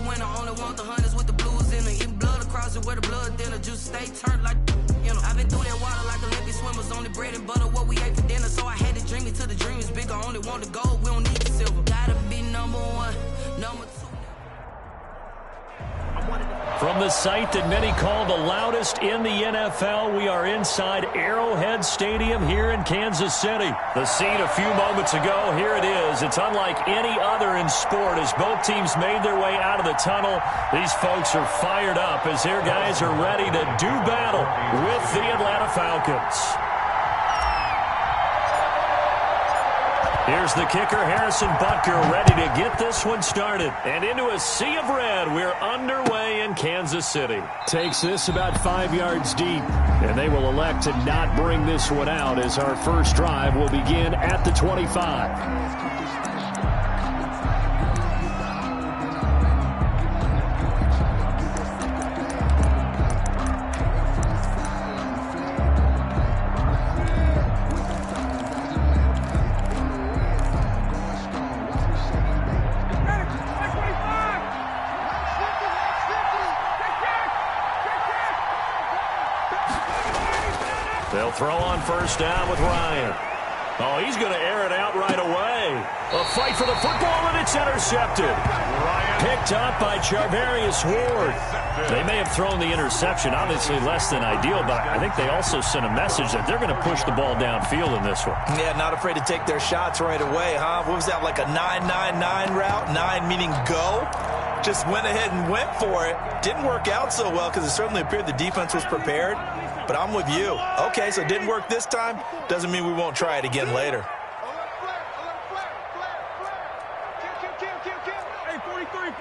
winner. Only want the hunters with the blues in it. Eating blood across it where the blood dinner. Juice stay turned like, you know. I've been through that water like Olympic swimmers. Only bread and butter what we ate for dinner. So I had to dream it till the dream is bigger. Only want the gold, we don't need the silver. Gotta be number one, number two. From the site that many call the loudest in the NFL, we are inside Arrowhead Stadium here in Kansas City. The scene a few moments ago, here it is. It's unlike any other in sport as both teams made their way out of the tunnel. These folks are fired up as their guys are ready to do battle with the Atlanta Falcons. Here's the kicker, Harrison Butker, ready to get this one started. And into a sea of red, we're underway in Kansas City. Takes this about 5 yards deep, and they will elect to not bring this one out as our first drive will begin at the 25. They'll throw on first down with Ryan. Oh, he's going to air it out right away. A fight for the football, and it's intercepted. Picked up by Charvarius Ward. They may have thrown the interception, obviously less than ideal, but I think they also sent a message that they're going to push the ball downfield in this one. Yeah, not afraid to take their shots right away, huh? What was that, like a 9-9-9 route? 9 meaning go? Just went ahead and went for it. Didn't work out so well because it certainly appeared the defense was prepared. But I'm with you. Okay, so it didn't work this time. Doesn't mean we won't try it again later. Hey, 43,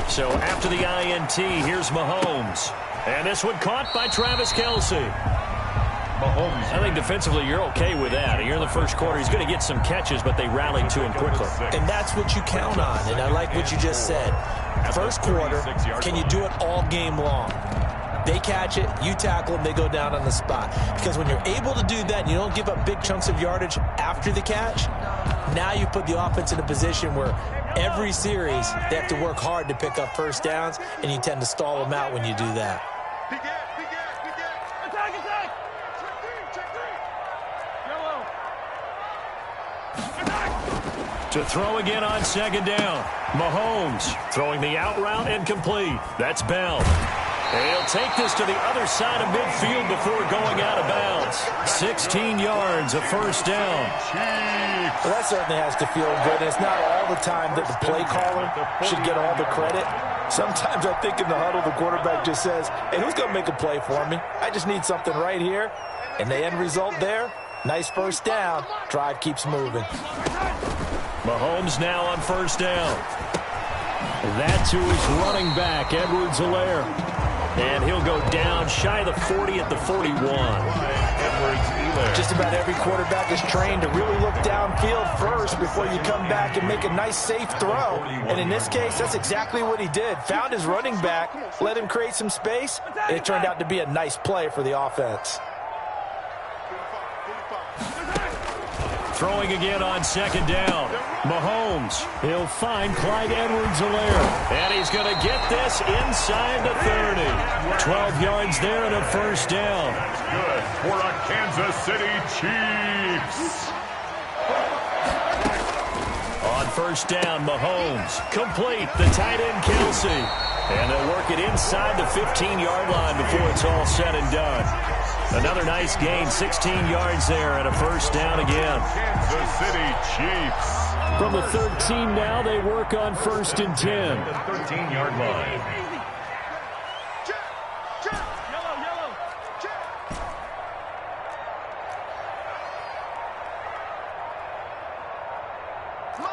15. So after the INT, here's Mahomes. And this one caught by Travis Kelce. I think defensively you're okay with that. You're in the first quarter. He's going to get some catches, but they rallied to him quickly. And that's what you count on, and I like what you just said. First quarter, can you do it all game long? They catch it, you tackle them, they go down on the spot. Because when you're able to do that and you don't give up big chunks of yardage after the catch, now you put the offense in a position where every series they have to work hard to pick up first downs, and you tend to stall them out when you do that. To throw again on second down. Mahomes throwing the out route and complete. That's Bell. And he'll take this to the other side of midfield before going out of bounds. 16 yards, a first down. Well, that certainly has to feel good. And it's not all the time that the play caller should get all the credit. Sometimes I think in the huddle, the quarterback just says, hey, who's going to make a play for me? I just need something right here. And the end result there, nice first down. Drive keeps moving. Mahomes now on first down. That to his running back, Edwards-Helaire. And he'll go down shy of the 40 at the 41. Just about every quarterback is trained to really look downfield first before you come back and make a nice, safe throw. And in this case, that's exactly what he did. Found his running back, let him create some space, and it turned out to be a nice play for the offense. Throwing again on second down. Mahomes. He'll find Clyde Edwards-Helaire. And he's going to get this inside the 30. 12 yards there and a first down. Good for a Kansas City Chiefs. On first down, Mahomes. Complete. The tight end, Kelce. And they'll work it inside the 15-yard line before it's all said and done. Another nice gain, 16 yards there, and a first down again. Kansas City Chiefs. From the 13 now, they work on first and 10. The 13-yard line.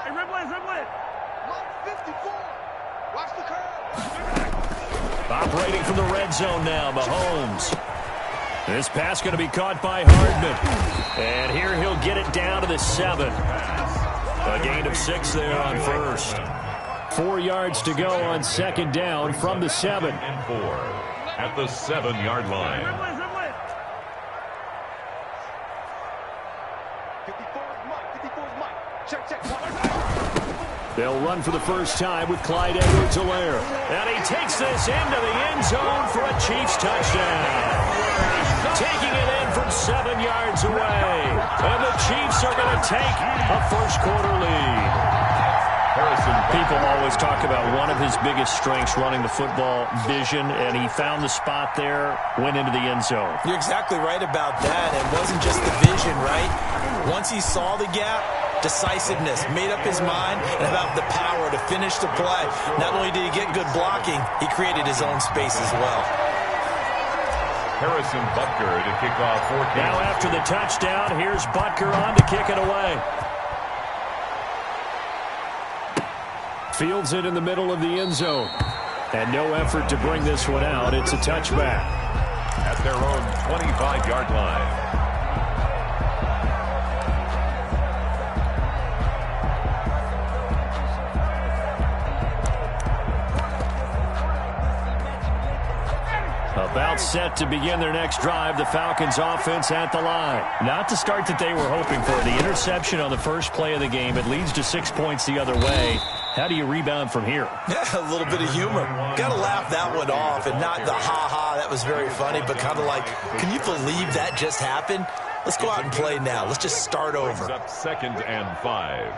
Hey, red blitz. 54. Watch the curve. Operating from the red zone now, Mahomes. This pass going to be caught by Hardman. And here he'll get it down to the 7. A gain of 6 there on first. 4 yards to go on second down from the 7. And 4 at the 7-yard line. Red blitz. 54 is Mike. They'll run for the first time with Clyde Edwards-Helaire. And he takes this into the end zone for a Chiefs touchdown. Taking it in from 7 yards away. And the Chiefs are going to take a first-quarter lead. People always talk about one of his biggest strengths running the football, vision, and he found the spot there, went into the end zone. You're exactly right about that. It wasn't just the vision, right? Once he saw the gap, decisiveness, made up his mind, and about the power to finish the play. Not only did he get good blocking, he created his own space as well. Harrison Butker to kick off 14. Now after the touchdown, here's Butker on to kick it away. Fields it in the middle of the end zone. And no effort to bring this one out. It's a touchback. At their own 25-yard line. About set to begin their next drive, the Falcons offense at the line. Not the start that they were hoping for. The interception on the first play of the game. It leads to 6 points the other way. How do you rebound from here? Yeah, a little bit of humor. Got to laugh that one off, and not the ha-ha, that was very funny, but kind of like, can you believe that just happened? Let's go out and play now. Let's just start over. Up 2nd and 5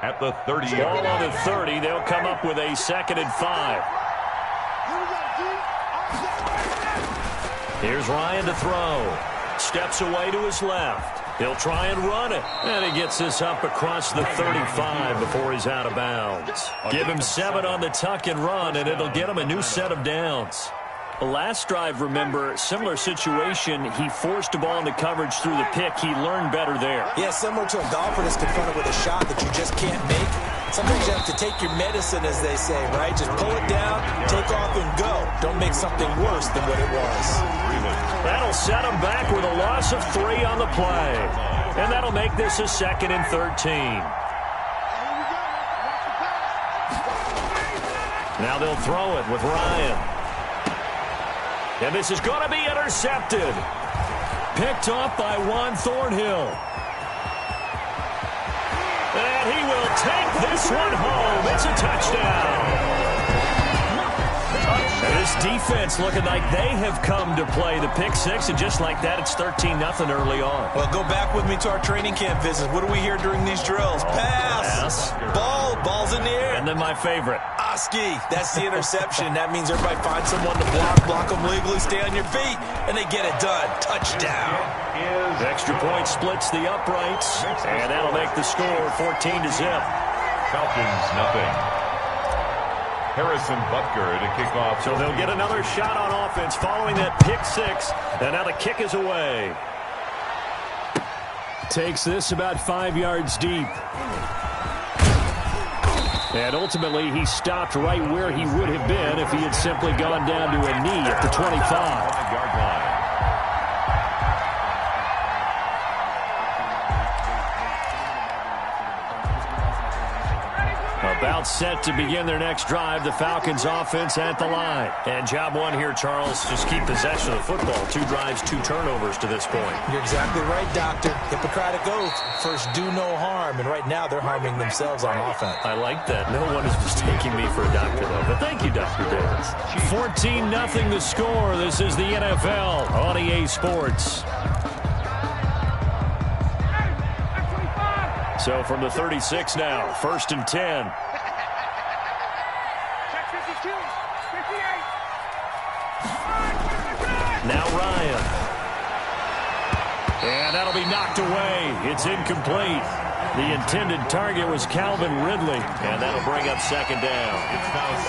at the 30. Ball on the 30. They'll come up with a 2nd and 5. Here's Ryan to throw. Steps away to his left. He'll try and run it. And he gets this up across the 35 before he's out of bounds. Give him 7 on the tuck and run, and it'll get him a new set of downs. The last drive, remember, similar situation. He forced a ball into coverage through the pick. He learned better there. Yeah, similar to a golfer that's confronted with a shot that you just can't make. Sometimes you have to take your medicine, as they say, right? Just pull it down, take off, and go. Don't make something worse than what it was. That'll set him back with a loss of 3 on the play. And that'll make this a 2nd and 13. Now they'll throw it with Ryan. And this is going to be intercepted. Picked off by Juan Thornhill. And he will take this one home. It's a touchdown. This defense looking like they have come to play the pick 6, and just like that, it's 13-0 early on. Well, go back with me to our training camp visit. What do we hear during these drills? Pass. Ball's in the air. And then my favorite. Oski. That's the interception. That means everybody finds someone to block them legally, stay on your feet, and they get it done. Touchdown. Extra point splits the uprights, and that'll make the score 14-0. Falcons, nothing. Harrison Butker to kick off. So they'll get another shot on offense following that pick 6, and now the kick is away. Takes this about 5 yards deep. And ultimately, he stopped right where he would have been if he had simply gone down to a knee at the 25. About set to begin their next drive, the Falcons offense at the line. And job one here, Charles, just keep possession of the football. 2 drives, 2 turnovers to this point. You're exactly right, Doctor. Hippocratic oath. First, do no harm. And right now, they're harming themselves on offense. I like that. No one is mistaking me for a doctor, though. But thank you, Dr. Davis. 14-0 the score. This is the NFL on EA Sports. So from the 36 now, 1st and 10. Now Ryan. And that'll be knocked away. It's incomplete. The intended target was Calvin Ridley, and that'll bring up 2nd down.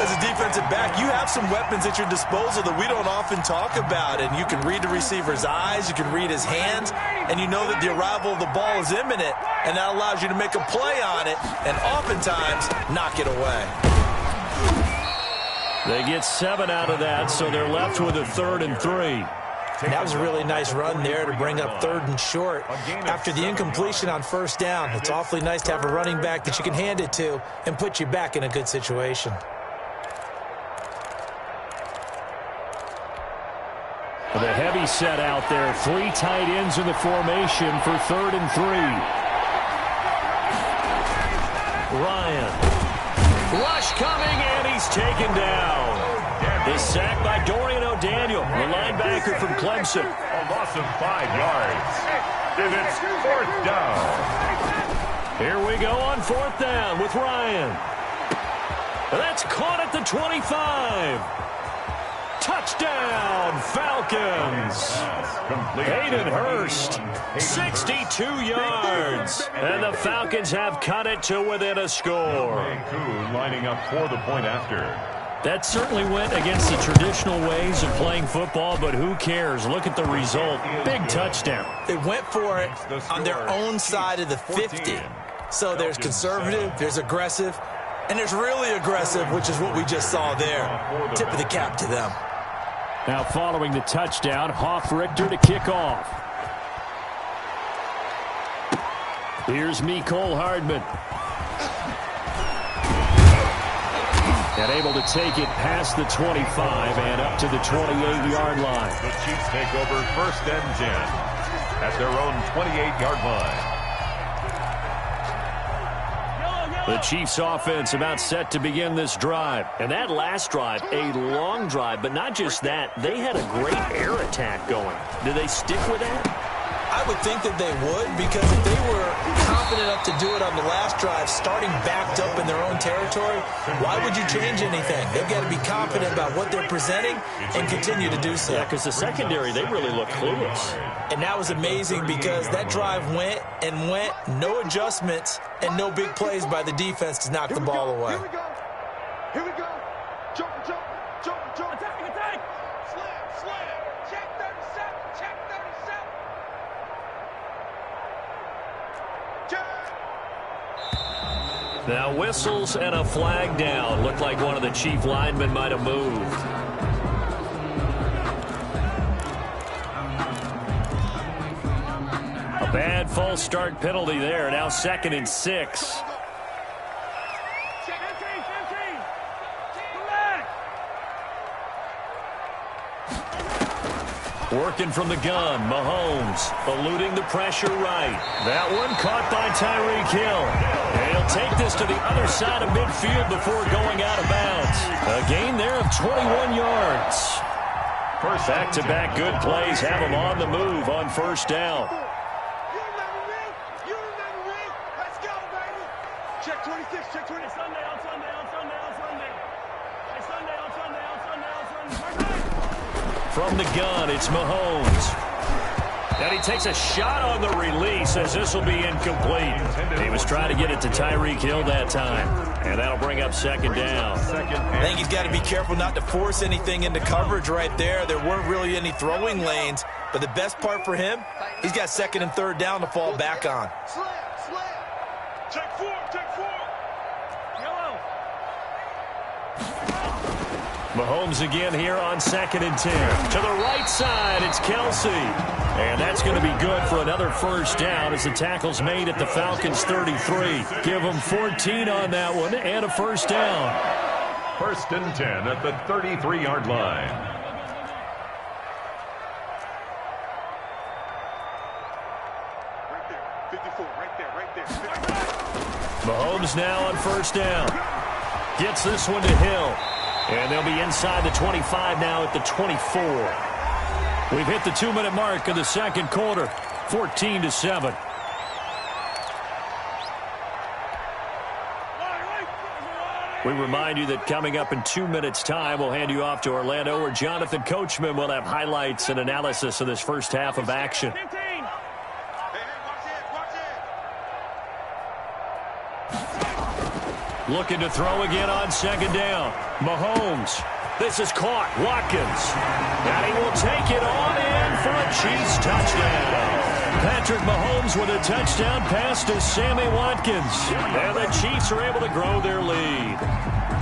As a defensive back, you have some weapons at your disposal that we don't often talk about, and you can read the receiver's eyes, you can read his hands, and you know that the arrival of the ball is imminent, and that allows you to make a play on it, and oftentimes knock it away. They get 7 out of that, so they're left with a 3rd and 3. And that was a really nice run there to bring up 3rd and short. After the incompletion on 1st down, it's awfully nice to have a running back that you can hand it to and put you back in a good situation. The heavy set out there. 3 tight ends in the formation for 3rd and 3. Ryan. Rush coming, and he's taken down. The sack by Dorian O'Daniel, the linebacker from Clemson. A loss of 5 yards. And it's 4th down. Here we go on 4th down with Ryan. That's caught at the 25. Touchdown, Falcons. Hayden Hurst, 62 yards. And the Falcons have cut it to within a score. Lining up for the point after. That certainly went against the traditional ways of playing football, but who cares? Look at the result. Big touchdown. They went for it on their own side of the 50. So there's conservative, there's aggressive, and there's really aggressive, which is what we just saw there. Tip of the cap to them. Now following the touchdown, Hoff-Richter to kick off. Here's Mecole Hardman. And able to take it past the 25 and up to the 28-yard line. The Chiefs take over 1st and 10 at their own 28-yard line. The Chiefs offense about set to begin this drive. And that last drive, a long drive, but not just that. They had a great air attack going. Do they stick with that? I would think that they would, because if they were confident enough to do it on the last drive, starting backed up in their own territory, why would you change anything? They've got to be confident about what they're presenting and continue to do so. Yeah, because the secondary, they really look clueless. And that was amazing because that drive went and went, no adjustments and no big plays by the defense to knock the ball away. Here we go. Here we go. Jump, jump, jump, jump. Attack, attack. Slam, slam. Check 37, check 37. Now whistles and a flag down. Looked like one of the Chief linemen might have moved. A bad false start penalty there. Now 2nd and 6. Working from the gun, Mahomes eluding the pressure right. That one caught by Tyreek Hill. And he'll take this to the other side of midfield before going out of bounds. A gain there of 21 yards. Back-to-back good plays have him on the move on 1st down. You remember me? You remember me? Let's go, baby. Check 26, check 20. Sunday, on Sunday, on Sunday, on Sunday. Hey, Sunday, on Sunday, on Sunday, on Sunday. From the gun, it's Mahomes. And he takes a shot on the release as this will be incomplete. He was trying to get it to Tyreek Hill that time. And that'll bring up 2nd down. I think he's got to be careful not to force anything into coverage right there. There weren't really any throwing lanes. But the best part for him, he's got 2nd and 3rd down to fall back on. Slam, slam. Check 4, check 4. Yellow. Mahomes again here on 2nd and 10. To the right side, it's Kelsey. And that's going to be good for another 1st down as the tackle's made at the Falcons' 33. Give them 14 on that one and a 1st down. 1st and 10 at the 33-yard line. Right there. 54, right there, right there. Mahomes now on 1st down. Gets this one to Hill. And they'll be inside the 25 now at the 24. We've hit the 2-minute mark of the 2nd quarter, 14-7. We remind you that coming up in 2 minutes' time, we'll hand you off to Orlando, where Jonathan Coachman will have highlights and analysis of this first half of action. Looking to throw again on 2nd down. Mahomes. This is caught. Watkins. And he will take it on in for a Chiefs touchdown. Patrick Mahomes with a touchdown pass to Sammy Watkins. And the Chiefs are able to grow their lead.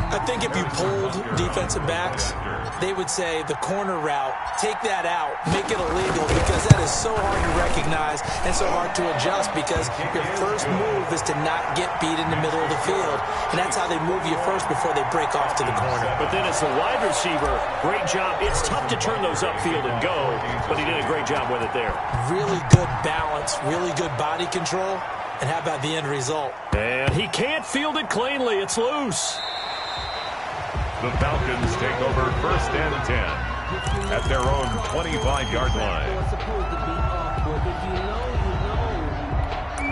I think if you polled defensive backs, they would say the corner route, take that out, make it illegal, because that is so hard to recognize and so hard to adjust, because your first move is to not get beat in the middle of the field, and that's how they move you first before they break off to the corner. But then as the wide receiver, great job. It's tough to turn those upfield and go, but he did a great job with it there. Really good balance, really good body control, And how about the end result? And he can't field it cleanly. It's loose. The Falcons take over 1st and 10 at their own 25-yard line. It's supposed to be awkward. If you know, you know.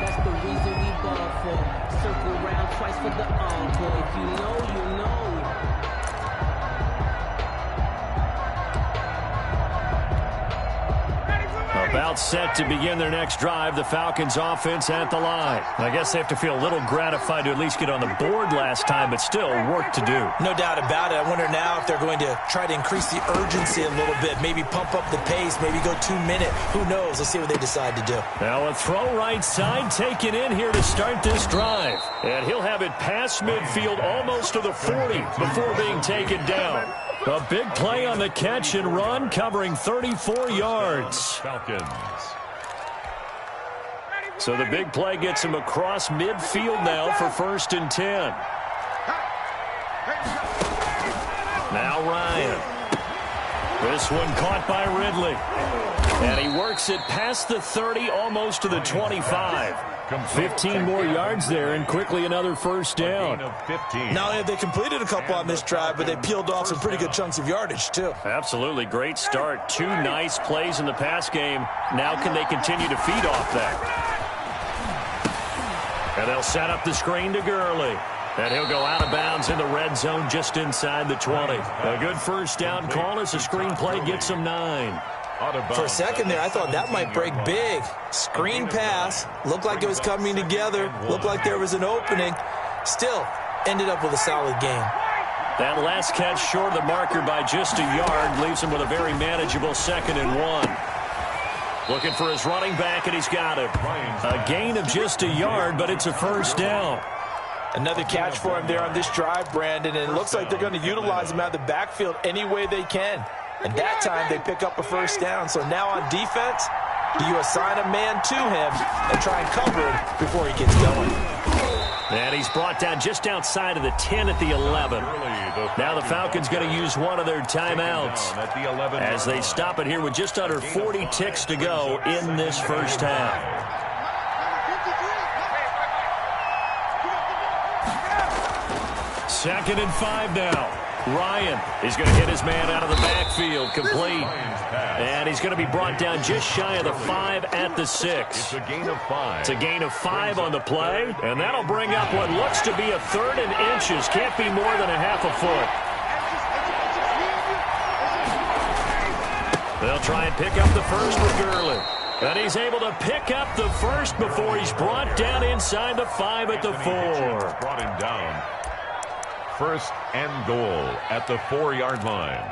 That's the reason we ball for. Circle round twice for the encore. If you know, you know. About set to begin their next drive, the Falcons offense at the line. I guess they have to feel a little gratified to at least get on the board last time, but still work to do. No doubt about it. I wonder now if they're going to try to increase the urgency a little bit, maybe pump up the pace, maybe go 2-minute. Who knows? Let's see what they decide to do. Now a throw right side taken in here to start this drive. And he'll have it past midfield almost to the 40 before being taken down. A big play on the catch and run, covering 34 yards. Falcons. So the big play gets him across midfield now for 1st and 10. Now Ryan. This one caught by Ridley. And he works it past the 30, almost to the 25. 15 more yards there, and quickly another 1st down. Not only have they completed a couple on this drive, but they peeled off some pretty good chunks of yardage, too. Absolutely great start. 2 nice plays in the pass game. Now can they continue to feed off that? And they'll set up the screen to Gurley. And he'll go out of bounds in the red zone just inside the 20. A good 1st down call as the screenplay gets him 9. For a second there, I thought that might break big. Screen pass. Looked like it was coming together. Looked like there was an opening. Still, ended up with a solid game. That last catch short of the marker by just a yard leaves him with a very manageable 2nd and 1. Looking for his running back, and he's got it. A gain of just a yard, but it's a 1st down. Another catch for him there on this drive, Brandon, and it looks like they're going to utilize him out of the backfield any way they can. And that time they pick up a 1st down. So now on defense, do you assign a man to him and try and cover him before he gets going? And he's brought down just outside of the 10 at the 11. Now the Falcons going to use one of their timeouts as they stop it here with just under 40 ticks to go in this 1st half. Second and 5 now. Ryan is going to hit his man out of the backfield, complete. And he's going to be brought down just shy of the 5 at the 6. It's a gain of 5. It's a gain of 5 on the play, and that'll bring up what looks to be a 3rd and inches. Can't be more than a half a foot. They'll try and pick up the 1st with Gurley. And he's able to pick up the 1st before he's brought down inside the 5 at the 4. Brought him down. 1st and goal at the 4-yard line.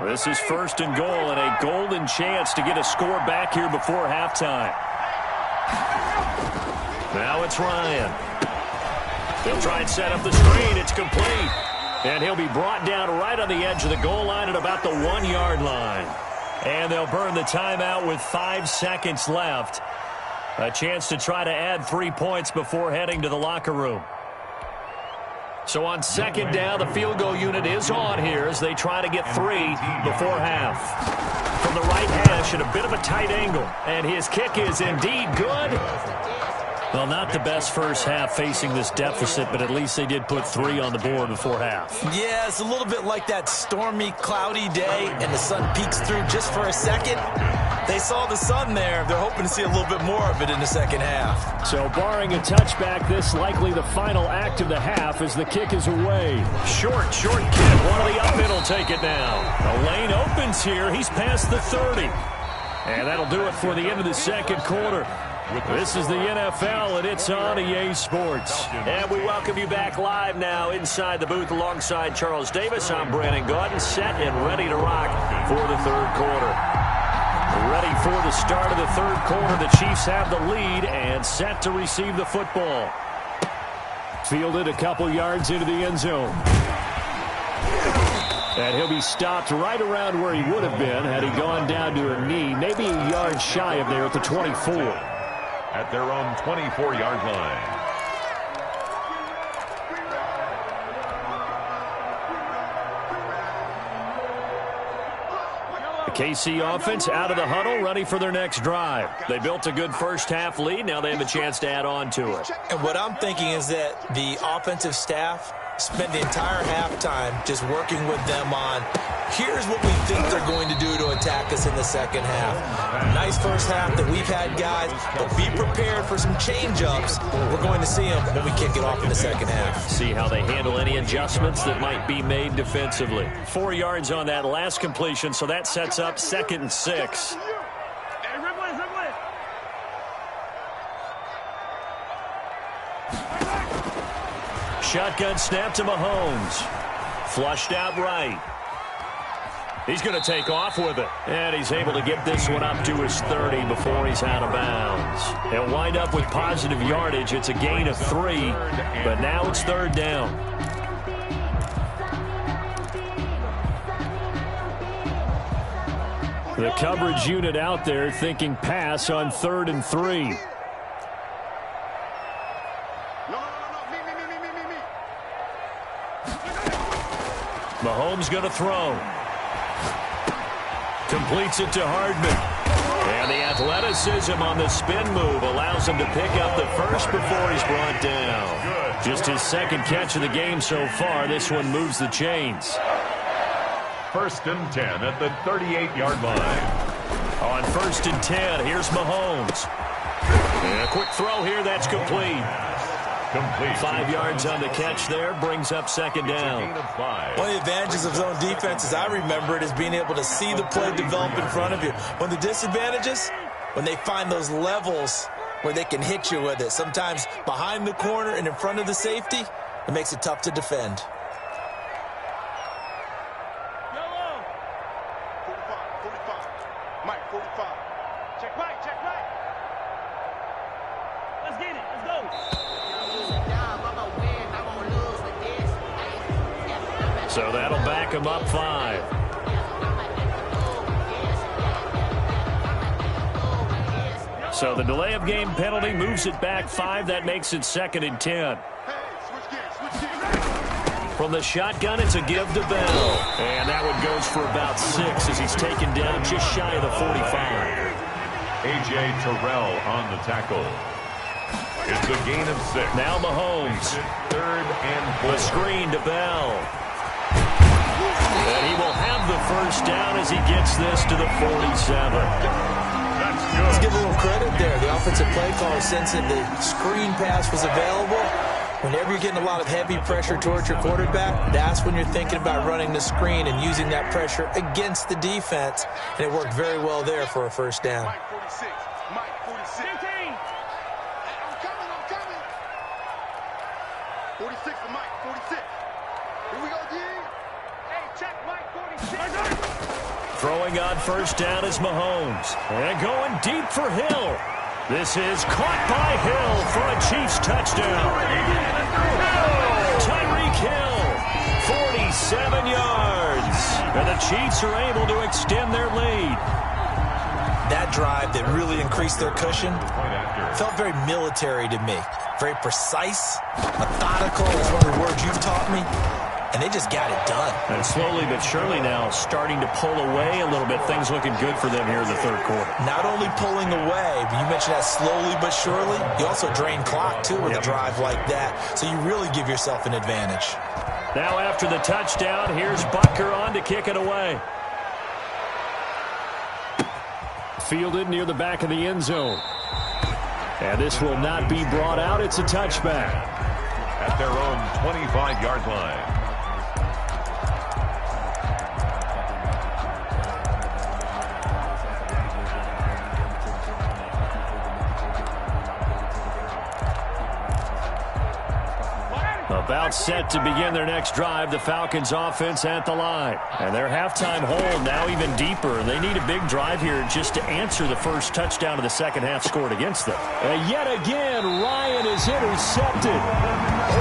This is 1st and goal and a golden chance to get a score back here before halftime. Now it's Ryan. He'll try and set up the screen. It's complete. And he'll be brought down right on the edge of the goal line at about the 1-yard line. And they'll burn the timeout with 5 seconds left. A chance to try to add 3 points before heading to the locker room. So on 2nd down, the field goal unit is on here as they try to get 3 before half. From the right hash at a bit of a tight angle. And his kick is indeed good. Well, not the best 1st half facing this deficit, but at least they did put 3 on the board before half. Yeah, it's a little bit like that stormy, cloudy day, and the sun peeks through just for a second. They saw the sun there. They're hoping to see a little bit more of it in the 2nd half. So barring a touchback, this likely the final act of the half as the kick is away. Short kick. One of the up in will take it now. The lane opens here. He's past the 30. And that'll do it for the end of the 2nd quarter. This is the NFL, and it's on EA Sports. And we welcome you back live now inside the booth alongside Charles Davis. I'm Brandon Gaudin, set and ready to rock for the 3rd quarter. Ready for the start of the 3rd quarter. The Chiefs have the lead and set to receive the football. Fielded a couple yards into the end zone. And he'll be stopped right around where he would have been had he gone down to a knee, maybe a yard shy of there at the 24. At their own 24-yard line. KC offense out of the huddle, ready for their next drive. They built a good first-half lead. Now they have a chance to add on to it. And what I'm thinking is that the offensive staff spend the entire halftime just working with them on, here's what we think they're going to do to attack us in the second half. Nice first half that we've had, guys, but be prepared for some change-ups. We're going to see them when we kick it off in the second half. See how they handle any adjustments that might be made defensively. 4 yards on that last completion, so that sets up 2nd and 6. Shotgun snap to Mahomes. Flushed out right. He's going to take off with it. And he's able to get this one up to his 30 before he's out of bounds. They'll wind up with positive yardage. It's a gain of 3, but now it's 3rd down. The coverage unit out there thinking pass on 3rd and 3. Mahomes going to throw. Completes it to Hardman. And the athleticism on the spin move allows him to pick up the first before he's brought down. Just his 2nd catch of the game so far. This one moves the chains. 1st and 10 at the 38-yard line. On 1st and 10, here's Mahomes. And a quick throw here, that's complete. 5 yards on the catch there, brings up 2nd down. One of the advantages of zone defense, as I remember it, is being able to see the play develop in front of you. One of the disadvantages, when they find those levels where they can hit you with it, sometimes behind the corner and in front of the safety, it makes it tough to defend. 45. Mike, 45. Check right. Let's get it. Let's go. So that'll back him up 5. So the delay of game penalty moves it back 5. That makes it 2nd and 10. From the shotgun, it's a give to Bell. And that one goes for about 6 as he's taken down just shy of the 45. A.J. Terrell on the tackle. It's a gain of 6. Now Mahomes. 3rd and 4. The screen to Bell. And he will have the first down as he gets this to the 47. That's good. Let's give a little credit there. The offensive play caller sensing the screen pass was available. Whenever you're getting a lot of heavy pressure towards your quarterback, that's when you're thinking about running the screen and using that pressure against the defense. And it worked very well there for a first down. Mike 46. Mike 46. 15. Hey, I'm coming. 46 to Mike 46. Here we go, D. Hey, check Mike 46. Throwing on first down is Mahomes. And going deep for Hill. This is caught by Hill for a Chiefs touchdown. Tyreek Hill, 47 yards. And the Chiefs are able to extend their lead. That drive that really increased their cushion felt very military to me. Very precise, methodical is one of the words you've taught me. And they just got it done. And slowly but surely now starting to pull away a little bit. Things looking good for them here in the 3rd quarter. Not only pulling away, but you mentioned that slowly but surely. You also drain clock, too, with a drive like that. So you really give yourself an advantage. Now after the touchdown, here's Butker on to kick it away. Fielded near the back of the end zone. And this will not be brought out. It's a touchback. At their own 25-yard line. About set to begin their next drive, the Falcons offense at the line. And their halftime hold now even deeper. They need a big drive here just to answer the first touchdown of the second half scored against them. And yet again, Ryan is intercepted.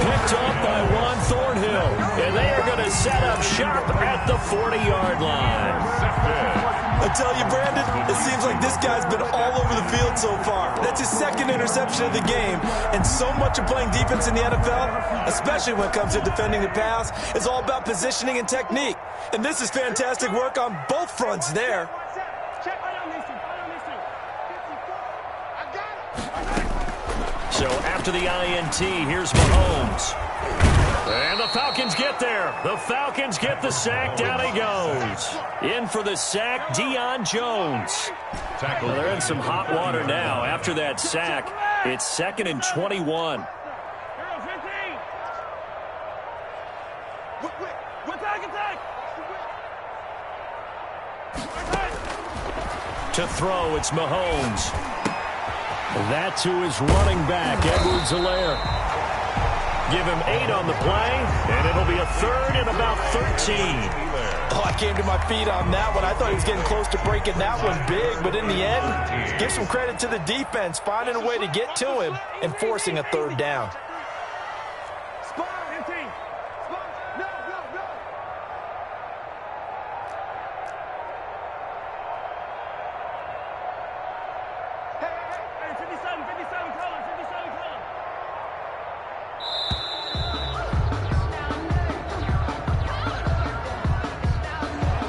Picked up by Juan Thornhill. And they are going to set up shop at the 40-yard line. I tell you, Brandon, it seems like this guy's been all over the field so far. That's his second interception of the game, and so much of playing defense in the NFL, especially when it comes to defending the pass, is all about positioning and technique. And this is fantastic work on both fronts there. So after the INT, here's Mahomes. And the Falcons get there. The Falcons get the sack. Down he goes. In for the sack, Deion Jones. Well, they're in some hot water now. After that sack, it's 2nd and 21. To throw, it's Mahomes. That's who is running back, Edwards-Helaire. Give him 8 on the play, and it'll be a 3rd and about 13. Oh, I came to my feet on that one. I thought he was getting close to breaking that one big, but in the end, give some credit to the defense, finding a way to get to him and forcing a 3rd down.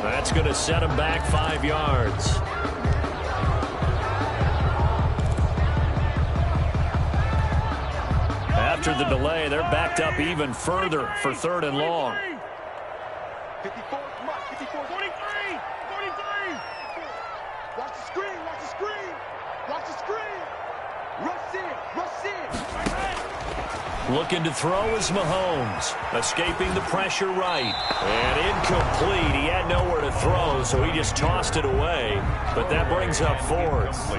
That's going to set him back 5 yards. After the delay, they're backed up even further for 3rd and long. 54, come on, 54, 43, 43. Watch the screen, watch the screen. Watch the screen. Rush in, rush in. Looking to throw is Mahomes. Escaping the pressure right. And incomplete. He had nowhere to throw, so he just tossed it away. But that brings up 4th.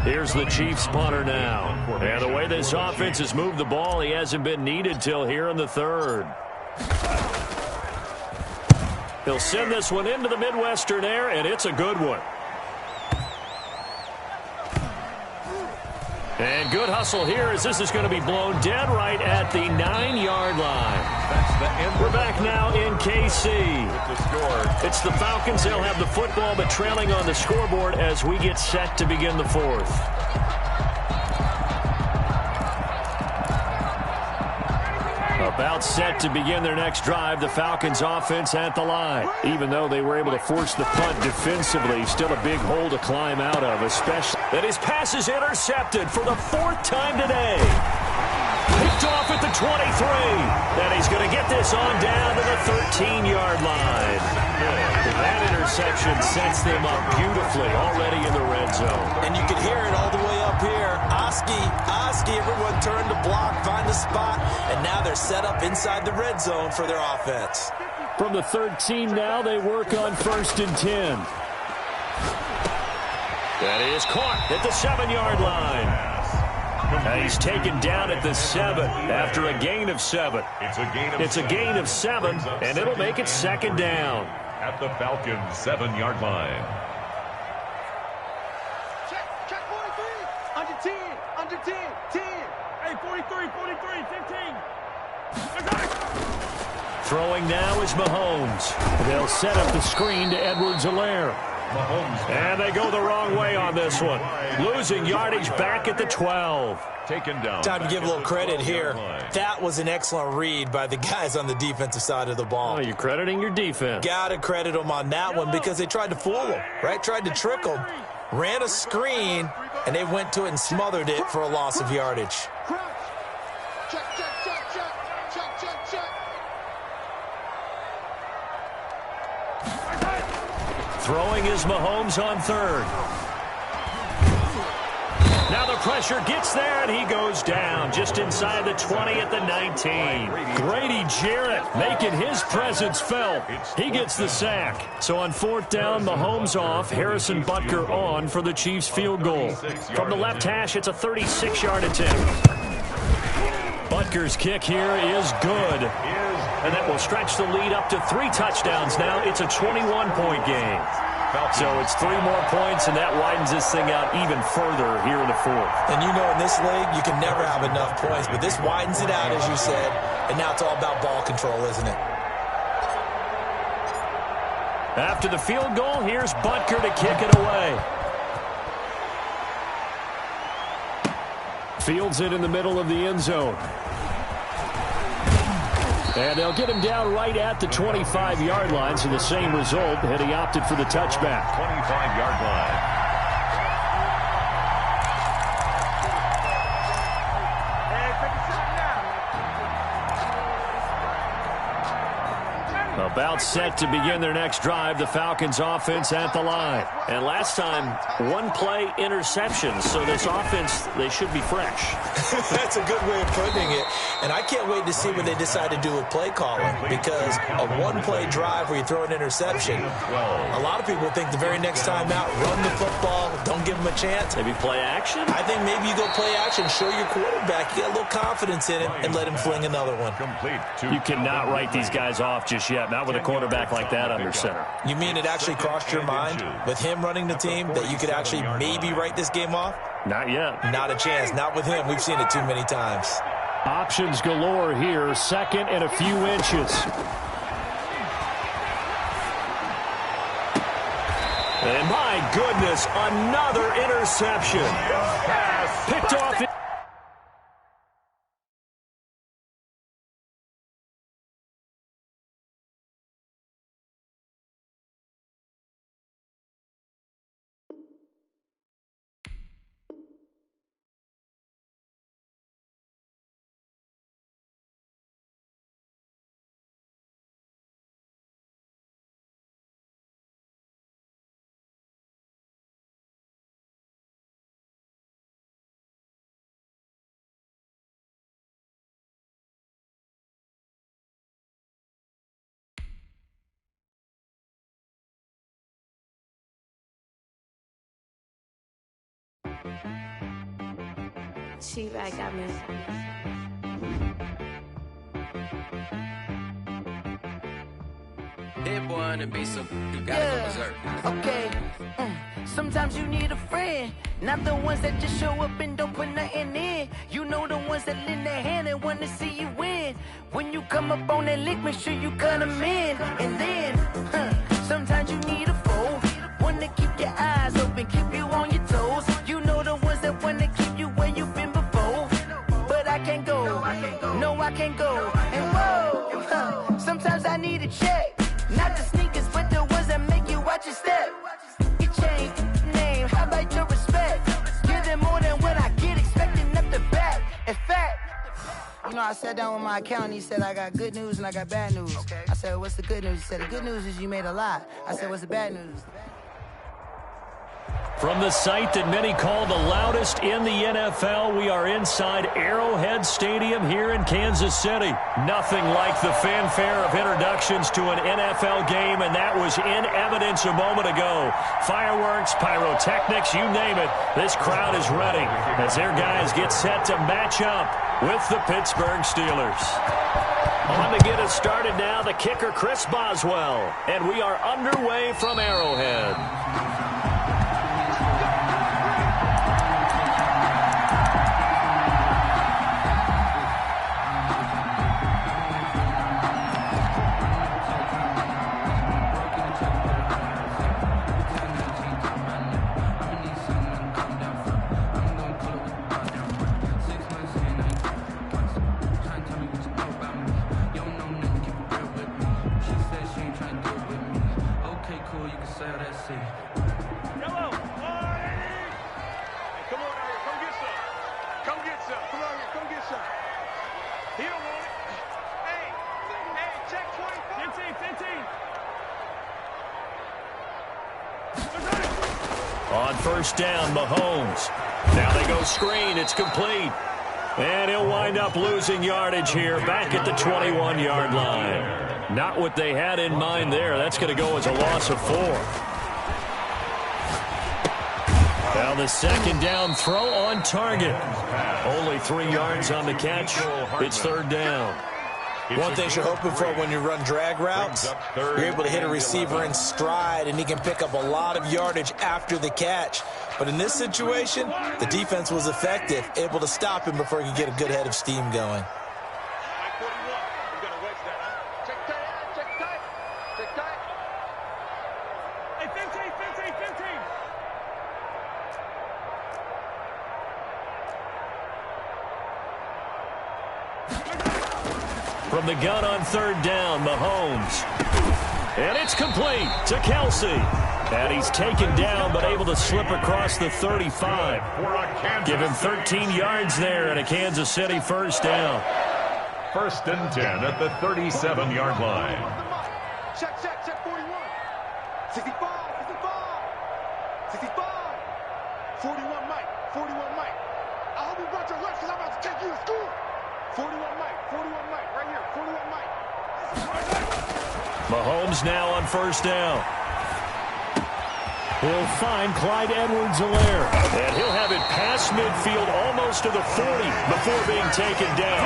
Here's the Chiefs punter now. And the way this offense has moved the ball, he hasn't been needed till here in the 3rd. He'll send this one into the Midwestern air, and it's a good one. And good hustle here as this is going to be blown dead right at the 9-yard line. That's the end. We're back now in KC. It's the Falcons. They'll have the football, but trailing on the scoreboard as we get set to begin the 4th. About set to begin their next drive, the Falcons offense at the line. Even though they were able to force the punt defensively, still a big hole to climb out of, especially that his pass is intercepted for the 4th time today. Picked off at the 23. Then he's going to get this on down to the 13-yard line. That interception sets them up beautifully already in the red zone. And you can hear it all the way up here. Oski, everyone turned to block, find a spot, and now they're set up inside the red zone for their offense. From the 13 now, they work on 1st and 10. That is caught at the 7-yard line. And he's taken down at the 7 after a gain of 7. It's a gain of 7, and it'll make it 2nd down. At the Falcons' 7-yard line. Check 43. Under 10, under 10, 10. Hey, 43, 43, 15. Throwing now is Mahomes. They'll set up the screen to Edwards-Helaire. And they go the wrong way on this one. Losing yardage back at the 12. Taken down. Time to give a little credit here. That was an excellent read by the guys on the defensive side of the ball. Oh, you're crediting your defense. Got to credit them on that one because they tried to fool them, right? Tried to trick them. Ran a screen, and they went to it and smothered it for a loss of yardage. Check, check, check, check. Check, check, check. Throwing is Mahomes on 3rd. Now the pressure gets there, and he goes down just inside the 20 at the 19. Grady Jarrett making his presence felt. He gets the sack. So on 4th down, Mahomes off, Harrison Butker on for the Chiefs field goal. From the left hash, it's a 36-yard attempt. Butker's kick here is good. And that will stretch the lead up to 3 touchdowns now. It's a 21-point game. So it's 3 more points, and that widens this thing out even further here in the 4th. And you know in this league, you can never have enough points, but this widens it out, as you said, and now it's all about ball control, isn't it? After the field goal, here's Butker to kick it away. Fields it in the middle of the end zone. And they'll get him down right at the 25-yard line, so the same result, and he opted for the touchback. 25-yard line. About set to begin their next drive, the Falcons offense at the line. And last time, one-play interception, so this offense, they should be fresh. That's a good way of putting it. And I can't wait to see what they decide to do with play calling, because a one-play drive where you throw an interception, a lot of people think the very next time out, run the football, don't give them a chance. Maybe play action? I think maybe you go play action, show your quarterback, you get a little confidence in him, and let him fling another one. Complete. You cannot write these guys off just yet, not with a quarterback like that under center. You mean it actually crossed your mind with him running the team that you could actually maybe write this game off? Not yet. Not a chance. Not with him. We've seen it too many times. Options galore here. Second and a few inches. And my goodness, another interception. Picked off. She-Bag got me. Dead boy on the beat, so you gotta go berserk. Okay. Sometimes you need a friend, not the ones that just show up and don't put nothing in. You know the ones that lend their hand and want to see you win. When you come up on that lick, make sure you cut them in. And then, sometimes you need a foe, one to keep your eyes open, keep you on your toes. You know the ones that want to keep you where you've been before. But I can't go, no I can't go. And whoa, sometimes I need a check. Not the sneakers, but the ones that make you watch your step. You change name, how about your respect? Give them more than what I get, expecting up the back. In fact, you know, I sat down with my accountant, he said I got good news and I got bad news. I said, what's the good news? He said, the good news is you made a lot. I said, what's the bad news? From the site that many call the loudest in the NFL, we are inside Arrowhead Stadium here in Kansas City. Nothing like the fanfare of introductions to an NFL game, and that was in evidence a moment ago. Fireworks, pyrotechnics, you name it. This crowd is ready as their guys get set to match up with the Pittsburgh Steelers. On to get us started now, the kicker Chris Boswell, and we are underway from Arrowhead. On first down, Mahomes. Now they go screen. It's complete. And he'll wind up losing yardage here back at the 21-yard line. Not what they had in mind there. That's going to go as a loss of 4. Now the second down throw on target. Only 3 yards on the catch. It's third down. One thing you're hoping for when you run drag routes, you're able to hit a receiver in stride, and he can pick up a lot of yardage after the catch. But in this situation, the defense was effective, able to stop him before he could get a good head of steam going. From the gun on third down, Mahomes. And it's complete to Kelsey. And he's taken down but able to slip across the 35. Give him 13 yards there and a Kansas City first down. 1st and 10 at the 37-yard line. Check, 41. 65. 41 Mike. I hope you brought your lunch because I'm about to take you to school. 41 Mike, right here. 41 Mike. Mahomes now on first down. He'll find Clyde Edwards-Helaire. And he'll have it past midfield almost to the 40 before being taken down.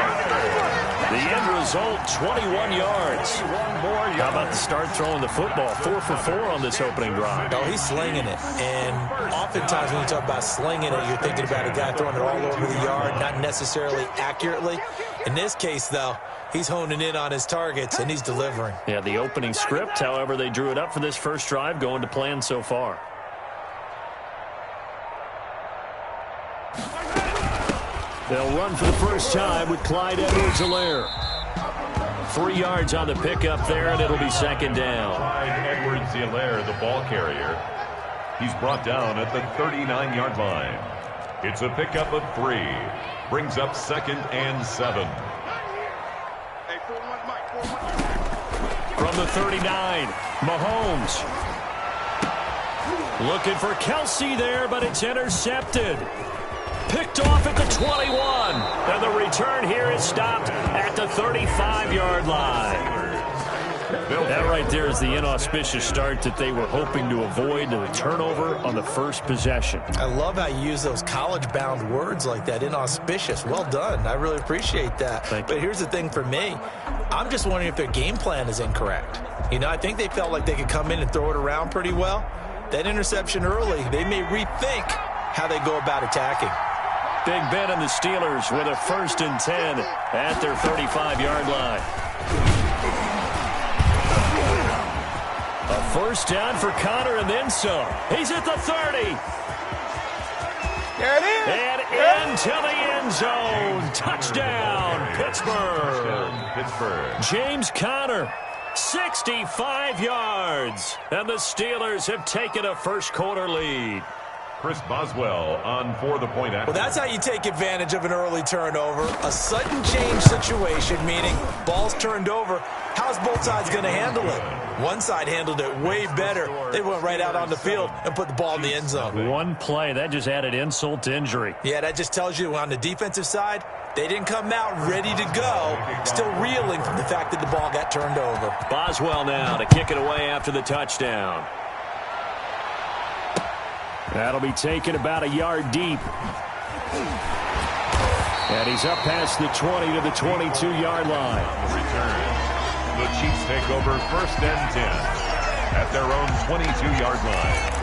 The end result, 21 yards. How about the start throwing the football? 4 for 4 on this opening drive. Oh, he's slinging it. And oftentimes when you talk about slinging it, you're thinking about a guy throwing it all over the yard, not necessarily accurately. In this case, though, he's honing in on his targets, and he's delivering. Yeah, the opening script, however, they drew it up for this first drive, going to plan so far. They'll run for the first time with Clyde Edwards-Helaire. 3 yards on the pickup there, and it'll be second down. Clyde Edwards-Helaire, the ball carrier. He's brought down at the 39-yard line. It's a pickup of 3. Brings up 2nd and 7. Hey, 41 Mike. From the 39, Mahomes. Looking for Kelsey there, but it's intercepted. Picked off at the 21. And the return here is stopped at the 35-yard line. That right there is the inauspicious start that they were hoping to avoid, the turnover on the first possession. I love how you use those college-bound words like that, inauspicious. Well done. I really appreciate that. But here's the thing for me. I'm just wondering if their game plan is incorrect. You know, I think they felt like they could come in and throw it around pretty well. That interception early, they may rethink how they go about attacking. Big Ben and the Steelers with a 1st and 10 at their 35-yard line. A first down for Connor and then some. He's at the 30. There it is. And into the end zone. Touchdown, Pittsburgh. James Conner, 65 yards. And the Steelers have taken a first-quarter lead. Chris Boswell on for the point after. Well, that's how you take advantage of an early turnover. A sudden change situation, meaning ball's turned over. How's both sides going to handle it? One side handled it way better. They went right out on the field and put the ball in the end zone. One play, that just added insult to injury. Yeah, that just tells you on the defensive side, they didn't come out ready to go, still reeling from the fact that the ball got turned over. Boswell now to kick it away after the touchdown. That'll be taken about a yard deep. And he's up past the 20 to the 22-yard line. Return. The Chiefs take over 1st and 10 at their own 22-yard line.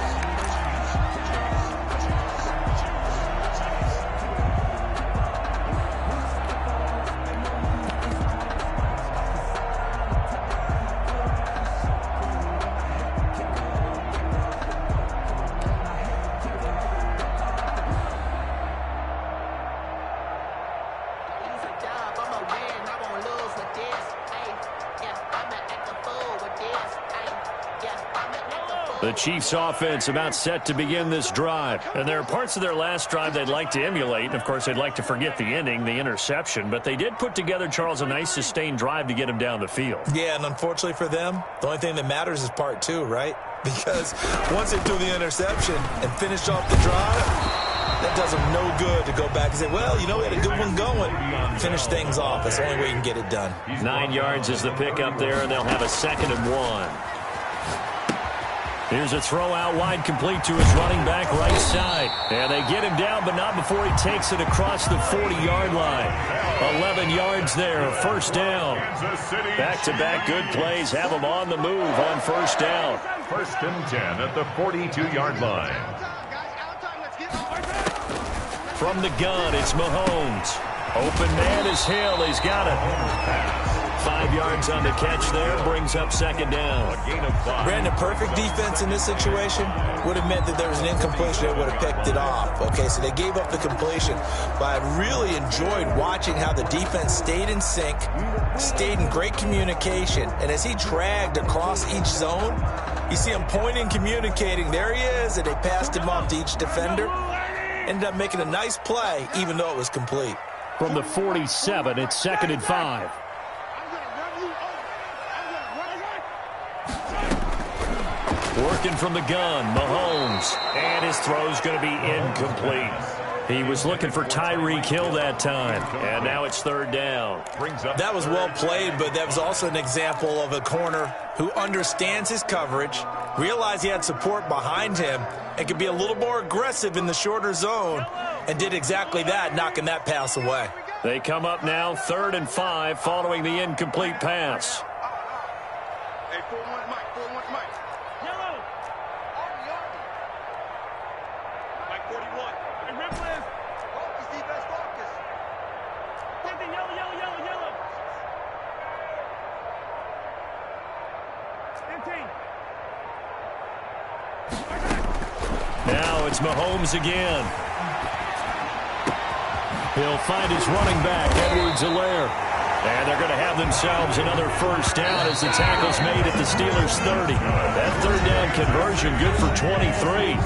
The Chiefs offense about set to begin this drive. And there are parts of their last drive they'd like to emulate. And, of course, they'd like to forget the ending, the interception. But they did put together, Charles, a nice sustained drive to get him down the field. Yeah, and unfortunately for them, the only thing that matters is part 2, right? Because once they threw the interception and finished off the drive, that does them no good to go back and say, well, you know, we had a good one going. Finish things off. That's the only way you can get it done. 9 yards is the pickup there, and they'll have a 2nd and 1. Here's a throw out wide, complete to his running back right side. And they get him down, but not before he takes it across the 40-yard line. 11 yards there, first down. Back-to-back good plays have him on the move on first down. 1st and 10 at the 42-yard line. From the gun, it's Mahomes. Open man is Hill. He's got it. 5 yards on the catch there. Brings up second down. A gain of 5. Brandon, perfect defense in this situation would have meant that there was an incompletion. They would have picked it off. Okay, so they gave up the completion. But I really enjoyed watching how the defense stayed in sync, stayed in great communication. And as he dragged across each zone, you see him pointing, communicating. There he is, and they passed him off to each defender. Ended up making a nice play, even though it was complete. From the 47, it's 2nd and 5. Working from the gun, Mahomes. And his throw's going to be incomplete. He was looking for Tyreek Hill that time. And now it's 3rd down. That was well played, but that was also an example of a corner who understands his coverage, realized he had support behind him, and could be a little more aggressive in the shorter zone, and did exactly that, knocking that pass away. They come up now 3rd and 5 following the incomplete pass. Hey, 4-1 Mike, 4-1 Mike. Yellow. Mike 41. Hey, Ripley. Focus, defense, focus. Something yellow, yellow, yellow, yellow. 15. Now it's Mahomes again. He'll find his running back, Edwards-Helaire. And they're going to have themselves another first down as the tackle's made at the Steelers' 30. That 3rd down conversion good for 23.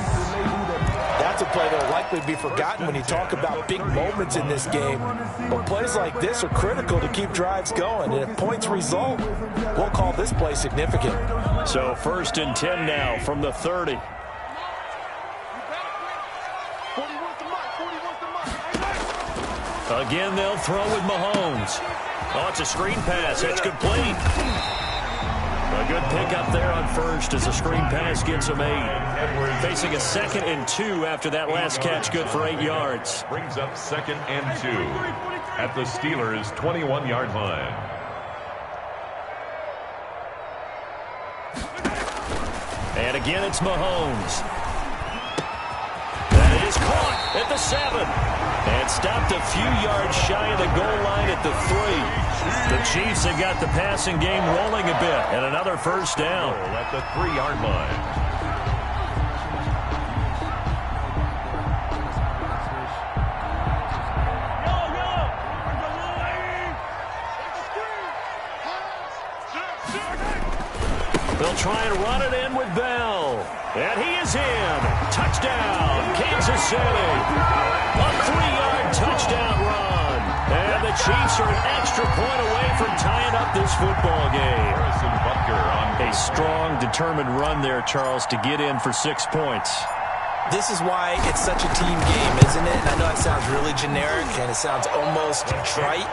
That's a play that will likely be forgotten when you talk about big moments in this game. But plays like this are critical to keep drives going. And if points result, we'll call this play significant. So 1st and 10 now from the 30. Again, they'll throw with Mahomes. Oh, it's a screen pass. That's complete. A good pickup there on first as the screen pass gets him 8. Facing a 2nd and 2 after that last catch, good for 8 yards. Brings up 2nd and 2 at the Steelers' 21-yard line. And again, it's Mahomes. That is caught at the 7. And stopped a few yards shy of the goal line at the 3. The Chiefs have got the passing game rolling a bit. And another first down. At the 3-yard line. They'll try and run it in with Bell. And he is in. Touchdown, Kansas City. A 3-yard touchdown run. And the Chiefs are an extra point away from tying up this football game. A strong, determined run there, Charles, to get in for 6 points. This is why it's such a team game, isn't it? And I know it sounds really generic and it sounds almost trite,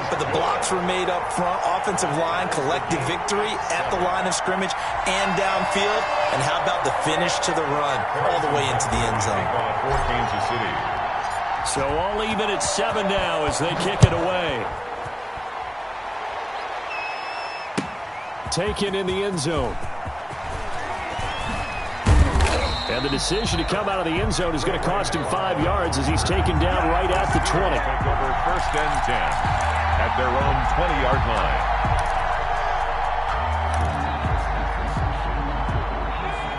but the blocks were made up front, offensive line, collective victory at the line of scrimmage and downfield. And how about the finish to the run all the way into the end zone? Kansas City. So all even at 7 now as they kick it away. Taken in the end zone. And the decision to come out of the end zone is going to cost him 5 yards as he's taken down right at the 20. Take over 1st and 10 at their own 20-yard line.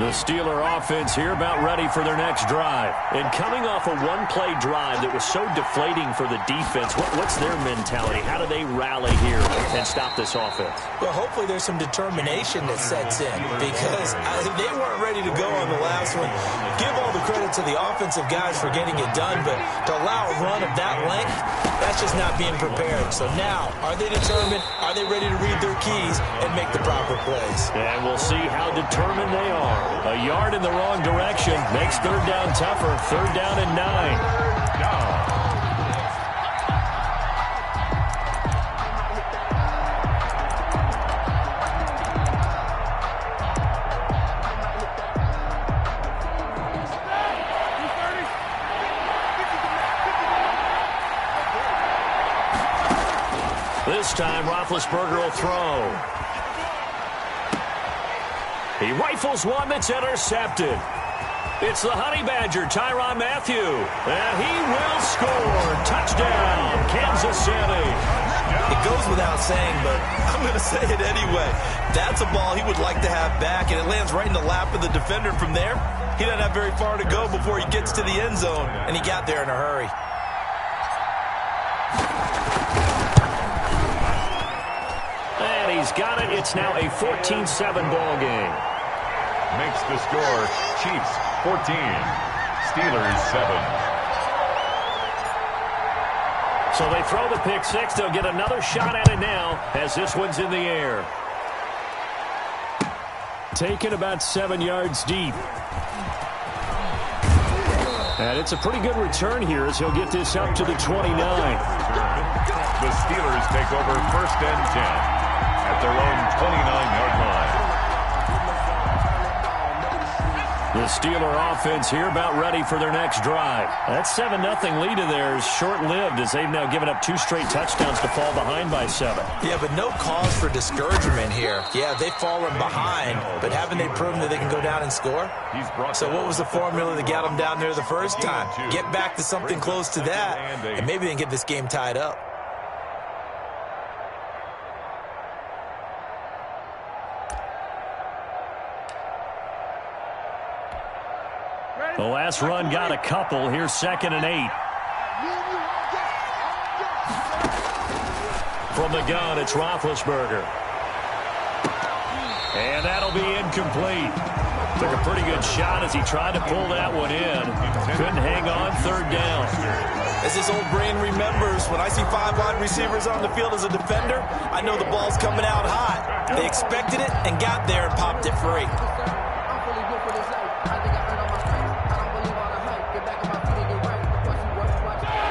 The Steeler offense here about ready for their next drive. And coming off a one-play drive that was so deflating for the defense, what's their mentality? How do they rally here and stop this offense? Well, hopefully there's some determination that sets in because they weren't ready to go on the last one. Give all the credit to the offensive guys for getting it done, but to allow a run of that length, that's just not being prepared. So now, are they determined? Are they ready to read their keys and make the proper plays? And we'll see how determined they are. A yard in the wrong direction makes 3rd down tougher. 3rd down and 9. This time, Roethlisberger will throw. He rifles one that's intercepted. It's the Honey Badger, Tyrann Mathieu. And he will score. Touchdown, Kansas City. It goes without saying, but I'm going to say it anyway. That's a ball he would like to have back, and it lands right in the lap of the defender. From there, he doesn't have very far to go before he gets to the end zone, and he got there in a hurry. And he's got it. It's now a 14-7 ball game. Makes the score Chiefs 14, Steelers 7. So they throw the pick six. They'll get another shot at it now as this one's in the air. Taken about 7 yards deep. And it's a pretty good return here as he'll get this up to the 29. The Steelers take over 1st and 10 at their own 29-yard line. The Steeler offense here about ready for their next drive. That 7-0 lead of theirs short-lived as they've now given up 2 straight touchdowns to fall behind by 7. Yeah, but no cause for discouragement here. Yeah, they've fallen behind, but haven't they proven that they can go down and score? So what was the formula that got them down there the first time? Get back to something close to that, and maybe they can get this game tied up. The last run got a couple. Here's 2nd and 8. From the gun, it's Roethlisberger. And that'll be incomplete. Took a pretty good shot as he tried to pull that one in. Couldn't hang on 3rd down. As this old brain remembers, when I see 5 wide receivers on the field as a defender, I know the ball's coming out hot. They expected it and got there and popped it free.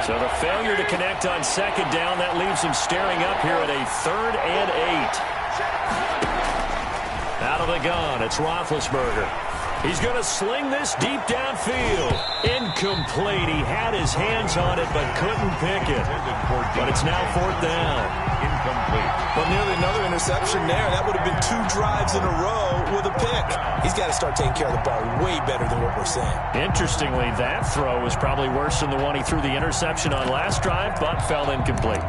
So the failure to connect on 2nd down, that leaves him staring up here at a 3rd and 8. Out of the gun, it's Roethlisberger. He's going to sling this deep downfield. Incomplete. He had his hands on it but couldn't pick it. But it's now 4th down. Incomplete. Well, nearly another interception there. That would have been 2 drives in a row with a pick. He's got to start taking care of the ball way better than what we're saying. Interestingly, that throw was probably worse than the one he threw the interception on last drive, but fell incomplete.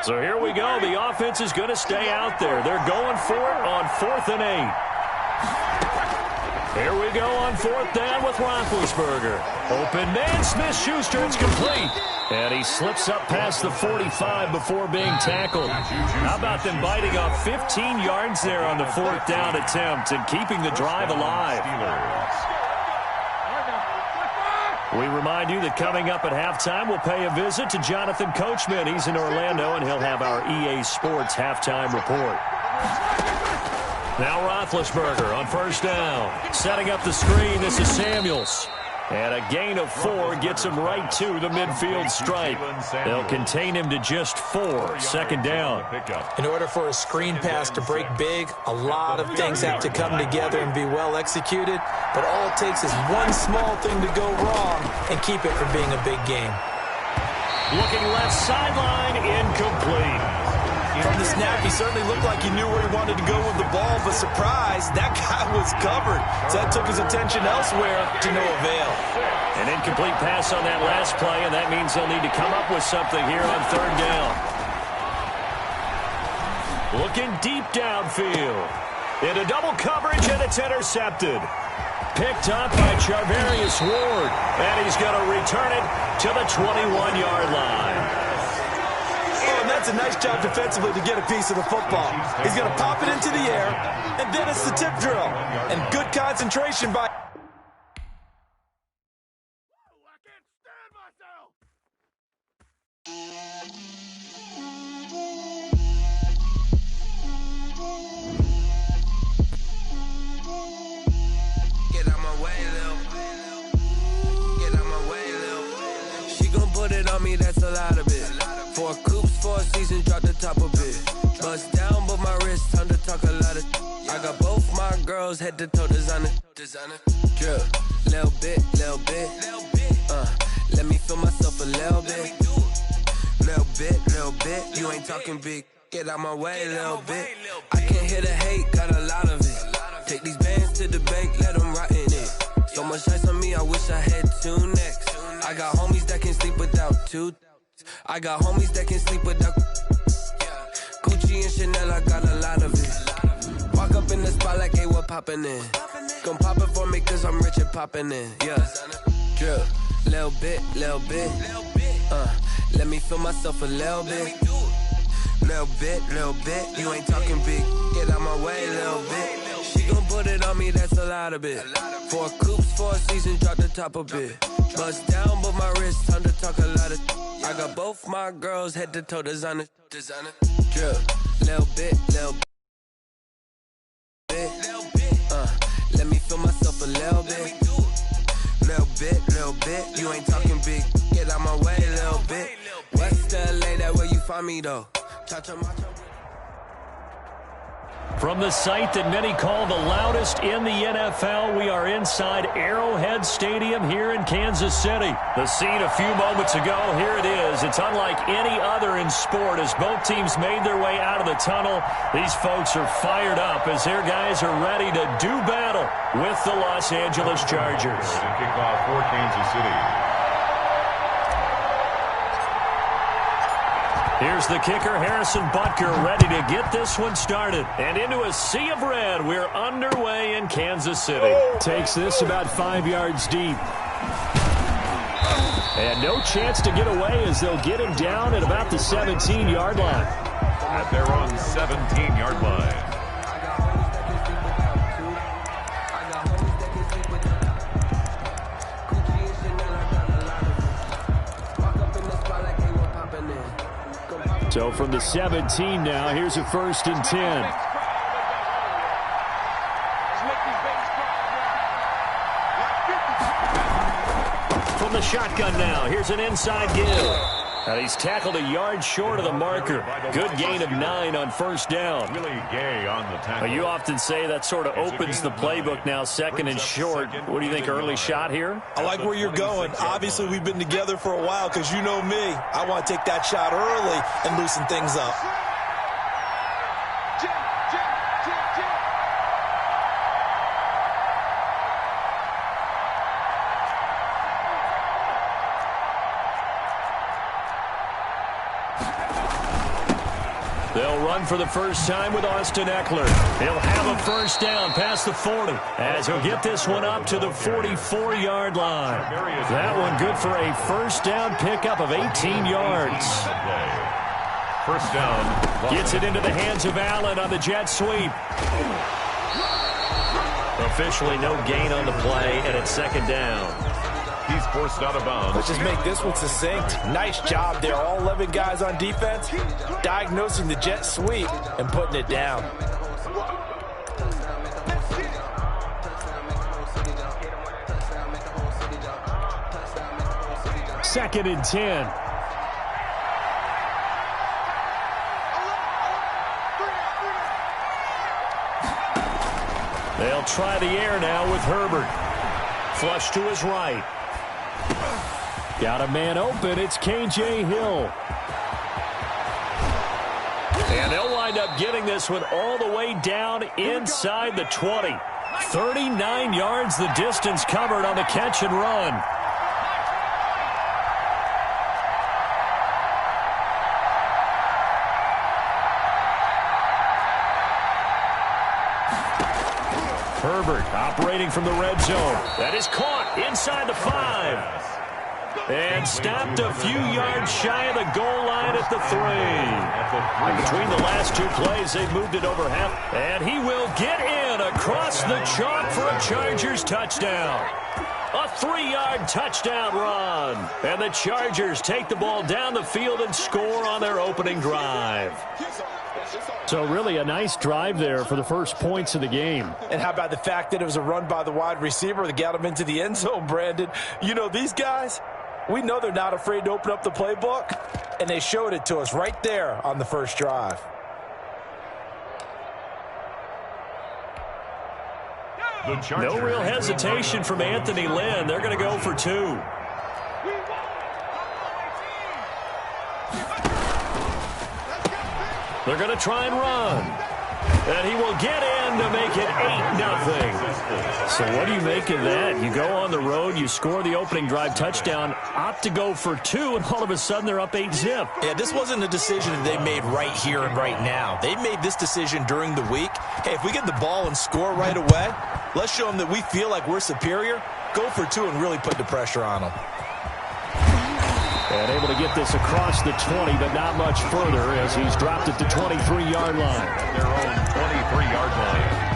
So here we go. The offense is going to stay out there. They're going for it on 4th and 8. Here we go on 4th down with Roethlisberger. Open man, Smith-Schuster, it's complete. And he slips up past the 45 before being tackled. How about them biting off 15 yards there on the 4th down attempt and keeping the drive alive? We remind you that coming up at halftime, we'll pay a visit to Jonathan Coachman. He's in Orlando, and he'll have our EA Sports halftime report. Now Roethlisberger on 1st down. Setting up the screen, this is Samuels. And a gain of 4 gets him right to the midfield stripe. They'll contain him to just 4. 2nd down. In order for a screen pass to break big, a lot of things have to come together and be well executed. But all it takes is one small thing to go wrong and keep it from being a big game. Looking left sideline, incomplete. From the snap, he certainly looked like he knew where he wanted to go with the ball, but surprise, that guy was covered. So that took his attention elsewhere to no avail. An incomplete pass on that last play, and that means they'll need to come up with something here on 3rd down. Looking deep downfield. Into double coverage, and it's intercepted. Picked up by Charvarius Ward, and he's going to return it to the 21-yard line. Oh, and that's a nice job defensively to get a piece of the football. He's going to pop it into the air, and then it's the tip drill. And good concentration by... I can't stand myself! Get out my way, Lil. Get out my way, Lil. She gon' put it on me, that's a lot of it. 4 coops, 4 seasons, drop the top of it. Bust down, but my wrist, time to talk a lot of. I got both my girls, head to toe designer. Drip, little bit. Let me feel myself a little bit. Little bit. You ain't talking big. Get out my way, little bit. I can't hear the hate, got a lot of it. Take these bands to the bank, let them rot in it. So much ice on me, I wish I had two necks. I got homies that can sleep without two. I got homies that can sleep without Gucci and Chanel, I got a lot of it. Walk up in the spot like, hey, what poppin' in? Gon' pop it for me cause I'm rich and poppin' in. Yeah, drip, little bit. Let me feel myself a little bit. Little bit, you ain't talking big. Get out my way, little bit. She gon' put it on me, that's a lot of it. 4 coops, 4 seasons, drop the top a bit. Bust down, but my wrist, time to talk a lot of. I got both my girls, head to toe, designer. Drip, little bit. Let me feel myself a little bit. Little bit, you ain't talking big. Get out my way, little bit. West LA, that where you find me though. From the site that many call the loudest in the NFL, we are inside Arrowhead Stadium here in Kansas City. The scene a few moments ago, here it is. It's unlike any other in sport as both teams made their way out of the tunnel. These folks are fired up as their guys are ready to do battle with the Los Angeles Chargers. Kickoff for Kansas City. Here's the kicker, Harrison Butker, ready to get this one started. And into a sea of red, we're underway in Kansas City. Takes this about 5 yards deep. And no chance to get away as they'll get him down at about the 17-yard line. At their own 17-yard line. So from the 17 now, here's a 1st and 10. From the shotgun now, here's an inside give. Now he's tackled a yard short of the marker. Good gain of 9 on 1st down. Really gay on the tackle. You often say that sort of opens the playbook now, 2nd and short. What do you think, early shot here? I like where you're going. Obviously, we've been together for a while because you know me. I want to take that shot early and loosen things up. They'll run for the first time with Austin Eckler. He'll have a 1st down past the 40 as he'll get this one up to the 44-yard line. That one good for a 1st down pickup of 18 yards. 1st down. Gets it into the hands of Allen on the jet sweep. Officially no gain on the play, and it's 2nd down. He's forced out of bounds. Let's just make this one succinct. Nice job there. All 11 guys on defense diagnosing the jet sweep and putting it down. Second and 10. They'll try the air now with Herbert. Flush to his right. Got a man open. It's KJ Hill. And they'll wind up getting this one all the way down inside the 20. 39 yards the distance covered on the catch and run. Herbert operating from the red zone. That is caught inside the 5. And stopped a few yards shy of the goal line at the 3. And between the last 2 plays, they've moved it over half. And he will get in across the chalk for a Chargers touchdown. A 3-yard touchdown run. And the Chargers take the ball down the field and score on their opening drive. So really a nice drive there for the first points of the game. And how about the fact that it was a run by the wide receiver that got him into the end zone, Brandon? You know, these guys, we know they're not afraid to open up the playbook, and they showed it to us right there on the first drive. No real hesitation from Anthony Lynn. They're going to go for 2. They're going to try and run. And he will get in to make it 8-0. So what do you make of that? You go on the road, you score the opening drive touchdown, opt to go for 2, and all of a sudden they're up 8-zip. Yeah, this wasn't a decision that they made right here and right now. They made this decision during the week. Hey, if we get the ball and score right away, let's show them that we feel like we're superior. Go for 2 and really put the pressure on them. And able to get this across the 20, but not much further as he's dropped at the 23-yard line. Their own 23-yard line.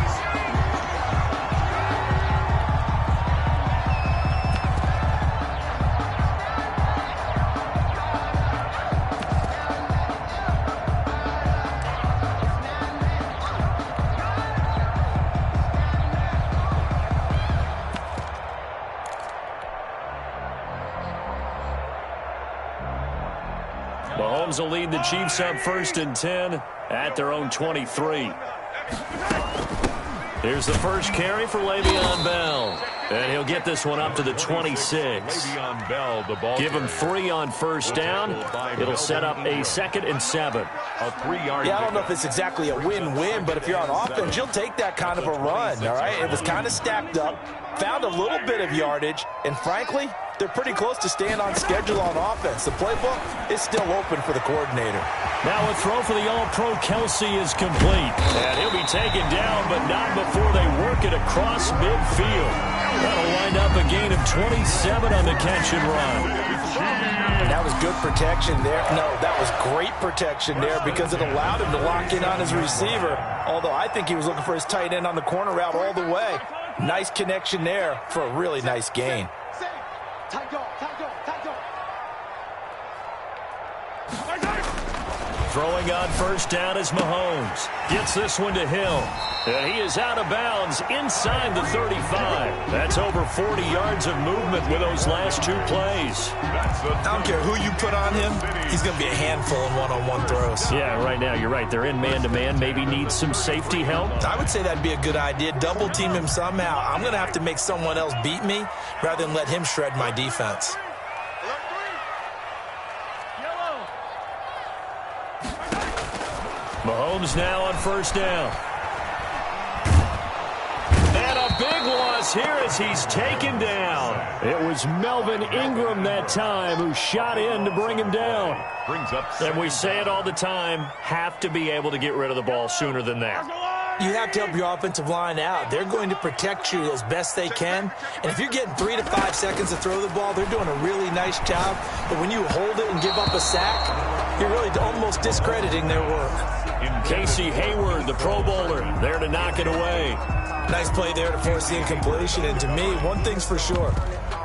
Mahomes will lead the Chiefs up 1st and 10 at their own 23. Here's the first carry for Le'Veon Bell. And he'll get this one up to the 26. Le'Veon Bell, the ball. Give him 3 on first down. It'll set up a 2nd and 7. A 3-yard. Yeah, I don't know if it's exactly a win-win, but if you're on offense, you'll take that kind of a run, all right? It was kind of stacked up, found a little bit of yardage, and frankly, they're pretty close to staying on schedule on offense. The playbook is still open for the coordinator. Now a throw for the All-Pro Kelsey is complete. And he'll be taken down, but not before they work it across midfield. That'll wind up a gain of 27 on the catch and run. That was good protection there. No, that was great protection there because it allowed him to lock in on his receiver. Although I think he was looking for his tight end on the corner route all the way. Nice connection there for a really nice gain. Throwing on first down is Mahomes. Gets this one to Hill. And he is out of bounds inside the 35. That's over 40 yards of movement with those last 2 plays. I don't care who you put on him. He's going to be a handful in one-on-one throws. Yeah, right now you're right. They're in man-to-man. Maybe needs some safety help. I would say that'd be a good idea. Double team him somehow. I'm going to have to make someone else beat me rather than let him shred my defense. Mahomes now on first down. And a big loss here as he's taken down. It was Melvin Ingram that time who shot in to bring him down. Brings up. And we say it all the time, have to be able to get rid of the ball sooner than that. You have to help your offensive line out. They're going to protect you as best they can. And if you're getting 3 to 5 seconds to throw the ball, they're doing a really nice job. But when you hold it and give up a sack, you're really almost discrediting their work. Casey Hayward, the Pro Bowler, there to knock it away. Nice play there to force the incompletion. And to me, one thing's for sure.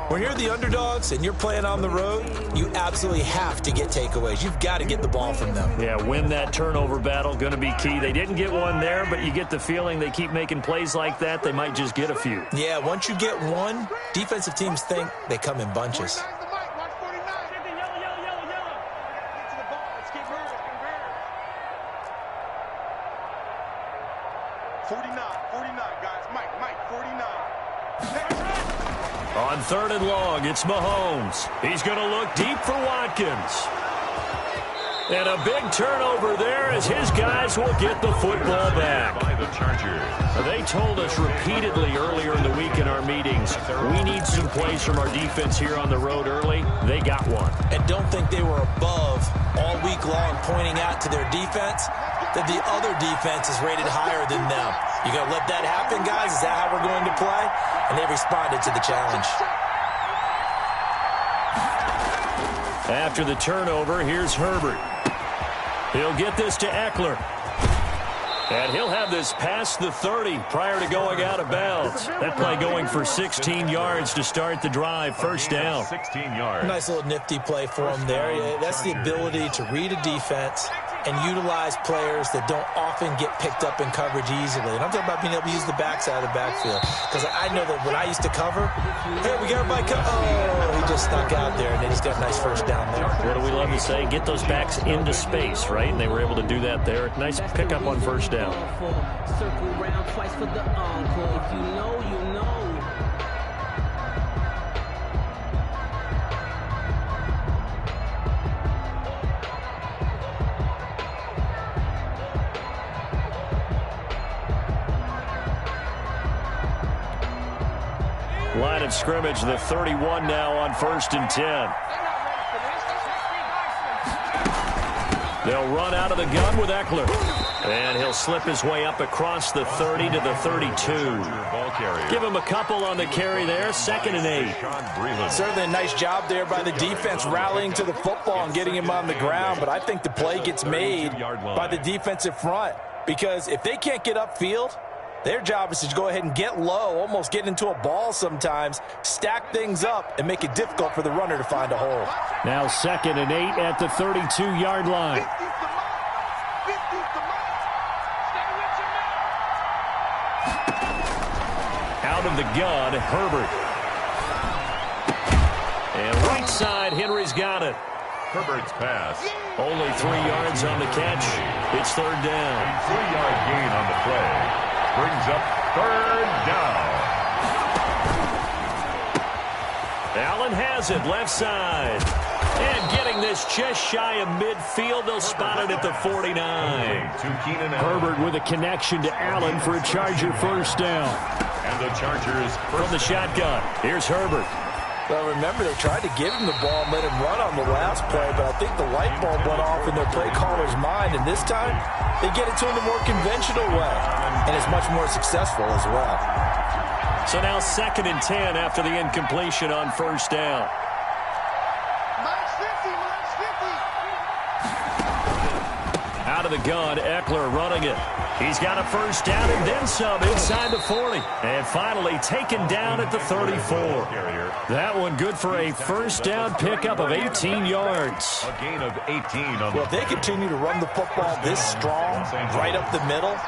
When you're the underdogs and you're playing on the road, you absolutely have to get takeaways. You've got to get the ball from them. Yeah, win that turnover battle, going to be key. They didn't get one there, but you get the feeling they keep making plays like that, they might just get a few. Yeah, once you get one, defensive teams think they come in bunches. On 3rd and long, it's Mahomes. He's going to look deep for Watkins. And a big turnover there as his guys will get the football back. By the Chargers. They told us repeatedly earlier in the week in our meetings, we need some plays from our defense here on the road early. They got one. And don't think they were above all week long pointing out to their defense that the other defense is rated higher than them. You going to let that happen, guys? Is that how we're going to play? And they responded to the challenge. After the turnover, here's Herbert. He'll get this to Eckler. And he'll have this past the 30 prior to going out of bounds. That play going for 16 yards to start the drive. First down. 16 yards. Nice little nifty play for him there. Yeah, that's the ability to read a defense and utilize players that don't often get picked up in coverage easily. And I'm talking about being able to use the backside of the backfield. Because I know that when I used to cover, hey, we got everybody oh, he just snuck out there, and then he's got a nice first down there. What do we love to say? Get those backs into space, right? And they were able to do that there. Nice pickup on first down. Circle round twice for the encore. If you know, you know. Line of scrimmage, the 31 now on 1st and 10. They'll run out of the gun with Eckler. And he'll slip his way up across the 30 to the 32. Give him a couple on the carry there. 2nd and 8. Certainly a nice job there by the defense rallying to the football and getting him on the ground. But I think the play gets made by the defensive front. Because if they can't get upfield, their job is to go ahead and get low, almost get into a ball sometimes, stack things up, and make it difficult for the runner to find a hole. Now 2nd and 8 at the 32-yard line. Out of the gun, Herbert. And right side, Henry's got it. Herbert's pass. Only 3 yards on the catch. It's 3rd down. 3-yard gain on the play. Brings up 3rd down. Allen has it, left side. And getting this just shy of midfield, they'll spot it at the 49. Herbert with a connection to Allen for a Charger 1st down. And the Chargers from the shotgun. Here's Herbert. Well, remember, they tried to give him the ball and let him run on the last play, but I think the light bulb went off in their play caller's mind, and this time they get it to him the more conventional way, and it's much more successful as well. So now 2nd and 10 after the incompletion on 1st down. Out of the gun, Eckler running it. He's got a 1st down and then some inside the 40. And finally taken down at the 34. That one good for a 1st down pickup of 18 yards. A gain of 18 on well, if they continue to run the football this strong, right up the middle,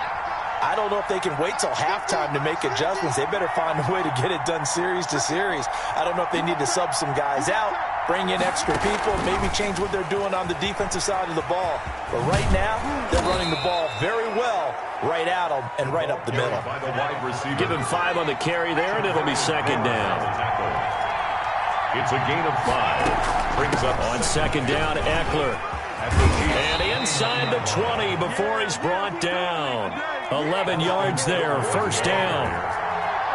I don't know if they can wait till halftime to make adjustments. They better find a way to get it done series to series. I don't know if they need to sub some guys out, bring in extra people, maybe change what they're doing on the defensive side of the ball. But right now, they're running the ball very well right at them and right up the middle. Give him 5 on the carry there, and it'll be 2nd down. It's a gain of 5. Brings up on 2nd down, Eckler. And inside the 20 before he's brought down. 11 yards there, 1st down.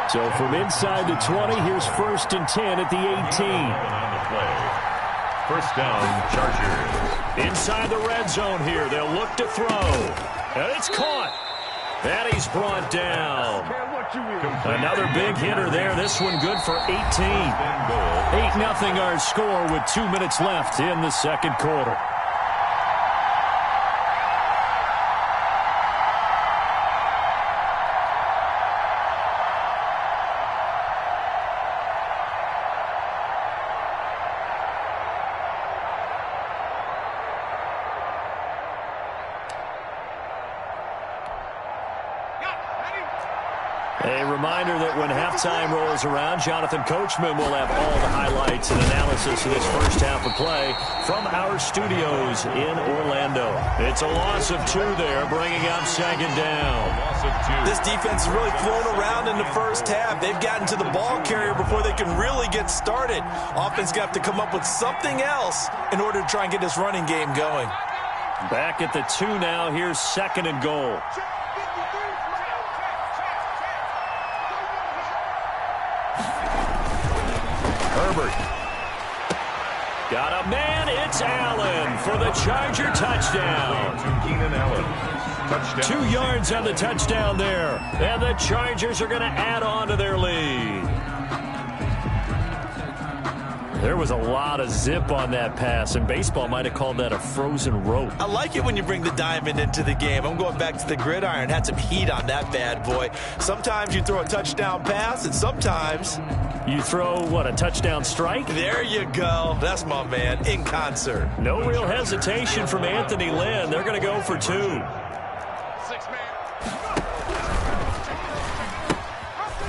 So from inside the 20, here's 1st and 10 at the 18. 1st down, Chargers. Inside the red zone here, they'll look to throw. And it's caught. And he's brought down. Another big hitter there. This one good for 18. 8-0 our score with 2 minutes left in the 2nd quarter. A reminder that when halftime rolls around, Jonathan Coachman will have all the highlights and analysis of this 1st half of play from our studios in Orlando. It's a loss of 2 there, bringing up 2nd down. This defense has really flown around in the 1st half. They've gotten to the ball carrier before they can really get started. Offense got to come up with something else in order to try and get this running game going. Back at the 2 now. Here's 2nd and goal. Herbert. Got a man. It's Allen for the Charger touchdown. 2 yards on the touchdown there. And the Chargers are going to add on to their lead. There was a lot of zip on that pass, and baseball might have called that a frozen rope. I like it when you bring the diamond into the game. I'm going back to the gridiron. Had some heat on that bad boy. Sometimes you throw a touchdown pass, and sometimes you throw, what, a touchdown strike? There you go. That's my man, in concert. No real hesitation from Anthony Lynn. They're going to go for 2.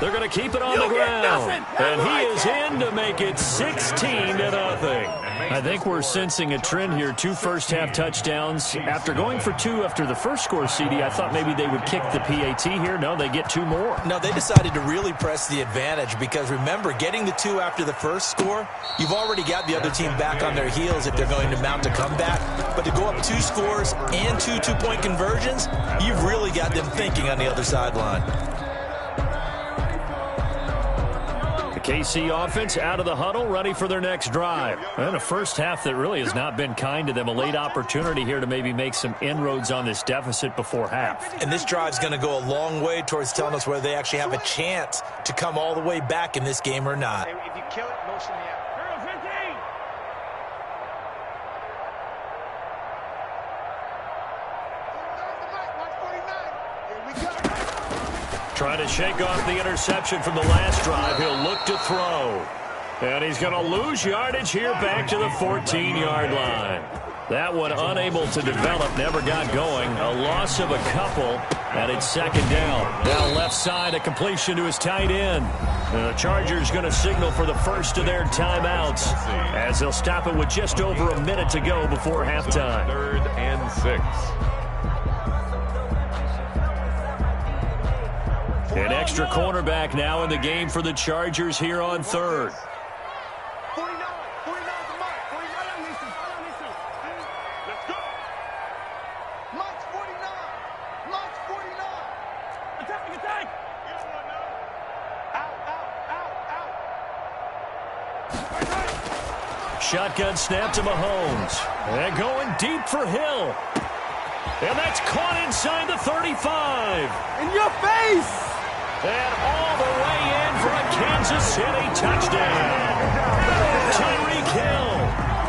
They're going to keep it on the ground. And he is in to make it 16-0. I think we're sensing a trend here. 2 first-half touchdowns. After going for 2 after the first score, CD, I thought maybe they would kick the PAT here. No, they get 2 more. No, they decided to really press the advantage because, remember, getting the 2 after the first score, you've already got the other team back on their heels if they're going to mount a comeback. But to go up 2 scores and 2 two-point conversions, you've really got them thinking on the other sideline. KC offense out of the huddle, ready for their next drive. And a first half that really has not been kind to them. A late opportunity here to maybe make some inroads on this deficit before half. And this drive's going to go a long way towards telling us whether they actually have a chance to come all the way back in this game or not. If you kill it, motion me out. Trying to shake off the interception from the last drive. He'll look to throw. And he's going to lose yardage here back to the 14-yard line. That one unable to develop, never got going. A loss of a couple, and it's second down. Now left side, a completion to his tight end. And the Chargers going to signal for the first of their timeouts as they'll stop it with just over a minute to go before halftime. 3rd and 6. An extra cornerback now in the game for the Chargers here on 3rd. 49 the mark. 49. Let's go. Mike's 49. Mike's 49. Attack. Out. Shotgun snap to Mahomes. And going deep for Hill. And that's caught inside the 35. In your face. And all the way in for a Kansas City touchdown. Tyreek Hill,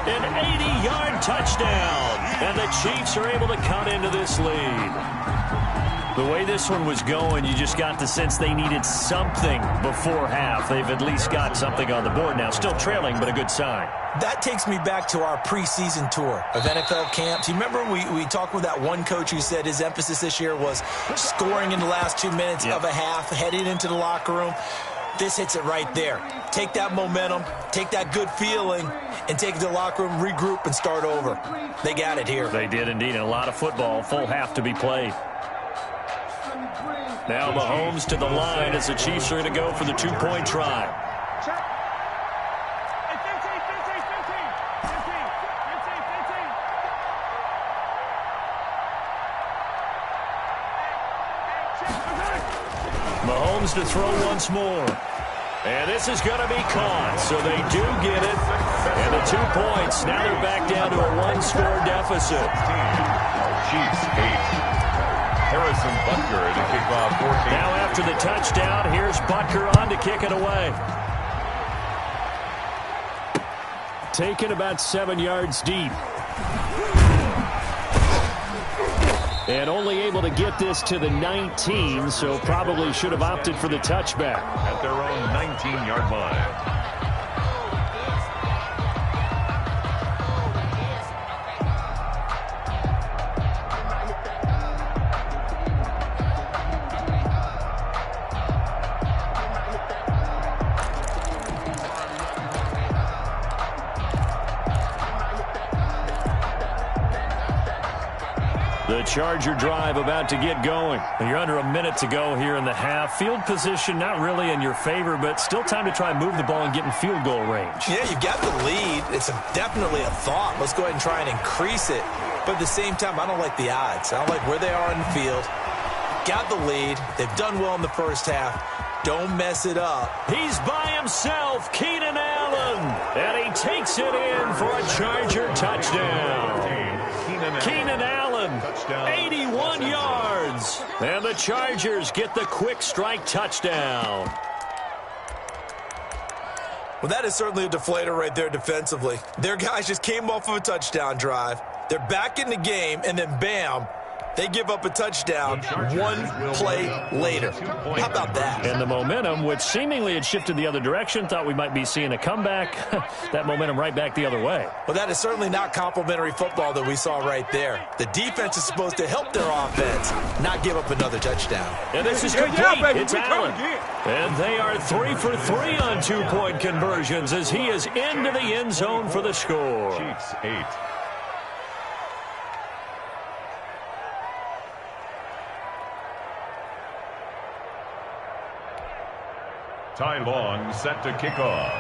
an 80-yard touchdown. And the Chiefs are able to cut into this lead. The way this one was going, you just got the sense they needed something before half. They've at least got something on the board now. Still trailing, but a good sign. That takes me back to our preseason tour of NFL camps. You remember we talked with that one coach who said his emphasis this year was scoring in the last 2 minutes of a half, heading into the locker room. This hits it right there. Take that momentum, take that good feeling, and take it to the locker room, regroup, and start over. They got it here. They did indeed, and a lot of football, full half to be played. Now Mahomes to the line as the Chiefs are going to go for the two-point try. Mahomes to throw once more. And this is going to be caught, so they do get it. And the 2 points, now they're back down to a one-score deficit. Chiefs 8. Harrison Butker to kick off 14. Now after the touchdown, here's Butker on to kick it away. Taken about 7 yards deep. And only able to get this to the 19, so probably should have opted for the touchback. At their own 19-yard line. The Charger drive about to get going. You're under a minute to go here in the half. Field position not really in your favor, but still time to try and move the ball and get in field goal range. Yeah, you got the lead. It's definitely a thought. Let's go ahead and try and increase it. But at the same time, I don't like the odds. I don't like where they are in the field. Got the lead. They've done well in the first half. Don't mess it up. He's by himself, Keenan Allen. And he takes it in for a Charger touchdown. Keenan Allen, 81 yards. And the Chargers get the quick strike touchdown. Well, that is certainly a deflator right there defensively. Their guys just came off of a touchdown drive. They're back in the game, and then bam, they give up a touchdown one play later. How about that? And the momentum, which seemingly had shifted the other direction, thought we might be seeing a comeback. That momentum right back the other way. Well, that is certainly not complimentary football that we saw right there. The defense is supposed to help their offense, not give up another touchdown. And this is complete. It's Allen. And they are 3 for 3 on two-point conversions as he is into the end zone for the score. Chiefs 8. Ty Long set to kick off.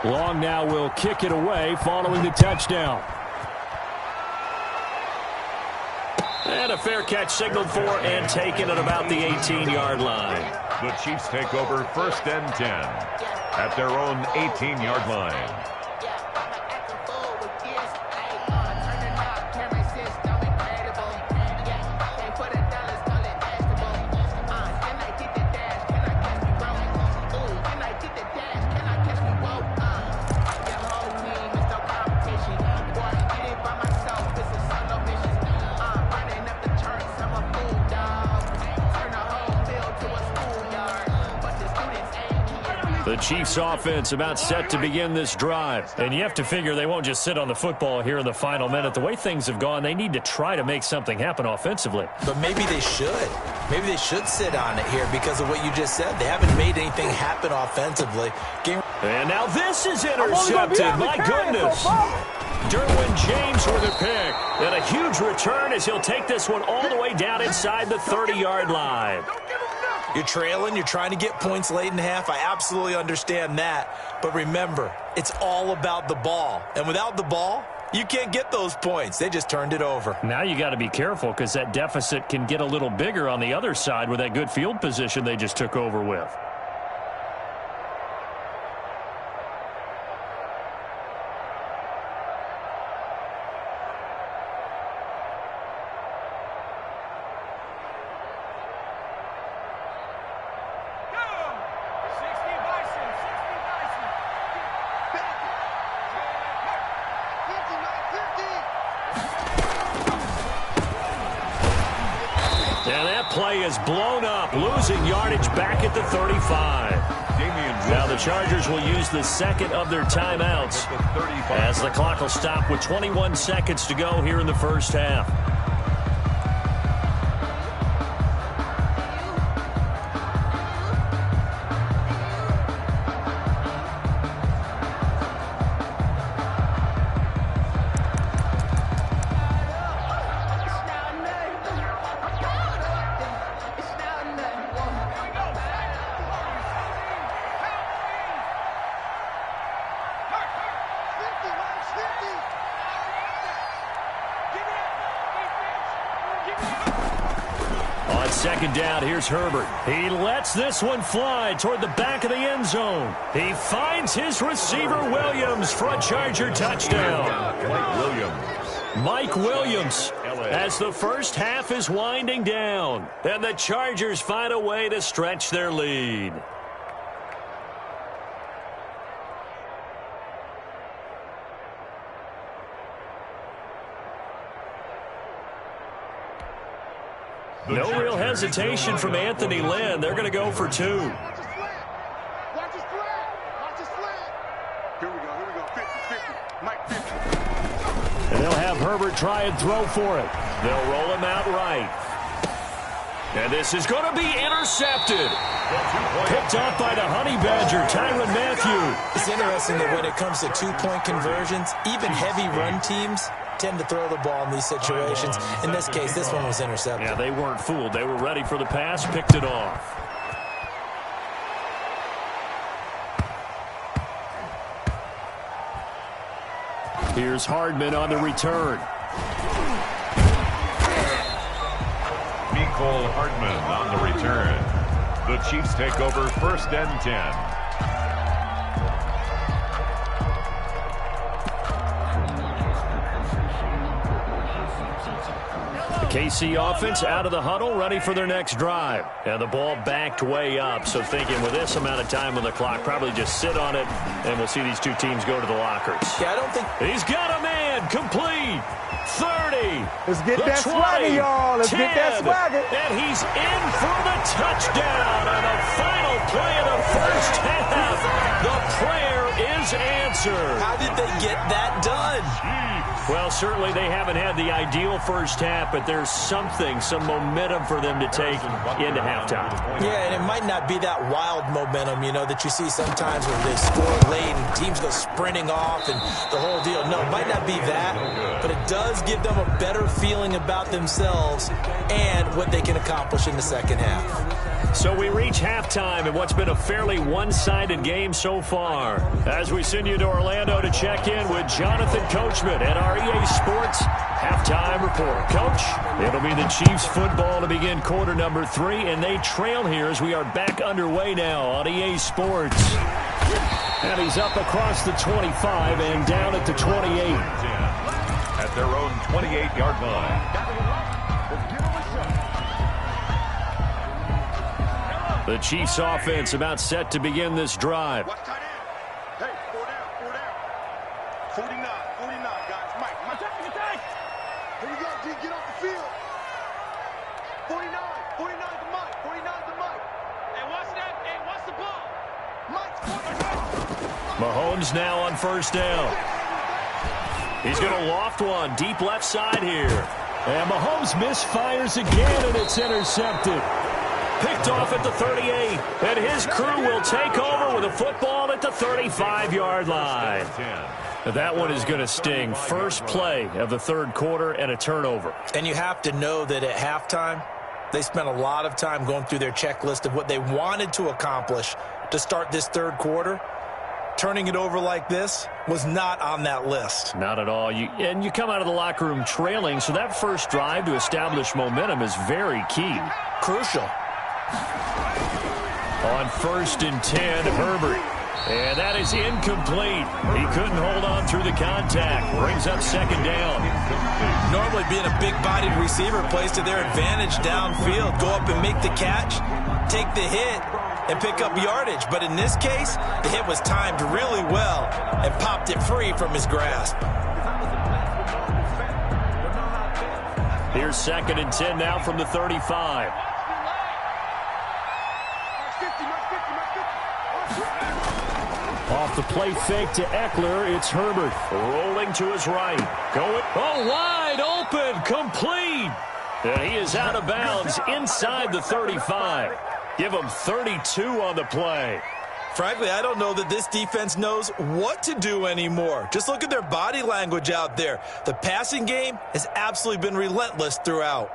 Long now will kick it away following the touchdown. And a fair catch signaled for and taken at about the 18-yard line. The Chiefs take over 1st and 10 at their own 18-yard line. The Chiefs offense about set to begin this drive. And you have to figure they won't just sit on the football here in the final minute. The way things have gone, they need to try to make something happen offensively. But maybe they should. Maybe they should sit on it here because of what you just said. They haven't made anything happen offensively. And now this is intercepted. My goodness. Derwin James with a pick. And a huge return as he'll take this one all the way down inside the 30-yard line. You're trailing. You're trying to get points late in half. I absolutely understand that. But remember, it's all about the ball. And without the ball, you can't get those points. They just turned it over. Now you got to be careful because that deficit can get a little bigger on the other side with that good field position they just took over with. Play is blown up, losing yardage back at the 35. Now the Chargers will use the second of their timeouts as the clock will stop with 21 seconds to go here in the first half. Second down, here's Herbert. He lets this one fly toward the back of the end zone. He finds his receiver Williams for a Charger touchdown. Mike Williams as the first half is winding down. And the Chargers find a way to stretch their lead. No real hesitation from Anthony Lynn. They're going to go for two. Watch his flat. Watch his flat. Here we go. 50-50. Mike 50. And they'll have Herbert try and throw for it. They'll roll him out right. And this is going to be intercepted. Picked off by the Honey Badger, Tyrann Mathieu. It's interesting that when it comes to two-point conversions, even heavy run teams tend to throw the ball in these situations. In this case, this one was intercepted. Yeah, they weren't fooled. They were ready for the pass, picked it off. Here's Hardman on the return. Cole Hardman on the return. The Chiefs take over 1st and 10. KC offense out of the huddle, ready for their next drive. And the ball backed way up, so thinking with this amount of time on the clock, probably just sit on it, and we'll see these two teams go to the lockers. Yeah, I don't think... He's got a man, complete, 30. Let's get that 20, swagger, y'all. Let's 10, get that swagger. And he's in for the touchdown on the final play of the first half. The prayer is answered. How did they get that done? Well, certainly they haven't had the ideal first half, but there's some momentum for them to take into halftime. Yeah, and it might not be that wild momentum, you know, that you see sometimes when they score late and teams go sprinting off and the whole deal. No, it might not be that, but it does give them a better feeling about themselves and what they can accomplish in the second half. So we reach halftime in what's been a fairly one-sided game so far. As we send you to Orlando to check in with Jonathan Coachman at our EA Sports Halftime Report. Coach, it'll be the Chiefs football to begin quarter number 3, and they trail here as we are back underway now on EA Sports. And he's up across the 25 and down at the 28. At their own 28-yard line. The Chiefs offense about set to begin this drive. Watch tight end. Hey, 4 down. 49, guys. Mike. Attack. Here we go, D. Get off the field. 49 to Mike. 49 to Mike. Hey, watch that. Hey, watch the ball. Mike. Mahomes now on first down. He's going to loft one deep left side here. And Mahomes misfires again, and it's intercepted. Picked off at the 38, and his crew will take over with a football at the 35-yard line. That one is going to sting. First play of the third quarter and a turnover. And you have to know that at halftime, they spent a lot of time going through their checklist of what they wanted to accomplish to start this third quarter. Turning it over like this was not on that list. Not at all. And you come out of the locker room trailing, so that first drive to establish momentum is very key. Crucial. On 1st and 10, Herbert. And that is incomplete. He couldn't hold on through the contact. Brings up second down. Normally being a big-bodied receiver plays to their advantage downfield. Go up and make the catch, take the hit, and pick up yardage. But in this case, the hit was timed really well and popped it free from his grasp. Here's 2nd and 10 now from the 35. Off the play fake to Eckler, it's Herbert. Rolling to his right. Going, wide open, complete. And he is out of bounds inside the 35. Give him 32 on the play. Frankly, I don't know that this defense knows what to do anymore. Just look at their body language out there. The passing game has absolutely been relentless throughout.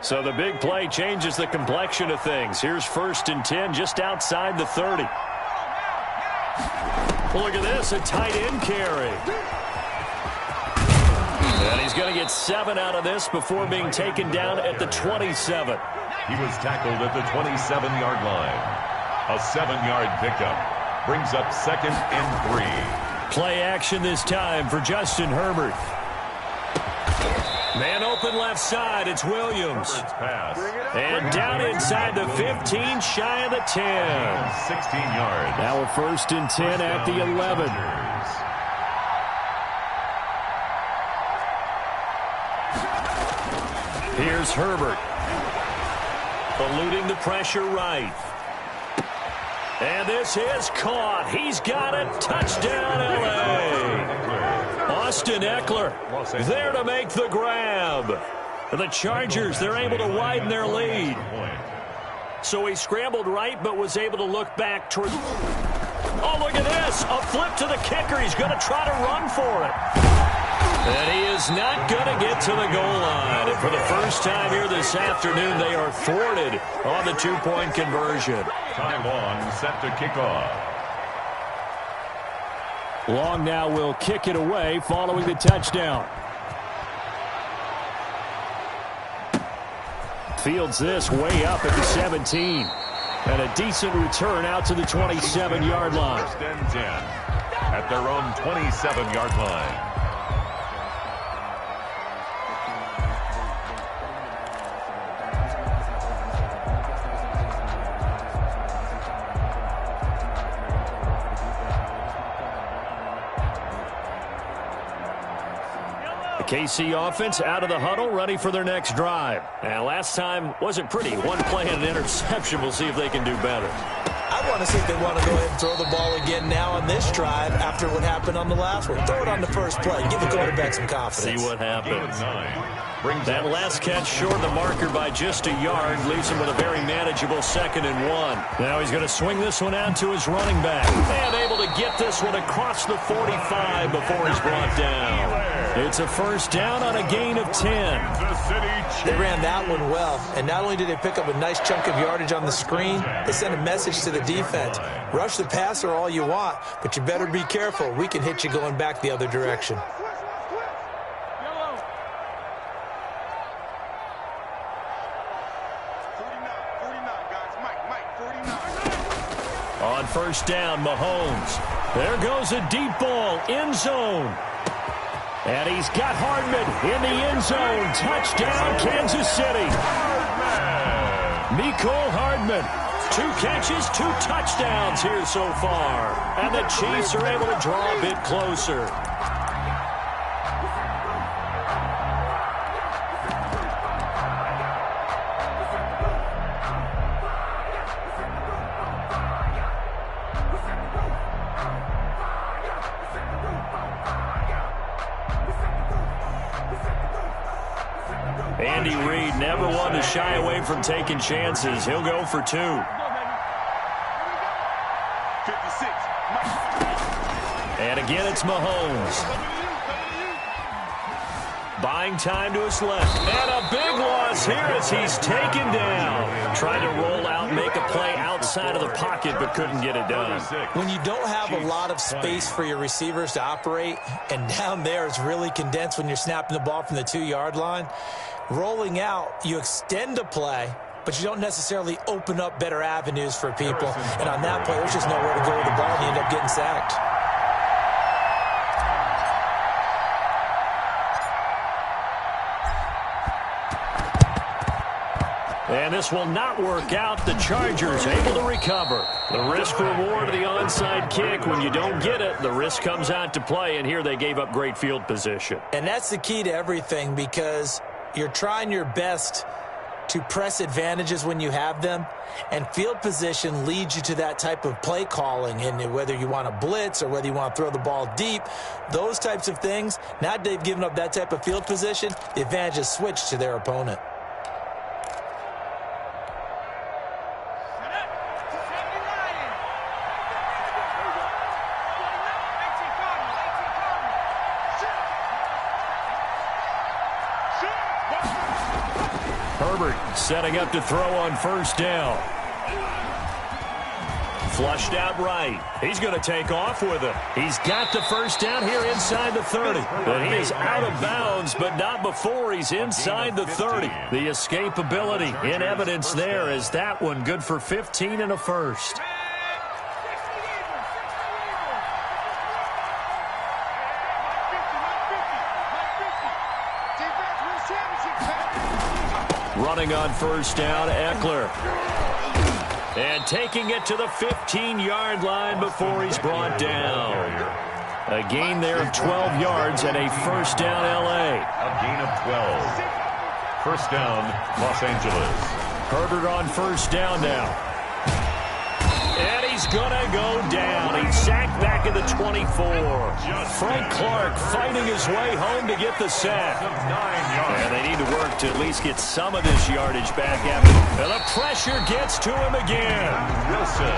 So the big play changes the complexion of things. Here's 1st and 10 just outside the 30. Look at this, a tight end carry. And he's going to get 7 out of this before being taken down at the 27. He was tackled at the 27-yard line. A 7-yard pickup. Brings up 2nd and 3. Play action this time for Justin Herbert. Man open left side, it's Williams. And down inside the 15, shy of the 10. 16 yards. Now a 1st and 10 at the 11. Here's Herbert. Eluding the pressure right. And this is caught. He's got it. Touchdown, L.A. Austin Eckler there to make the grab. The Chargers, they're able to widen their lead. So he scrambled right but was able to look back toward... Oh, look at this. A flip to the kicker. He's going to try to run for it. And he is not going to get to the goal line. And for the first time here this afternoon, they are thwarted on the two-point conversion. Time long, set to kick off. Long now will kick it away following the touchdown. Fields this way up at the 17. And a decent return out to the 27-yard line. 1st and 10 at their own 27-yard line. KC offense out of the huddle, ready for their next drive. And last time wasn't pretty. One play and an interception. We'll see if they can do better. I I want to see if they want to go ahead and throw the ball again now on this drive after what happened on the last one. Throw it on the first play. Give the quarterback some confidence. See what happens. That last catch short of the marker by just a yard leaves him with a very manageable 2nd and 1. Now he's going to swing this one out to his running back. And able to get this one across the 45 before he's brought down. It's a first down on a gain of 10. They ran that one well. And not only did they pick up a nice chunk of yardage on the screen, they sent a message to the defense. Rush the passer all you want, but you better be careful. We can hit you going back the other direction. On first down, Mahomes. There goes a deep ball, end zone. And he's got Hardman in the end zone. Touchdown, Kansas City. Mecole Hardman. 2 catches, 2 touchdowns here so far. And the Chiefs are able to draw a bit closer. Andy Reid never one to shy away from taking chances. He'll go for 2. 56. And again, it's Mahomes. Buying time to his left. And a big loss here as he's taken down. Trying to roll out, make a play outside of the pocket, but couldn't get it done. When you don't have a lot of space for your receivers to operate, and down there it's really condensed when you're snapping the ball from the 2-yard line, rolling out, you extend a play, but you don't necessarily open up better avenues for people. And on that play, there's just nowhere to go with the ball, and you end up getting sacked. And this will not work out. The Chargers able to recover. The risk-reward of the onside kick. When you don't get it, the risk comes out to play, and here they gave up great field position. And that's the key to everything, because you're trying your best to press advantages when you have them, and field position leads you to that type of play calling. And whether you want to blitz or whether you want to throw the ball deep, those types of things, now they've given up that type of field position, the advantage is switched to their opponent. Herbert setting up to throw on first down. Flushed out right. He's going to take off with it. He's got the first down here inside the 30. But he is out of bounds, but not before he's inside the 30. The escapability in evidence there as that one good for 15 and a first. Running on first down, Eckler. And taking it to the 15-yard line before he's brought down. A gain there of 12 yards and a first down, L.A. A gain of 12. First down, Los Angeles. Herbert on first down now. And he's going to go down. He's sacked back at the 24. Frank Clark fighting his way home to get the sack. And they need to work to at least get some of this yardage back after. And the pressure gets to him again. Wilson.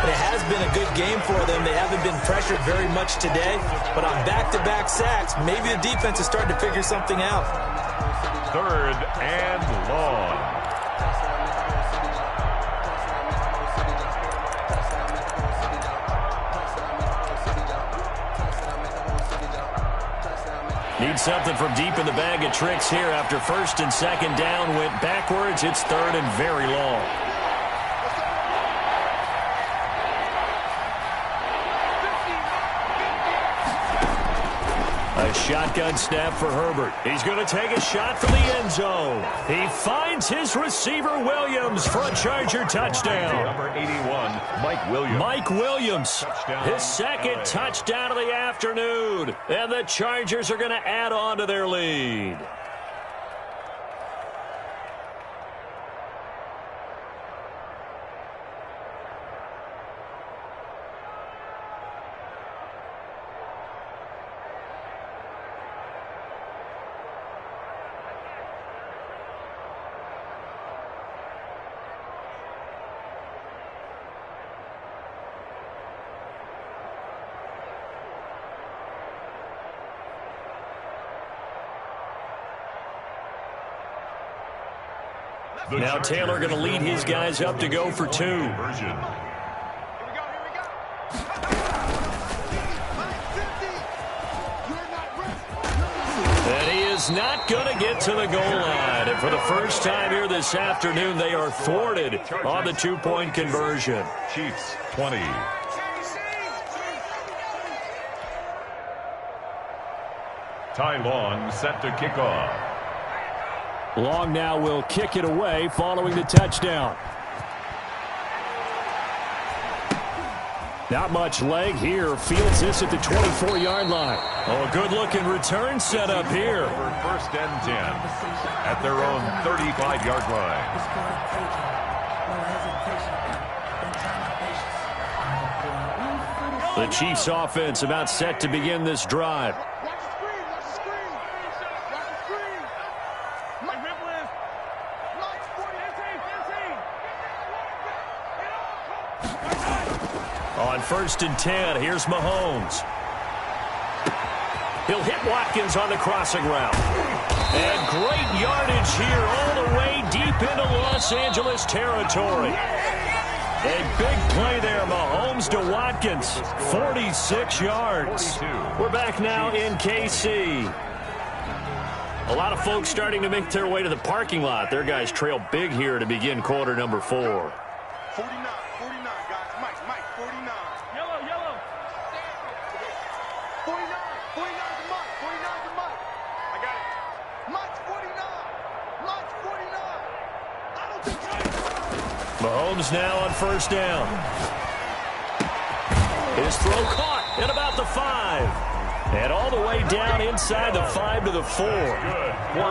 It has been a good game for them. They haven't been pressured very much today. But on back-to-back sacks, maybe the defense is starting to figure something out. 3rd and long. Need something from deep in the bag of tricks here after first and second down went backwards. It's 3rd and very long. A shotgun snap for Herbert. He's going to take a shot from the end zone. He finds his receiver Williams for a Charger touchdown. Number 81, Mike Williams. Mike Williams, his second touchdown of the afternoon. And the Chargers are going to add on to their lead. Now Taylor going to lead his guys up to go for 2. And he is not going to get to the goal line. And for the first time here this afternoon, they are thwarted on the 2-point conversion. Chiefs 20. Ty Long set to kick off. Long now will kick it away following the touchdown. Not much leg here. Fields this at the 24-yard line. Oh, good-looking return set up here. For 1st and 10 at their own 35-yard line. The Chiefs offense about set to begin this drive. On 1st and 10, here's Mahomes. He'll hit Watkins on the crossing route. And great yardage here all the way deep into Los Angeles territory. A big play there, Mahomes to Watkins, 46 yards. We're back now in KC. A lot of folks starting to make their way to the parking lot. Their guys trail big here to begin quarter number 4. 49, guys. Mike, 49. Yellow. 49 to Mike. 49 to Mike. I got it. Mike's 49. I don't think Mahomes now on 1st down. His throw caught at about the 5. And all the way down inside the 5 to the 4.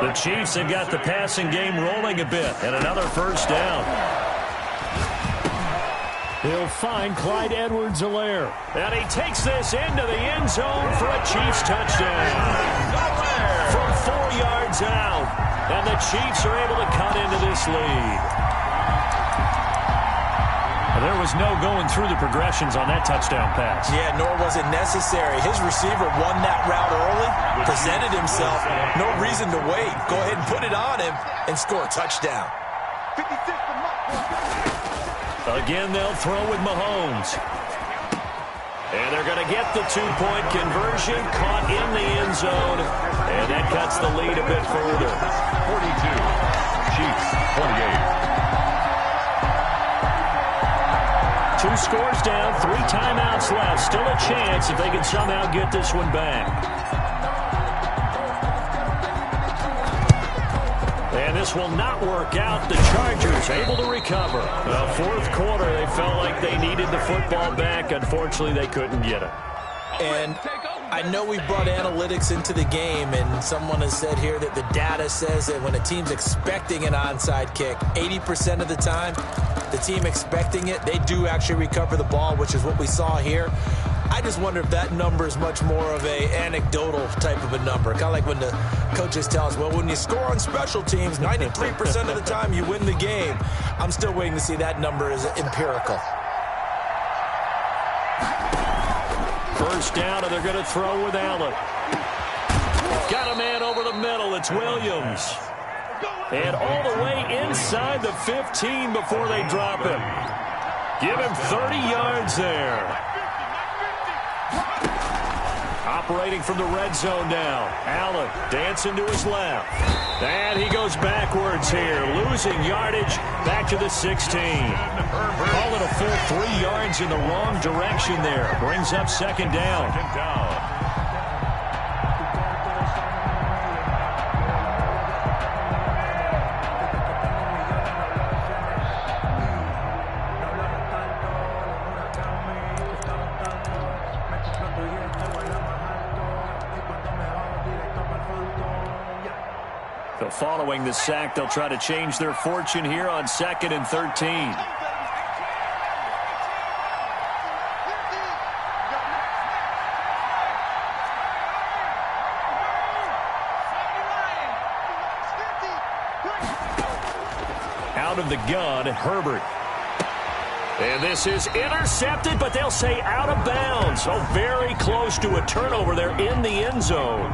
The Chiefs have got the passing game rolling a bit. And another 1st down. He'll find Clyde Edwards-Helaire. And he takes this into the end zone for a Chiefs touchdown. From 4 yards out. And the Chiefs are able to cut into this lead. There was no going through the progressions on that touchdown pass. Yeah, nor was it necessary. His receiver won that route early, presented himself. No reason to wait. Go ahead and put it on him and score a touchdown. 56 to Mike. Again, they'll throw with Mahomes. And they're going to get the 2-point conversion, caught in the end zone. And that cuts the lead a bit further. 42, Chiefs 28. 2 scores down, 3 timeouts left. Still a chance if they can somehow get this one back. And this will not work out. The Chargers able to recover. The 4th quarter, they felt like they needed the football back. Unfortunately, they couldn't get it. And I know we brought analytics into the game, and someone has said here that the data says that when a team's expecting an onside kick, 80% of the time, the team expecting it, they do actually recover the ball, which is what we saw here. I just wonder if that number is much more of a anecdotal type of a number. Kind of like when the coaches tell us, well, when you score on special teams, 93% of the time you win the game. I'm still waiting to see that number as empirical. 1st down, and they're going to throw with Allen. Got a man over the middle. It's Williams. And all the way inside the 15 before they drop him. Give him 30 yards there. Operating from the red zone now. Allen dancing to his left. And he goes backwards here. Losing yardage back to the 16. Call it a full 3 yards in the wrong direction there. Brings up 2nd down. So following the sack, they'll try to change their fortune here on 2nd and 13. Out of the gun, Herbert. And this is intercepted, but they'll say out of bounds. So very close to a turnover there in the end zone.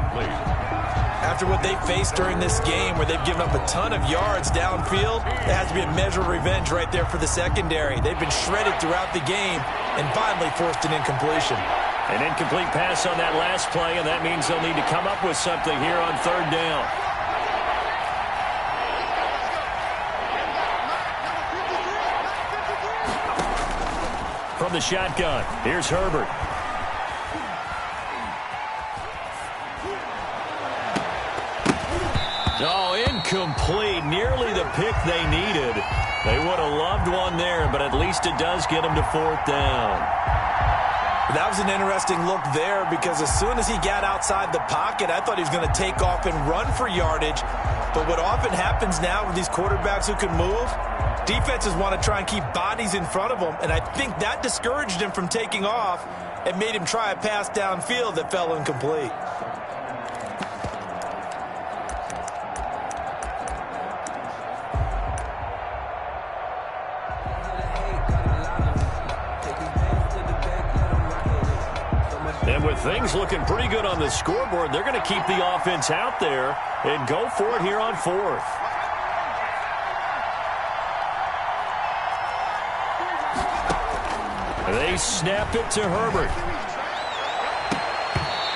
After what they faced during this game where they've given up a ton of yards downfield, there has to be a measure of revenge right there for the secondary. They've been shredded throughout the game and finally forced an incompletion. An incomplete pass on that last play, and that means they'll need to come up with something here on third down. From the shotgun, here's Herbert. Oh, incomplete. Nearly the pick they needed. They would have loved one there, but at least it does get them to fourth down. That was an interesting look there because as soon as he got outside the pocket, I thought he was going to take off and run for yardage. But what often happens now with these quarterbacks who can move, defenses want to try and keep bodies in front of them, and I think that discouraged him from taking off and made him try a pass downfield that fell incomplete. And with things looking pretty good on the scoreboard, they're going to keep the offense out there and go for it here on fourth. They snap it to Herbert.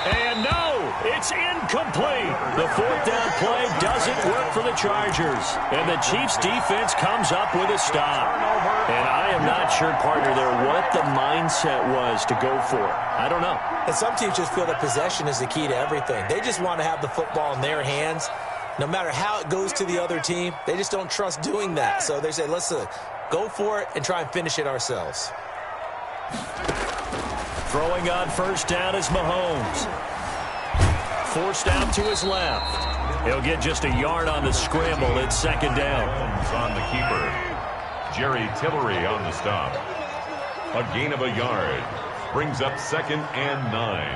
And no, it's incomplete. The fourth down play doesn't work for the Chargers. And the Chiefs defense comes up with a stop. And I am not sure, partner, there what the mindset was to go for it. I don't know. And some teams just feel that possession is the key to everything. They just want to have the football in their hands. No matter how it goes to the other team, they just don't trust doing that. So they say, let's go for it and try and finish it ourselves. Throwing on first down is Mahomes. Forced out to his left. He'll get just a yard on the scramble. It's second down. Mahomes on the keeper. Jerry Tillery on the stop. A gain of a yard. Brings up 2nd and 9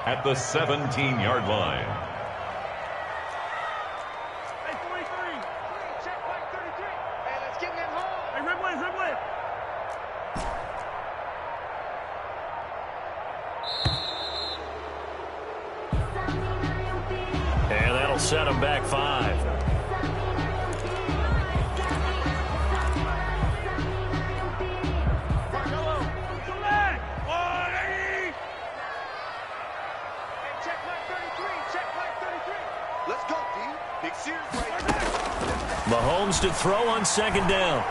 at the 17-yard line. Hey, 43. Check back 33. Hey, let's get that home. Hey, red one, red one. And that'll set him back 5. Mahomes to throw on second down.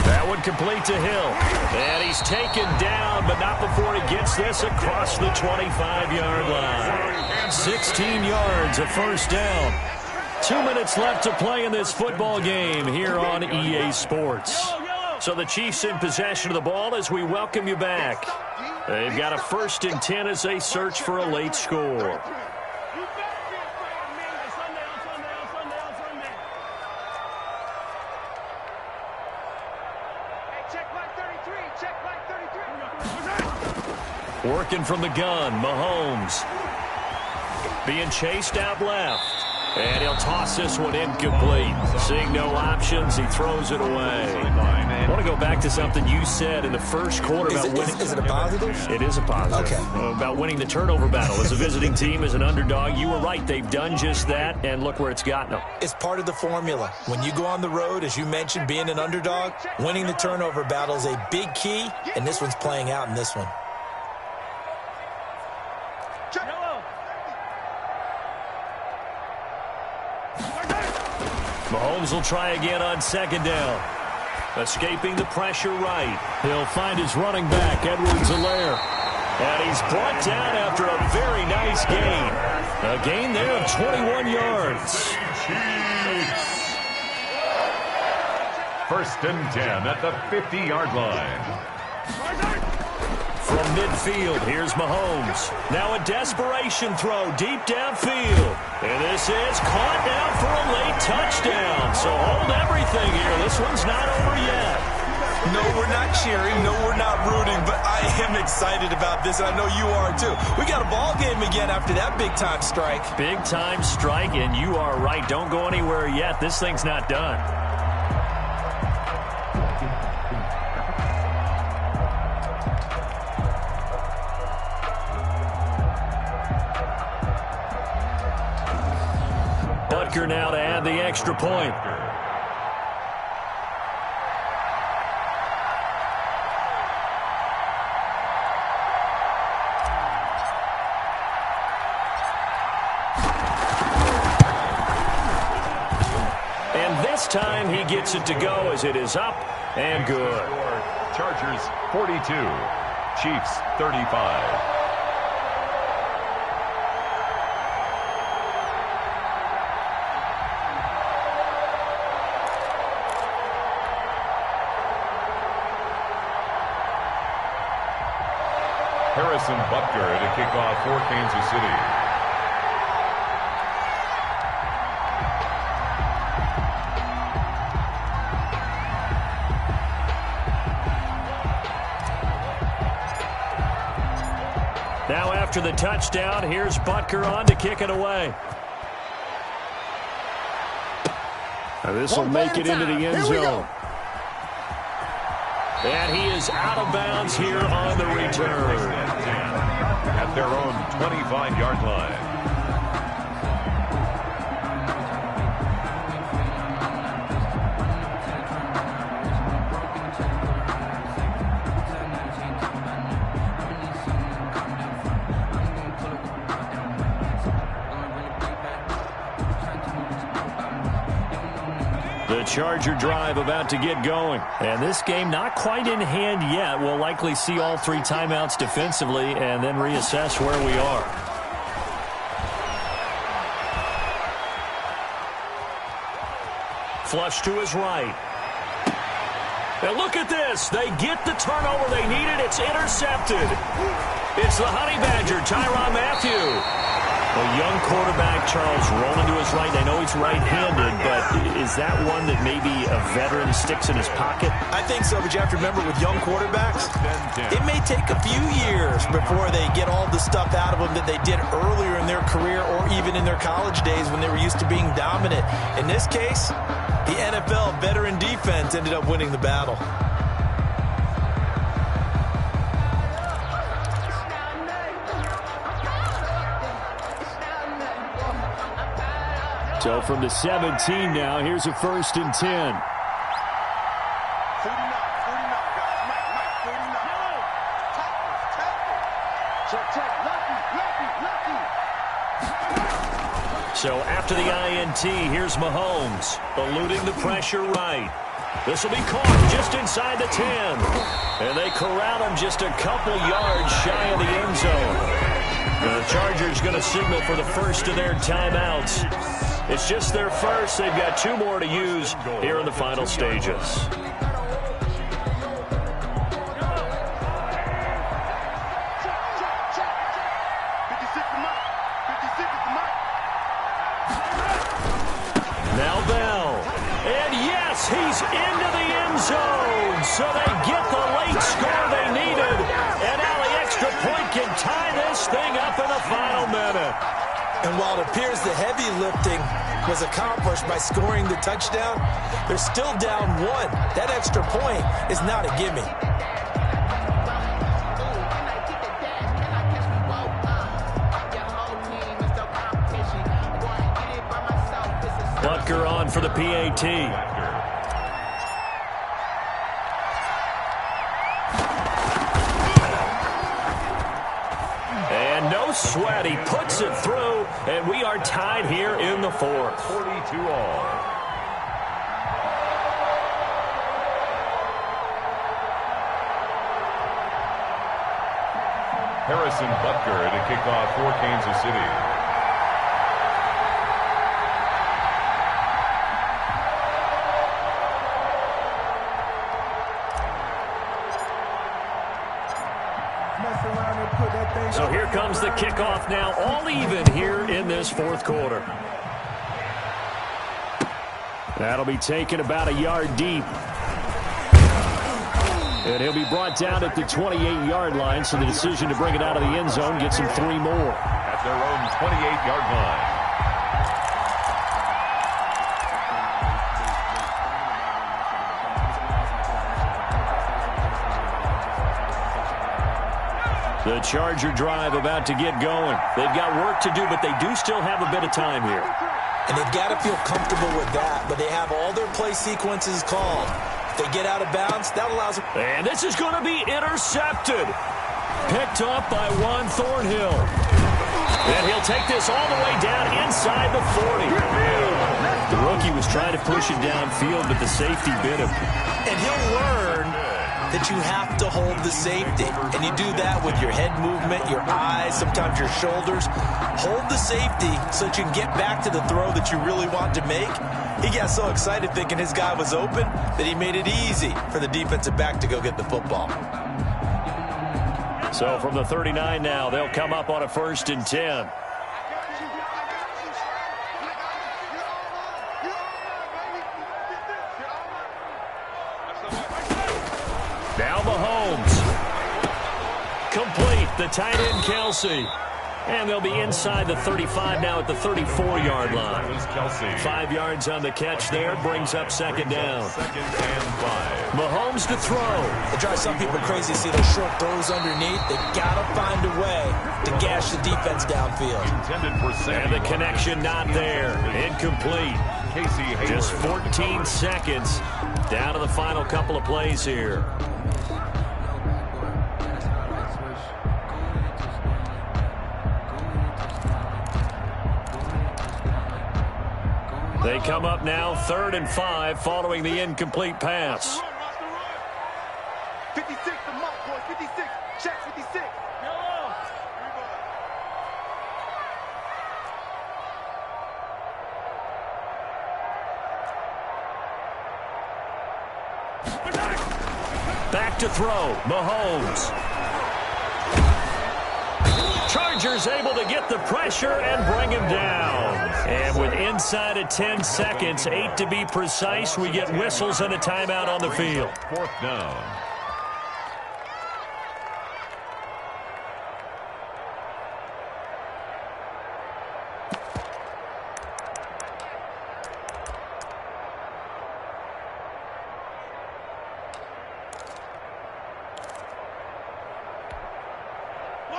That one complete to Hill. And he's taken down, but not before he gets this across the 25-yard line. 16 yards, a first down. 2 minutes left to play in this football game here on EA Sports. So the Chiefs in possession of the ball as we welcome you back. They've got a 1st and 10 as they search for a late score. Working from the gun, Mahomes. Being chased out left. And he'll toss this one incomplete. Seeing no options, he throws it away. I want to go back to something you said in the first quarter about winning. Is it a positive? It is a positive. Okay. About winning the turnover battle. As a visiting team, as an underdog, you were right. They've done just that, and look where it's gotten them. It's part of the formula. When you go on the road, as you mentioned, being an underdog, winning the turnover battle is a big key, and this one's playing out in this one. Mahomes will try again on second down. Escaping the pressure right. He'll find his running back, Edwards-Helaire. And he's brought down after a very nice gain. A gain there of 21 yards. Chiefs. 1st and 10 at the 50-yard line. From midfield, here's Mahomes. Now a desperation throw deep downfield. And this is caught down for a late touchdown. So hold everything here. This one's not over yet. No, we're not cheering. No, we're not rooting. But I am excited about this, and I know you are too. We got a ball game again after that big-time strike. Big-time strike, and you are right. Don't go anywhere yet. This thing's not done. Butker now to add the extra point. And this time he gets it to go as it is up and good. Chargers 42, Chiefs 35. Harrison Butker to kick off for Kansas City. Now after the touchdown, here's Butker on to kick it away. This will make it into the end zone. And he is out of bounds here on the return. At their own 25-yard line. The Charger drive about to get going. And this game not quite in hand yet. We'll likely see all three timeouts defensively and then reassess where we are. Flush to his right. And look at this. They get the turnover they needed. It's intercepted. It's the Honey Badger, Tyrann Mathieu. A young quarterback, Charles, rolling to his right. I know he's right-handed, but is that one that maybe a veteran sticks in his pocket? I think so, but you have to remember with young quarterbacks, it may take a few years before they get all the stuff out of them that they did earlier in their career or even in their college days when they were used to being dominant. In this case, the NFL veteran defense ended up winning the battle. So from the 17 now, here's a 1st and 10. 49, 49, guys. Mike, 49. Tackle. Check. Lucky. So after the INT, here's Mahomes, eluding the pressure right. This will be caught just inside the 10. And they corral him just a couple yards shy of the end zone. The Chargers going to signal for the first of their timeouts. It's just their first. They've got 2 more to use here in the final stages. Now Bell. And yes, he's into the end zone. So they get the late score they needed. And now the extra point can tie this thing up in the final minute. And while it appears the heavy lifting was accomplished by scoring the touchdown, they're still down 1. That extra point is not a gimme. Butker on for the PAT. And no sweat. He puts it through, and we are tied here in the 4th. 42 all. Harrison Butker to kick off for Kansas City. So here comes the kickoff now, all even here in this 4th quarter. That'll be taken about a yard deep. And he'll be brought down at the 28-yard line, so the decision to bring it out of the end zone gets him 3 more. At their own 28-yard line. The Charger drive about to get going. They've got work to do, but they do still have a bit of time here. And they've got to feel comfortable with that, but they have all their play sequences called. If they get out of bounds, that allows them. And this is going to be intercepted. Picked up by Juan Thornhill. And he'll take this all the way down inside the 40. The rookie was trying to push it downfield, but the safety bit him. And he'll learn that you have to hold the safety. And you do that with your head movement, your eyes, sometimes your shoulders. Hold the safety so that you can get back to the throw that you really want to make. He got so excited thinking his guy was open that he made it easy for the defensive back to go get the football. So from the 39 now, they'll come up on a 1st and 10. Now Mahomes. Complete. The tight end, Kelsey. And they'll be inside the 35 now at the 34-yard line. 5 yards on the catch there. Brings up 2nd down. 2nd and 5. Mahomes to throw. It drives some people crazy to see those short throws underneath. They got to find a way to gash the defense downfield. And the connection not there. Incomplete. Just 14 seconds down to the final couple of plays here. They come up now 3rd and 5 following the incomplete pass. 56 the mark, boys. 56. Check 56. Back to throw. Mahomes. Chargers able to get the pressure and bring him down. And with inside of 10 seconds, 8 to be precise, we get whistles and a timeout on the field. 4th down.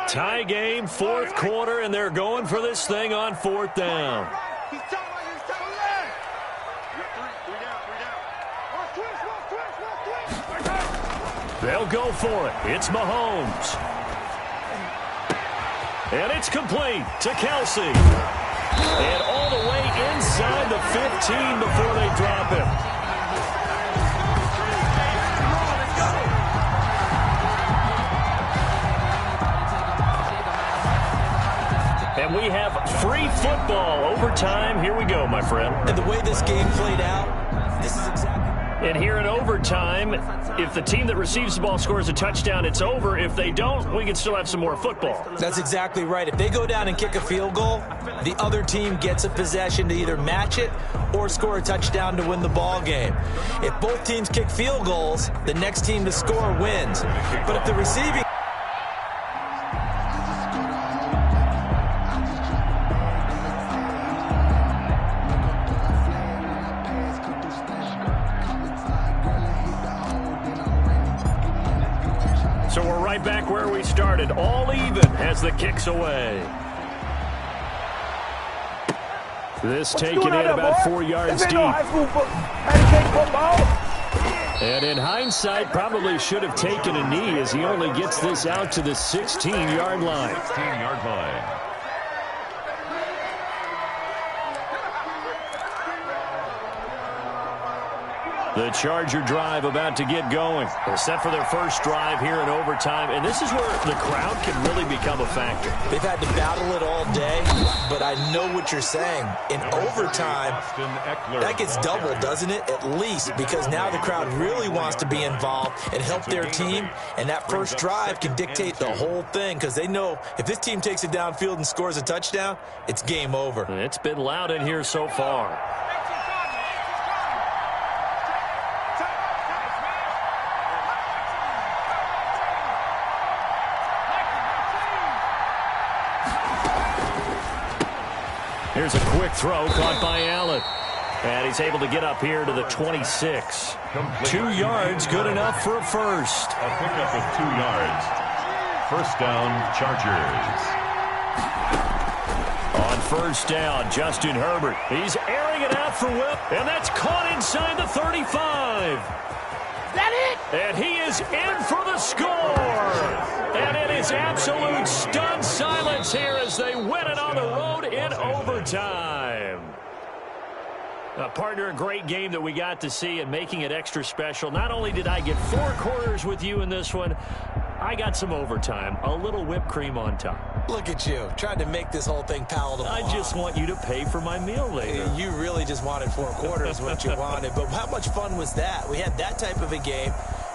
Tie game, 4th quarter, and they're going for this thing on 4th down. They'll go for it. It's Mahomes. And it's complete to Kelsey. And all the way inside the 15 before they drop him. And we have free football overtime. Here we go, my friend. And the way this game played out, this is exactly. And here in overtime, if the team that receives the ball scores a touchdown, it's over. If they don't, we can still have some more football. That's exactly right. If they go down and kick a field goal, the other team gets a possession to either match it or score a touchdown to win the ball game. If both teams kick field goals, the next team to score wins. But if the receiving... So we're right back where we started, all even as the kick's away. This taken in about 4 yards deep. And in hindsight, probably should have taken a knee as he only gets this out to the 16-yard line. 16-yard line. The Charger drive about to get going. They're set for their first drive here in overtime, and this is where the crowd can really become a factor. They've had to battle it all day, but I know what you're saying. In overtime, that gets doubled, doesn't it? At least, because now the crowd really wants to be involved and help their team, and that first drive can dictate the whole thing because they know if this team takes it downfield and scores a touchdown, it's game over. It's been loud in here so far. Here's a quick throw caught by Allen. And he's able to get up here to the 26. 2 yards, good enough for a first. A pickup of 2 yards. First down, Chargers. On first down, Justin Herbert. He's airing it out for Will, and that's caught inside the 35. That it? And he is in for the score. And it is absolute stunned silence here as they win it on the road in overtime. Partner, a great game that we got to see and making it extra special. Not only did I get 4 quarters with you in this one, I got some overtime, a little whipped cream on top. Look at you, trying to make this whole thing palatable. I just want you to pay for my meal later. You really just wanted 4 quarters, what you wanted. But how much fun was that? We had that type of a game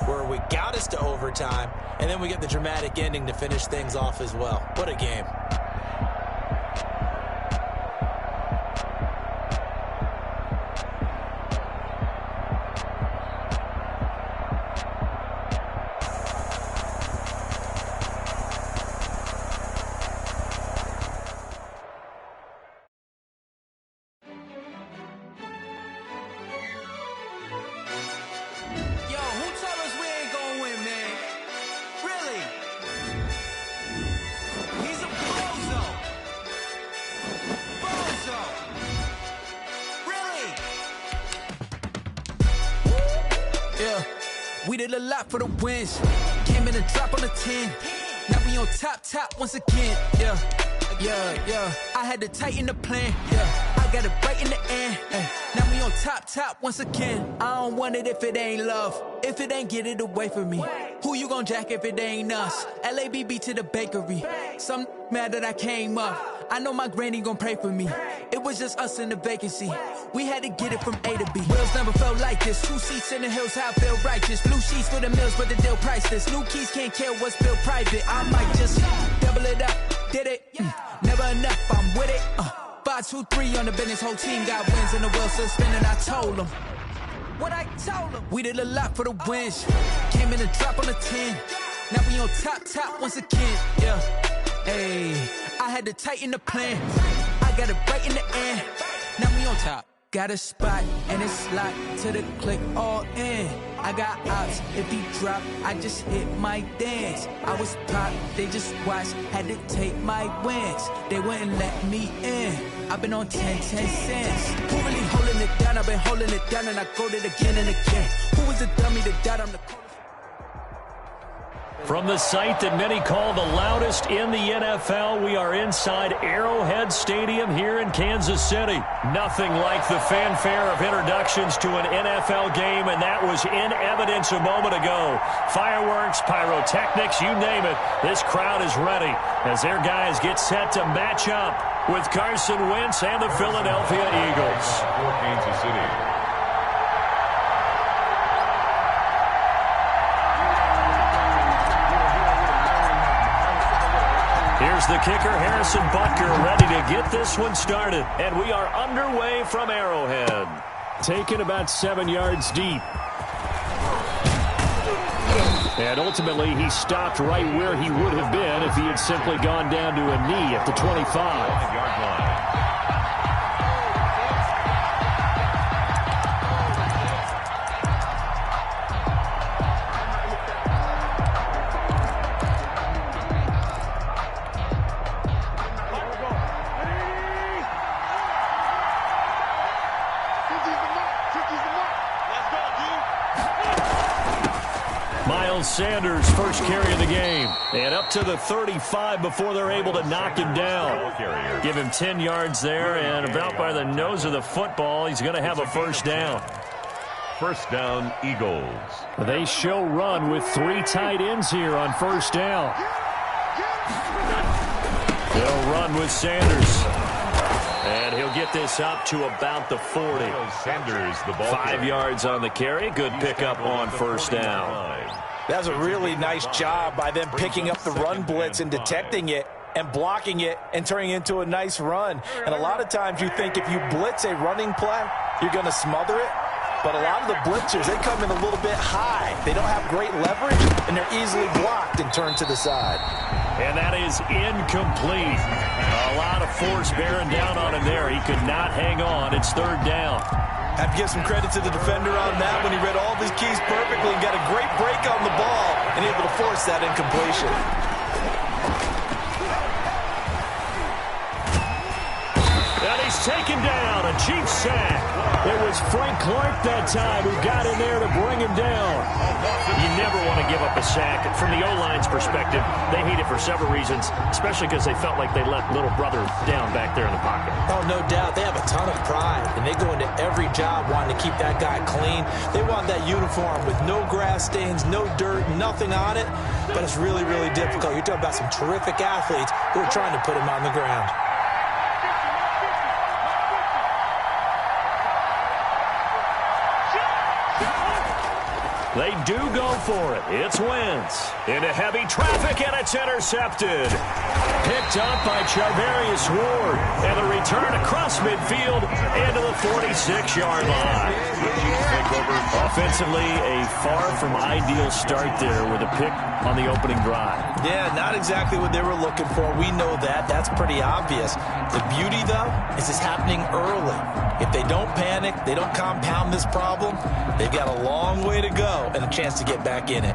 where we got us to overtime, and then we get the dramatic ending to finish things off as well. What a game. We did a lot for the wins. Came in a drop on the 10. Now we on top once again. Yeah. I had to tighten the plan. Yeah. I got it right in the end. Now we on top once again. I don't want it if it ain't love. If it ain't, get it away from me. Who you gon' jack if it ain't us? LABB to the bakery. Some mad that I came up. I know my granny gon' pray for me. It was just us in the vacancy. We had to get it from A to B. Wheels never felt like this. 2 seats in the hills, how I feel righteous. Blue sheets for the mills, but the deal priceless. New keys can't kill what's built private. I might just double it up. Did it? Never enough, I'm with it. 5, 2, 3 on the business. Whole team got wins and the wheels still spinning. I told them what I told them. We did a lot for the wins. Came in a drop on the 10. Now we on top once again. Yeah. Hey, I had to tighten the plan. I got it right in the end. Now we on top. Got a spot and it's locked to the click all in. I got ops, if he drop, I just hit my dance. I was pop, they just watched, had to take my wins. They wouldn't let me in. I've been on 10 cents. Who really holding it down? I've been holding it down and I go it again and again. Who was the dummy that died? I'm the From the site that many call the loudest in the NFL, we are inside Arrowhead Stadium here in Kansas City. Nothing like the fanfare of introductions to an NFL game, and that was in evidence a moment ago. Fireworks, pyrotechnics, you name it. This crowd is ready as their guys get set to match up with Carson Wentz and the Philadelphia Eagles. For Kansas City. Here's the kicker, Harrison Butker, ready to get this one started. And we are underway from Arrowhead. Taken about 7 yards deep. And ultimately, he stopped right where he would have been if he had simply gone down to a knee at the 25-yard line. Sanders, first carry of the game. And up to the 35 before they're able to knock him down. Give him 10 yards there, and about by the nose of the football, he's going to have a first down. First down, Eagles. They show run with 3 tight ends here on first down. They'll run with Sanders. And he'll get this up to about the 40. Sanders, the ball 5 yards on the carry. Good pickup on first down. That was a really nice job by them picking up the run blitz and detecting it and blocking it and turning it into a nice run. And a lot of times you think if you blitz a running play, you're going to smother it. But a lot of the blitzers, they come in a little bit high. They don't have great leverage, and they're easily blocked and turned to the side. And that is incomplete. A lot of force bearing down on him there. He could not hang on. It's third down. Have to give some credit to the defender on that when he read all of his keys perfectly and got a great break on the ball and able to force that incompletion. taken down. A Chiefs sack. It was Frank Clark that time who got in there to bring him down. You never want to give up a sack. From the O-line's perspective, they hate it for several reasons, especially because they felt like they let little brother down back there in the pocket. Oh, no doubt. They have a ton of pride, and they go into every job wanting to keep that guy clean. They want that uniform with no grass stains, no dirt, nothing on it. But it's really, really difficult. You're talking about some terrific athletes who are trying to put him on the ground. They do go for it. It's Wentz. Into heavy traffic, and it's intercepted. Picked up by Charvarius Ward. And the return across midfield into the 46-yard line. Offensively, a far from ideal start there with a pick on the opening drive. Yeah, not exactly what they were looking for. We know that. That's pretty obvious. The beauty, though, is it's happening early. If they don't panic, they don't compound this problem, they've got a long way to go and a chance to get back in it.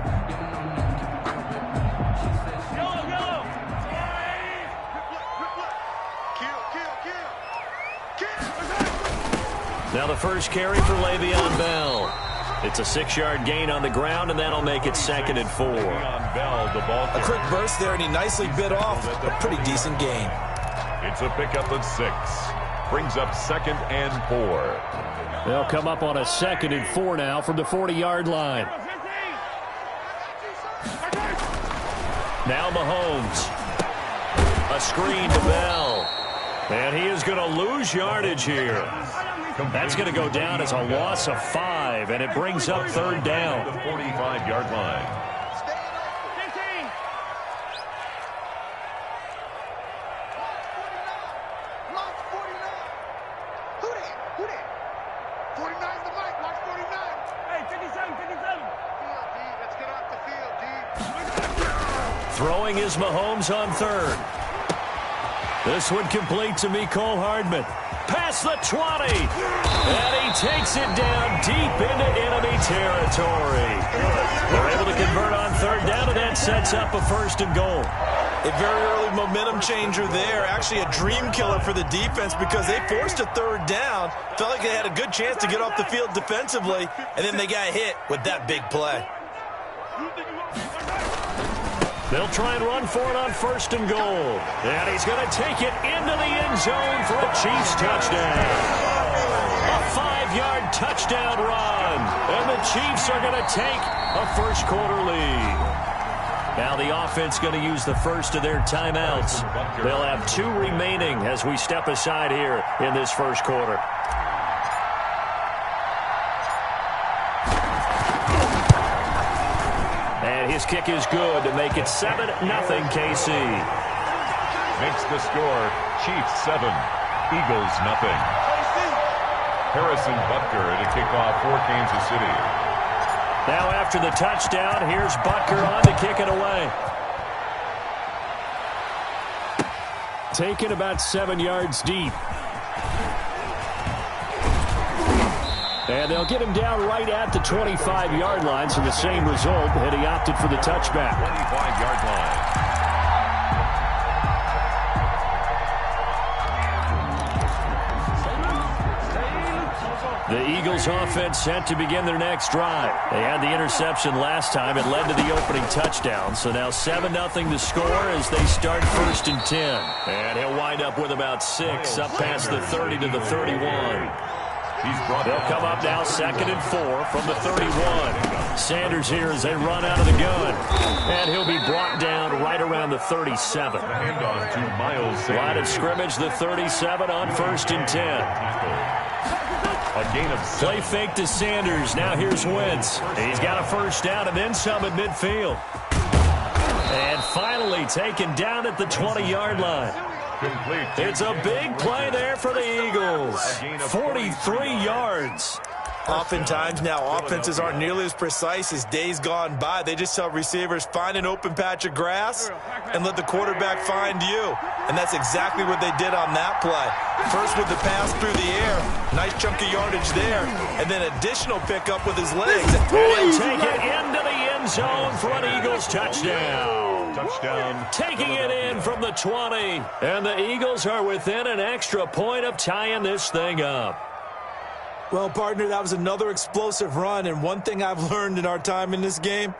Now the first carry for Le'Veon Bell. It's a 6-yard gain on the ground, and that'll make it 2nd and 4. A quick burst there, and he nicely bit off a pretty decent gain. It's a pickup of 6. Brings up 2nd and 4. They'll come up on a 2nd and 4 now from the 40-yard line. Now Mahomes. A screen to Bell. And he is going to lose yardage here. That's going to go down as a loss of 5, and it brings up 3rd down. The 45-yard line. Throwing is Mahomes on 3rd. This one complete to Mecole Hardman. Past the 20. And he takes it down deep into enemy territory. They're able to convert on 3rd down, and that sets up a 1st and goal. A very early momentum changer there. Actually a dream killer for the defense because they forced a 3rd down. Felt like they had a good chance to get off the field defensively, and then they got hit with that big play. They'll try and run for it on 1st and goal. And he's going to take it into the end zone for a Chiefs touchdown. A 5-yard touchdown run. And the Chiefs are going to take a first-quarter lead. Now the offense going to use the first of their timeouts. They'll have 2 remaining as we step aside here in this first quarter. His kick is good to make it 7-0 KC. Makes the score Chiefs 7, Eagles 0. Harrison Butker at a kickoff for Kansas City. Now after the touchdown, here's Butker on to kick it away. Taken about 7 yards deep. And they'll get him down right at the 25-yard line, so the same result, and he opted for the touchback. 25-yard line. The Eagles offense set to begin their next drive. They had the interception last time. It led to the opening touchdown. So now 7-0 to score as they start 1st and 10. And he'll wind up with about 6 up past the 30 to the 31. They'll come up now 2nd and 4 from the 31. Sanders here as they run out of the gun. And he'll be brought down right around the 37. Handoff to Miles Sanders. Line of scrimmage, the 37 on 1st and 10. A gain of 7. Play fake to Sanders. Now here's Wentz. He's got a 1st down and then some at midfield. And finally taken down at the 20-yard line. Complete. It's a big play there for the Eagles. 43 yards. Oftentimes now offenses aren't nearly as precise as days gone by. They just tell receivers, find an open patch of grass and let the quarterback find you. And that's exactly what they did on that play. First with the pass through the air. Nice chunk of yardage there. And then additional pickup with his legs. And he'll take it into the end end zone for an Eagles touchdown. Touchdown. Taking it in from the 20. And the Eagles are within an extra point of tying this thing up. Well, partner, that was another explosive run, and one thing I've learned in our time in this game,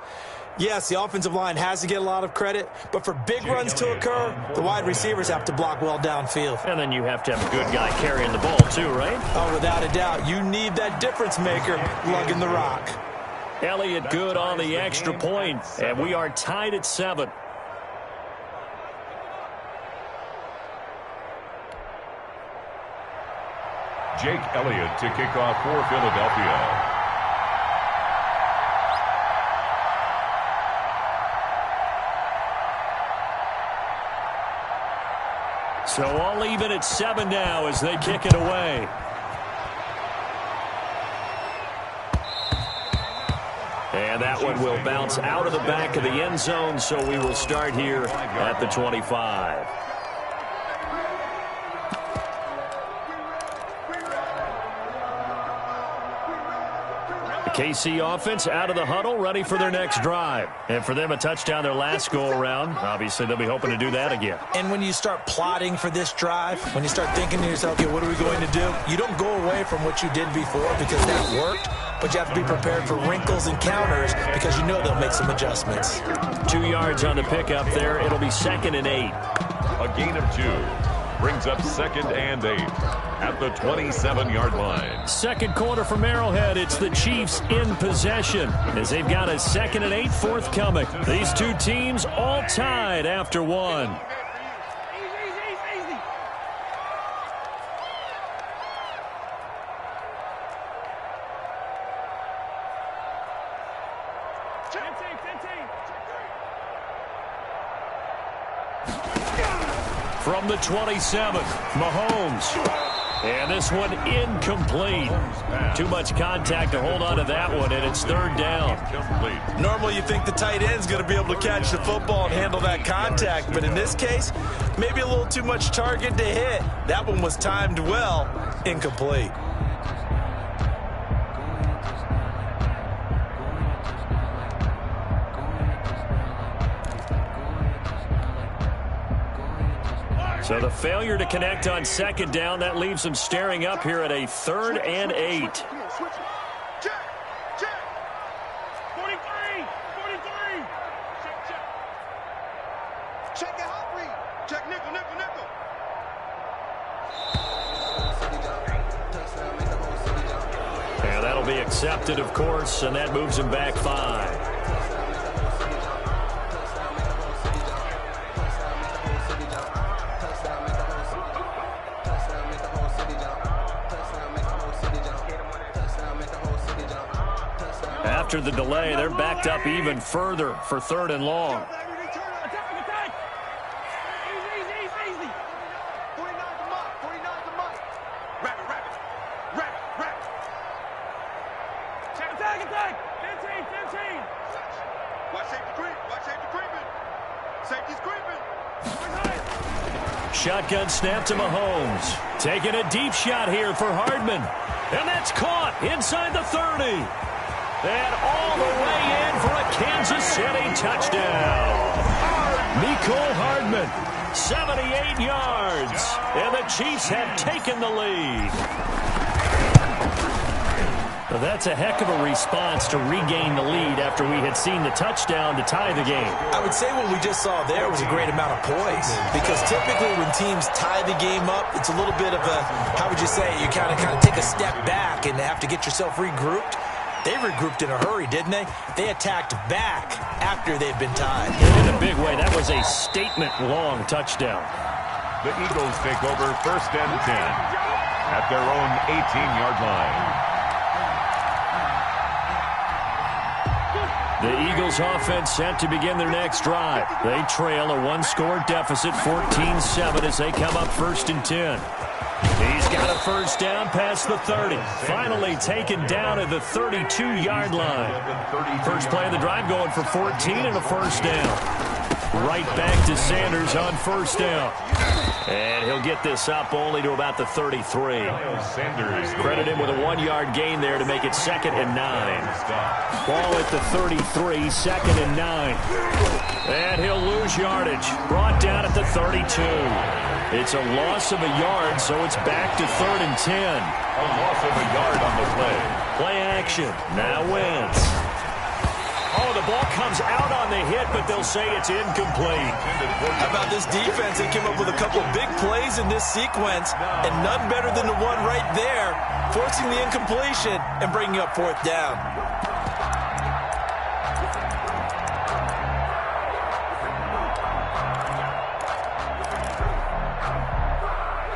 yes, the offensive line has to get a lot of credit, but for big runs to occur, the wide receivers have to block well downfield. And then you have to have a good guy carrying the ball too, right? Oh, without a doubt. You need that difference maker lugging the rock. Elliott good on the extra point, and we are tied at 7. Jake Elliott to kick off for Philadelphia. So all even at 7 now as they kick it away. And that one will bounce out of the back of the end zone, so we will start here at the 25. KC offense out of the huddle, ready for their next drive. And for them, a touchdown their last go-around. Obviously, they'll be hoping to do that again. And when you start plotting for this drive, when you start thinking to yourself, okay, what are we going to do? You don't go away from what you did before because that worked, but you have to be prepared for wrinkles and counters because you know they'll make some adjustments. 2 yards on the pickup there. It'll be 2nd and 8. A gain of 2. Brings up 2nd and 8 at the 27-yard line. Second quarter from Arrowhead. It's the Chiefs in possession as they've got a 2nd and 8 forthcoming. These two teams all tied after 1. From the 27th, Mahomes. And this one incomplete. Too much contact to hold on to that one, and it's 3rd down. Normally you think the tight end's going to be able to catch the football and handle that contact, but in this case, maybe a little too much target to hit. That one was timed well, incomplete. So the failure to connect on 2nd down, that leaves them staring up here at a 3rd and 8. Check. 43. Check it, Humphrey. Check nickel. And that'll be accepted, of course, and that moves him back 5. After the delay, they're backed up even further for 3rd and long. Shotgun snap to Mahomes. Taking a deep shot here for Hardman. And that's caught inside the 30. And all the way in for a Kansas City touchdown. Mecole Hardman, 78 yards. And the Chiefs have taken the lead. Well, that's a heck of a response to regain the lead after we had seen the touchdown to tie the game. I would say what we just saw there was a great amount of poise, because typically when teams tie the game up, it's a little bit of a, how would you say, you kind of take a step back and have to get yourself regrouped. They regrouped in a hurry, didn't they? They attacked back after they'd been tied. And in a big way, that was a statement-long touchdown. The Eagles take over 1st and 10 at their own 18-yard line. The Eagles offense set to begin their next drive. They trail a one-score deficit, 14-7, as they come up 1st and 10. He's got a first down past the 30. Finally taken down at the 32-yard line. First play of the drive going for 14 and a first down. Right back to Sanders on first down. And he'll get this up only to about the 33. Credit him with a 1-yard gain there to make it 2nd and 9. Ball at the 33, 2nd and 9. And he'll lose yardage. Brought down at the 32. It's a loss of a yard, so it's back to 3rd and 10. A loss of a yard on the play. Play action. Now Wentz. Oh, the ball comes out on the hit, but they'll say it's incomplete. How about this defense? They came up with a couple big plays in this sequence, and none better than the one right there, forcing the incompletion and bringing up 4th down.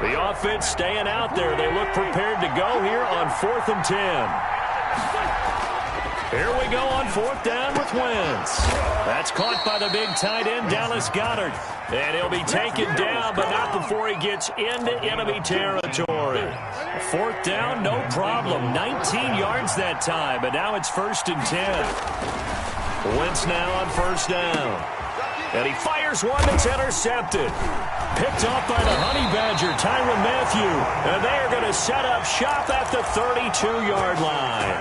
The offense staying out there. They look prepared to go here on 4th and 10. Here we go on 4th down with Wentz. That's caught by the big tight end, Dallas Goedert. And he'll be taken down, but not before he gets into enemy territory. 4th down, no problem. 19 yards that time, but now it's 1st and 10. Wentz now on 1st down. And he fires one that's intercepted. Picked off by the Honey Badger, Tyrann Mathieu. And they are going to set up shop at the 32-yard line.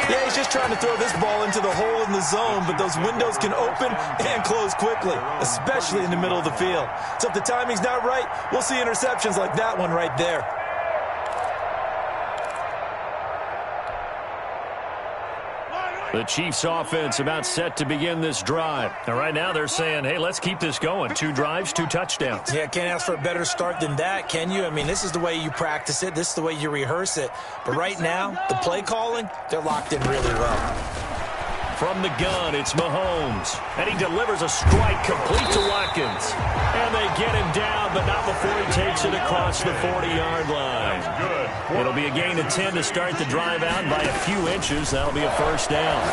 Yeah, he's just trying to throw this ball into the hole in the zone, but those windows can open and close quickly, especially in the middle of the field. So if the timing's not right, we'll see interceptions like that one right there. The Chiefs offense about set to begin this drive. And right now they're saying, hey, let's keep this going. 2 drives, 2 touchdowns. Yeah, can't ask for a better start than that, can you? I mean, this is the way you practice it. This is the way you rehearse it. But right now, the play calling, they're locked in really well. From the gun, it's Mahomes. And he delivers a strike complete to Watkins. And they get him down, but not before he takes it across the 40-yard line. It'll be a gain of 10 to start the drive out by a few inches. That'll be a 1st down.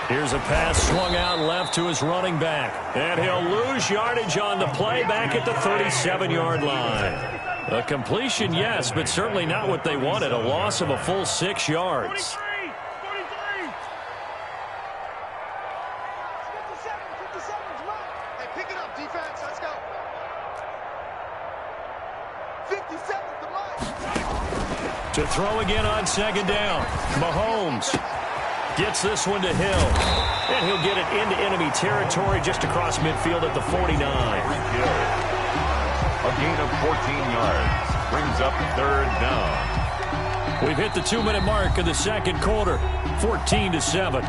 Here's a pass swung out left to his running back. And he'll lose yardage on the play back at the 37-yard line. A completion, yes, but certainly not what they wanted. A loss of a full 6 yards. To throw again on 2nd down. Mahomes gets this one to Hill. And he'll get it into enemy territory just across midfield at the 49. A gain of 14 yards. Brings up 3rd down. We've hit the 2-minute mark of the 2nd quarter. 14-7.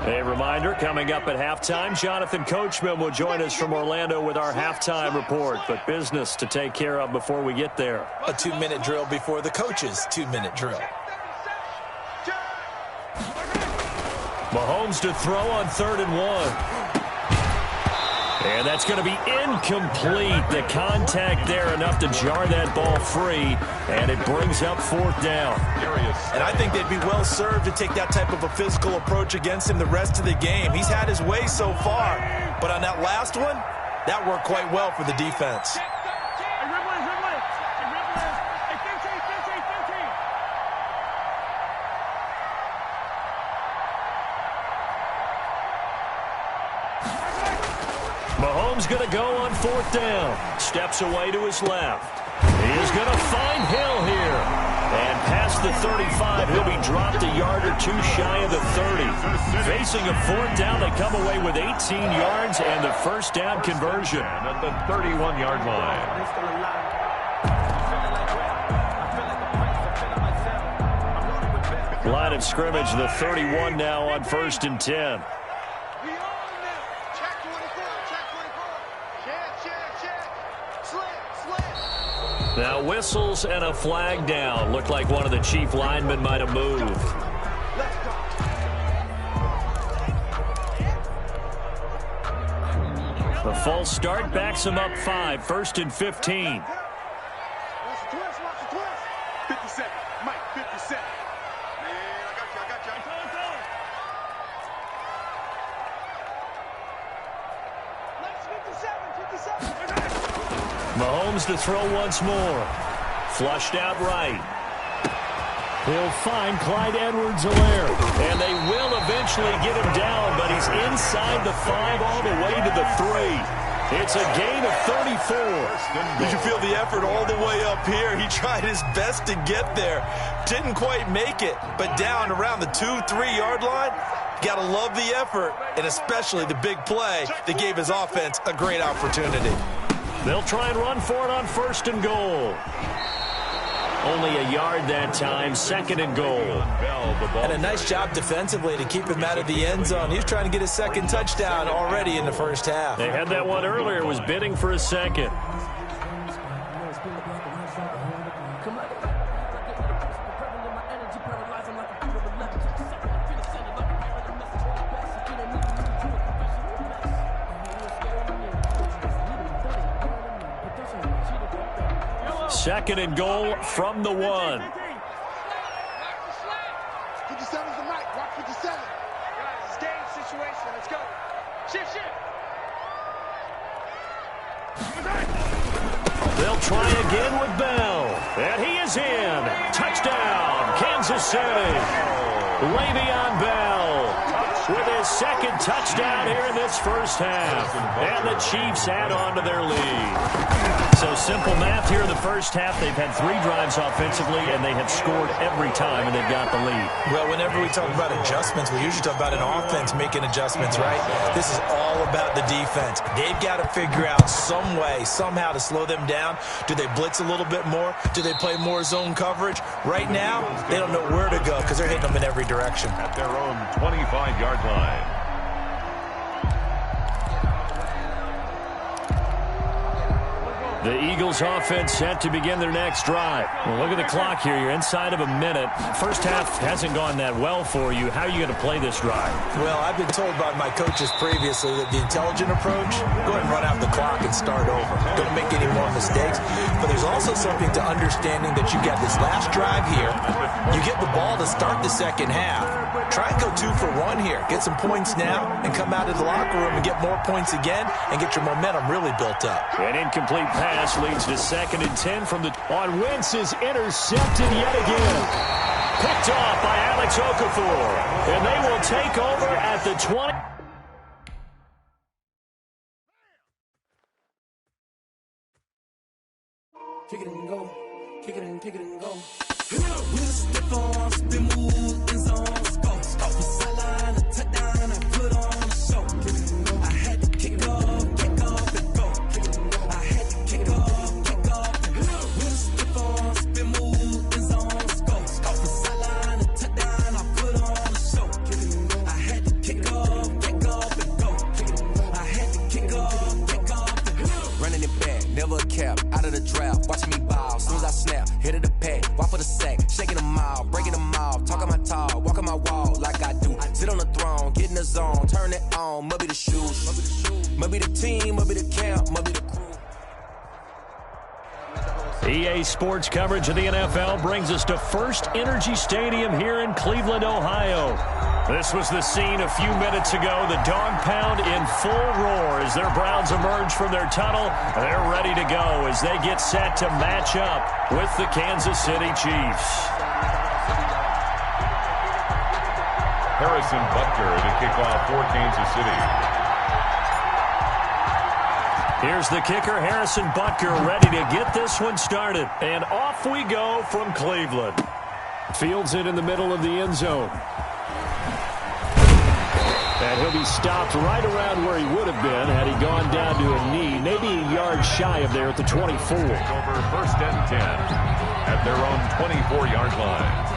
A reminder, coming up at halftime, Jonathan Coachman will join us from Orlando with our halftime report, but business to take care of before we get there. A 2-minute drill before the coach's 2-minute drill. Mahomes to throw on 3rd and 1. And that's going to be incomplete. The contact there enough to jar that ball free, and it brings up 4th down. And I think they'd be well served to take that type of a physical approach against him the rest of the game. He's had his way so far, but on that last one, that worked quite well for the defense. Mahomes going to go on 4th down. Steps away to his left. He is going to find Hill here. And past the 35, he'll be dropped a yard or 2 shy of the 30. Facing a 4th down, they come away with 18 yards and the 1st down conversion. At the 31-yard line. Line of scrimmage, the 31 now on 1st and 10. Now whistles and a flag down. Looked like one of the Chief linemen might have moved. The false start backs him up 5. 1st and 15. 57. Mike, 57. Man, I got you. Mahomes to throw once more. Flushed out right. He'll find Clyde Edwards-Helaire. And they will eventually get him down, but he's inside the 5 all the way to the 3. It's a gain of 34. Did you feel the effort all the way up here? He tried his best to get there. Didn't quite make it, but down around the 2-3 yard line, got to love the effort, and especially the big play that gave his offense a great opportunity. They'll try and run for it on 1st and goal. Only a yard that time, 2nd and goal. And a nice job defensively to keep him out of the end zone. He was trying to get his 2nd touchdown already in the first half. They had that one earlier, was bidding for a 2nd. Second and goal from the 1. 57's the mic. Rock 57. Guys, it's game situation. Let's go. Shift. They'll try again with Bell. And he is in. Touchdown, Kansas City. Le'Veon Bell with his 2nd touchdown here in this first half. And the Chiefs add on to their lead. So simple math here in the first half. They've had 3 drives offensively, and they have scored every time, and they've got the lead. Well, whenever we talk about adjustments, we usually talk about an offense making adjustments, right? This is all about the defense. They've got to figure out some way, somehow to slow them down. Do they blitz a little bit more? Do they play more zone coverage? Right now, they don't know where to go because they're hitting them in every direction. At their own 25-yard line. The Eagles offense set to begin their next drive. Well, look at the clock here. You're inside of a minute. First half hasn't gone that well for you. How are you going to play this drive? Well, I've been told by my coaches previously that the intelligent approach, go ahead and run out the clock and start over. Don't make any more mistakes. But there's also something to understanding that you got this last drive here. You get the ball to start the second half. Try and go 2 for 1 here. Get some points now and come out of the locker room and get more points again and get your momentum really built up. An incomplete pass leads to 2nd and 10 from the on. Wentz is intercepted yet again. Picked off by Alex Okafor. And they will take over at the 20. Kick it and go. Kick it and go. We'll step on, spin, move, and zone. Off the sideline, a touchdown, I put on a show. I had to kick off and go. I had to kick off and go. We'll step on, spin, move, and zone. Off the sideline, a touchdown, I put on a show. I had to kick off and go. I had to kick off and go. Running it back, never a cap, out of the draft, watching me ball. Soon as I snap, hit of the pack, walk for the sack, shaking them out, breaking them out, talking my talk, walking my wall like I do. Sit on the throne, get in the zone, turn it on, maybe the shoes, maybe the team, maybe the camp, maybe the crew. EA Sports coverage of the NFL brings us to First Energy Stadium here in Cleveland, Ohio. This was the scene a few minutes ago. The dog pound in full roar as their Browns emerge from their tunnel. They're ready to go as they get set to match up with the Kansas City Chiefs. Harrison Butker to kick off for Kansas City. Here's the kicker, Harrison Butker, ready to get this one started. And off we go from Cleveland. Fields it in the middle of the end zone. And he'll be stopped right around where he would have been had he gone down to a knee, maybe a yard shy of there at the 24. Over 1st and 10 at their own 24-yard line.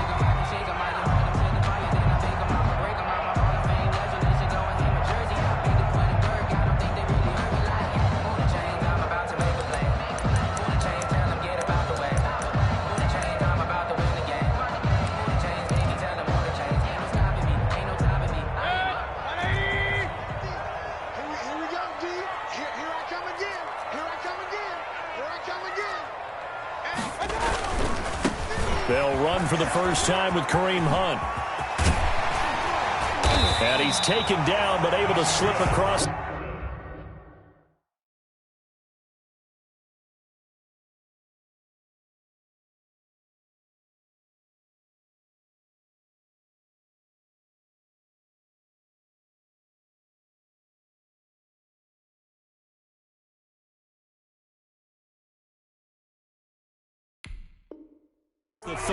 They'll run for the first time with Kareem Hunt. And he's taken down but able to slip across. The 35.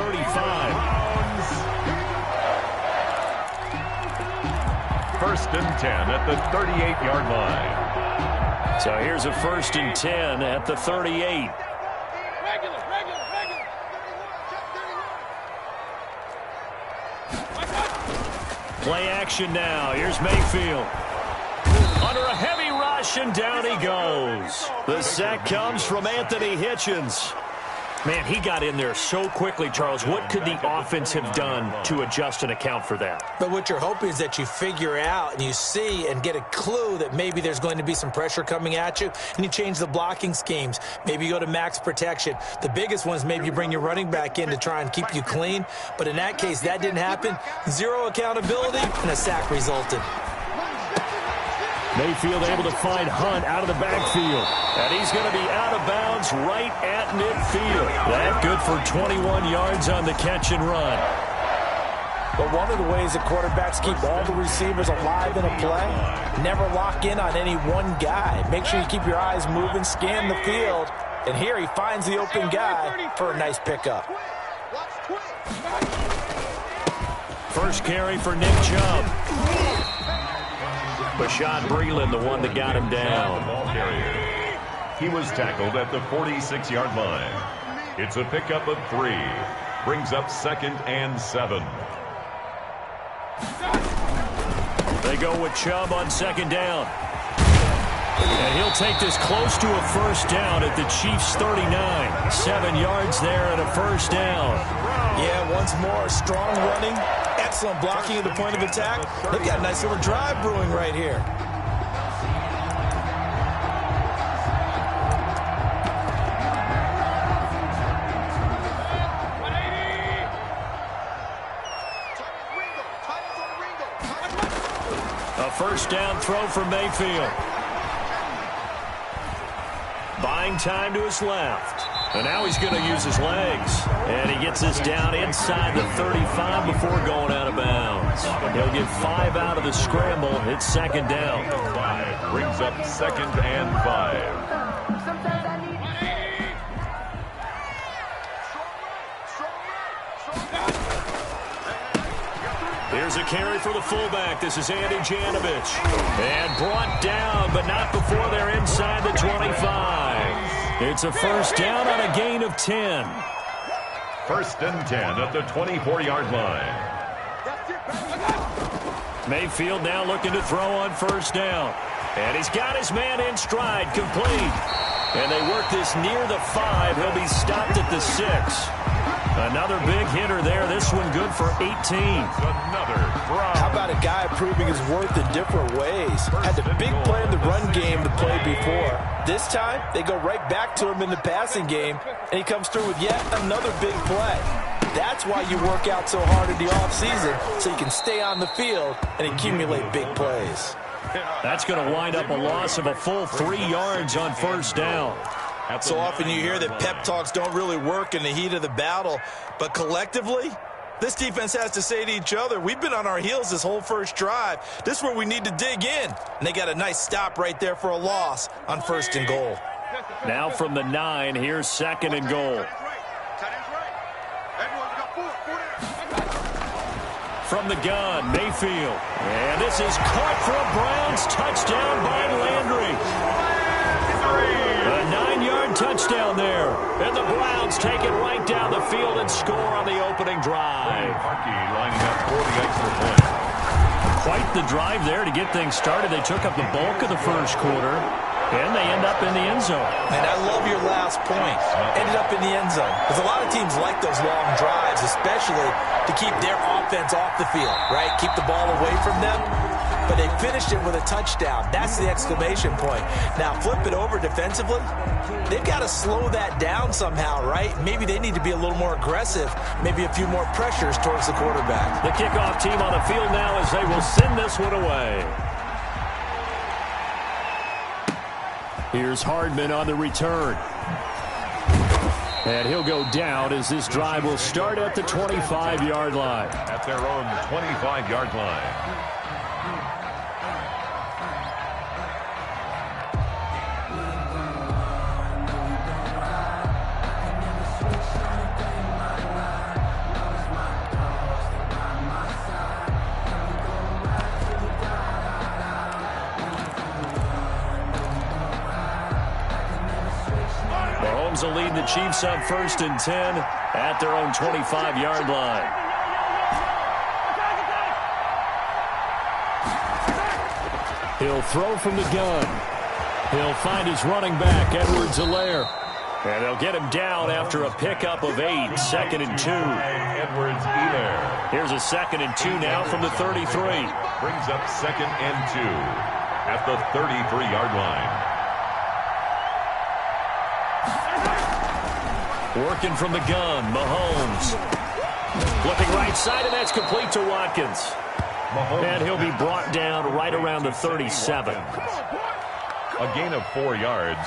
First and 10 at the 38-yard line. So here's a first and 10 at the 38. Play action now. Here's Mayfield. Under a heavy rush, and down he goes. The sack comes from Anthony Hitchens. Man, he got in there so quickly, Charles. What could the offense have done to adjust and account for that? But what you're hoping is that you figure out and you see and get a clue that maybe there's going to be some pressure coming at you, and you change the blocking schemes. Maybe you go to max protection. The biggest one is maybe you bring your running back in to try and keep you clean. But in that case, that didn't happen. Zero accountability, and a sack resulted. Mayfield able to find Hunt out of the backfield. And he's going to be out of bounds right at midfield. That good for 21 yards on the catch and run. But one of the ways that quarterbacks keep all the receivers alive in a play, never lock in on any one guy. Make sure you keep your eyes moving, scan the field. And here he finds the open guy for a nice pickup. First carry for Nick Chubb. Bashaud Breeland, the one that got him down. Ball carrier. He was tackled at the 46-yard line. It's a pickup of 3. Brings up second and 7. They go with Chubb on second down. And he'll take this close to a first down at the Chiefs' 39. 7 yards there and a first down. Yeah, once more, strong running, excellent blocking at the point of attack. They've got a nice little drive brewing right here. A first down throw for Mayfield. Buying time to his left. And now he's going to use his legs. And he gets this down inside the 35 before going out of bounds. He'll get 5 out of the scramble. It's second down. 5 brings up second and 5. Here's a carry for the fullback. This is Andy Janovich. And brought down, but not before they're inside the 25. It's a first down on a gain of 10. First and 10 at the 24-yard line. Mayfield now looking to throw on first down. And he's got his man in stride, complete. And they work this near the 5. He'll be stopped at the 6. Another big hitter there. This one good for 18. Another throw. How about a guy proving his worth in different ways? Had the big play in the run game to play before. This time, they go right back to him in the passing game, and he comes through with yet another big play. That's why you work out so hard in the offseason, so you can stay on the field and accumulate big plays. That's going to wind up a loss of a full 3 yards on first down. So often you hear that pep talks don't really work in the heat of the battle, but collectively, this defense has to say to each other, we've been on our heels this whole first drive. This is where we need to dig in. And they got a nice stop right there for a loss on first and goal. Now from the 9, here's second and goal. From the gun, Mayfield. And this is caught for a Browns touchdown by Landry. A 9-yard touchdown there. And the Browns take it right down the field and score on the opening drive. Harkey lining up for the extra point. Quite the drive there to get things started. They took up the bulk of the first quarter, and they end up in the end zone. And I love your last point. Ended up in the end zone. Because a lot of teams like those long drives, especially to keep their offense off the field, right? Keep the ball away from them. But they finished it with a touchdown. That's the exclamation point. Now, flip it over defensively. They've got to slow that down somehow, right? Maybe they need to be a little more aggressive. Maybe a few more pressures towards the quarterback. The kickoff team on the field now as they will send this one away. Here's Hardman on the return. And he'll go down as this drive will start at the 25-yard line. At their own 25-yard line. Mahomes will lead the Chiefs up 1st and 10 at their own 25-yard line. He'll throw from the gun. He'll find his running back, Edwards-Helaire. And they'll get him down after a pickup of 8, 2nd and 2. Edwards-Helaire. Here's a 2nd and 2 now from the 33. Brings up 2nd and 2 at the 33-yard line. Working from the gun, Mahomes. Looking right side, and that's complete to Watkins. And he'll be brought down right around the 37. A gain of 4 yards.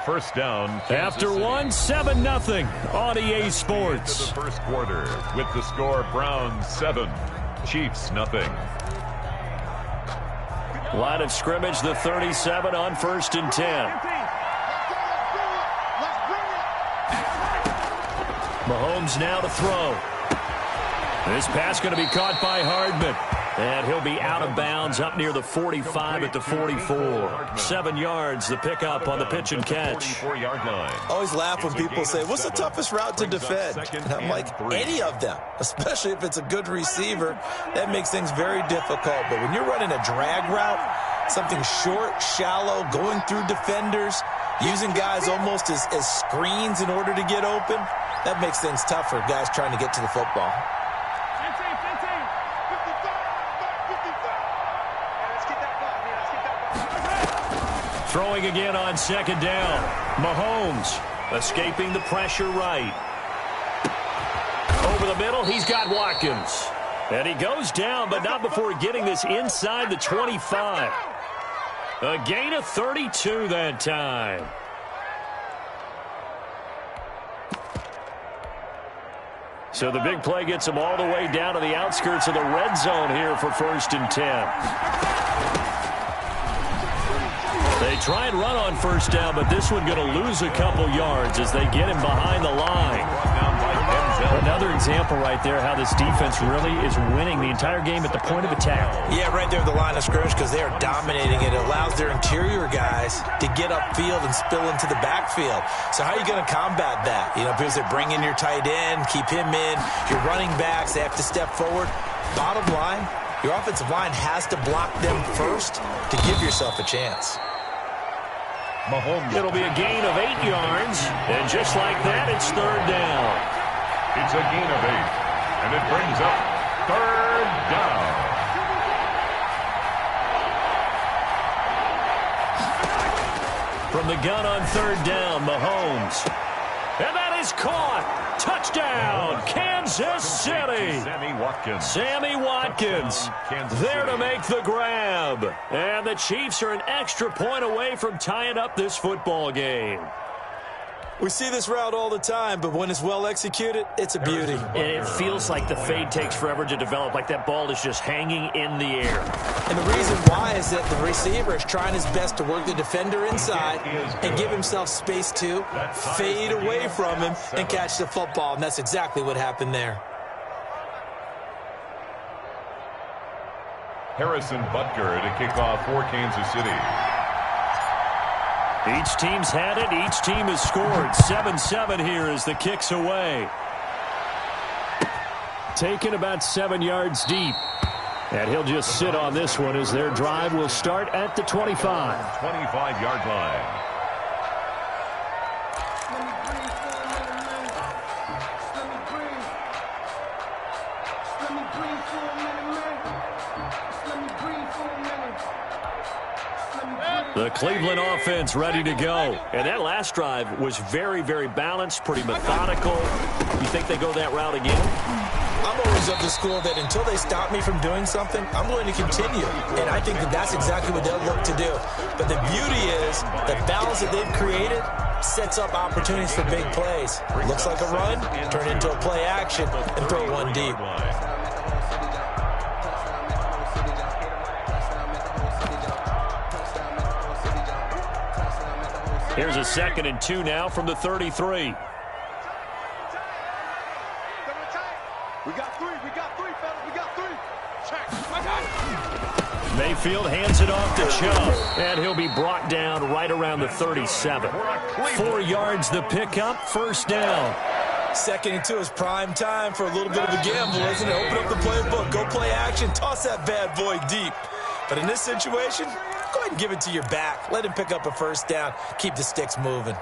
First down. After 7-0 on EA Sports. The first quarter with the score Browns 7, Chiefs 0. Line of scrimmage, the 37 on 1st and 10. Mahomes now to throw. This pass going to be caught by Hardman. And he'll be out of bounds up near the 45 at the 44. 7 yards, the pickup on the pitch and catch. Always laugh when people say, what's the toughest route to defend? And I'm like, any of them, especially if it's a good receiver. That makes things very difficult. But when you're running a drag route, something short, shallow, going through defenders, using guys almost as screens in order to get open, that makes things tough for guys trying to get to the football. Throwing again on 2nd down. Mahomes escaping the pressure right. Over the middle, he's got Watkins. And he goes down, but not before getting this inside the 25. A gain of 32 that time. So the big play gets him all the way down to the outskirts of the red zone here for 1st and 10. They try and run on 1st down, but this one going to lose a couple yards as they get him behind the line. Another example right there how this defense really is winning the entire game at the point of attack. Yeah, right there at the line of scrimmage because they are dominating it. It allows their interior guys to get upfield and spill into the backfield. So how are you going to combat that? You know, because they bring in your tight end, keep him in. Your running backs, they have to step forward. Bottom line, your offensive line has to block them first to give yourself a chance. Mahomes. It'll be a gain of 8 yards, and just like that, it's 3rd down. It's a gain of 8, and it brings up 3rd down. From the gun on 3rd down, Mahomes. And that is caught. Touchdown, Kansas City. Sammy Watkins there to make the grab. And the Chiefs are an extra point away from tying up this football game. We see this route all the time, but when it's well executed, it's a beauty. And it feels like the fade takes forever to develop, like that ball is just hanging in the air. And the reason why is that the receiver is trying his best to work the defender inside and give himself space to fade away from him and catch the football, and that's exactly what happened there. Harrison Butker to kick off for Kansas City. Each team's had it. Each team has scored. 7-7 here as the kick's away. Taken about 7 yards deep. And he'll just sit on this one as their drive will start at the 25. 25-yard line. The Cleveland offense ready to go. And that last drive was very, very balanced, pretty methodical. You think they go that route again? I'm always of the school that until they stop me from doing something, I'm going to continue. And I think that that's exactly what they'll look to do. But the beauty is the balance that they've created sets up opportunities for big plays. Looks like a run, turn it into a play action, and throw one deep. Here's a 2nd and 2 now from the 33. We got three, fellas, we got three. Mayfield hands it off to Chubb, and he'll be brought down right around the 37. 4 yards the pickup, first down. 2nd and 2 is prime time for a little bit of a gamble, isn't it? Open up the playbook, go play action, toss that bad boy deep. But in this situation, go ahead and give it to your back. Let him pick up a first down, keep the sticks moving.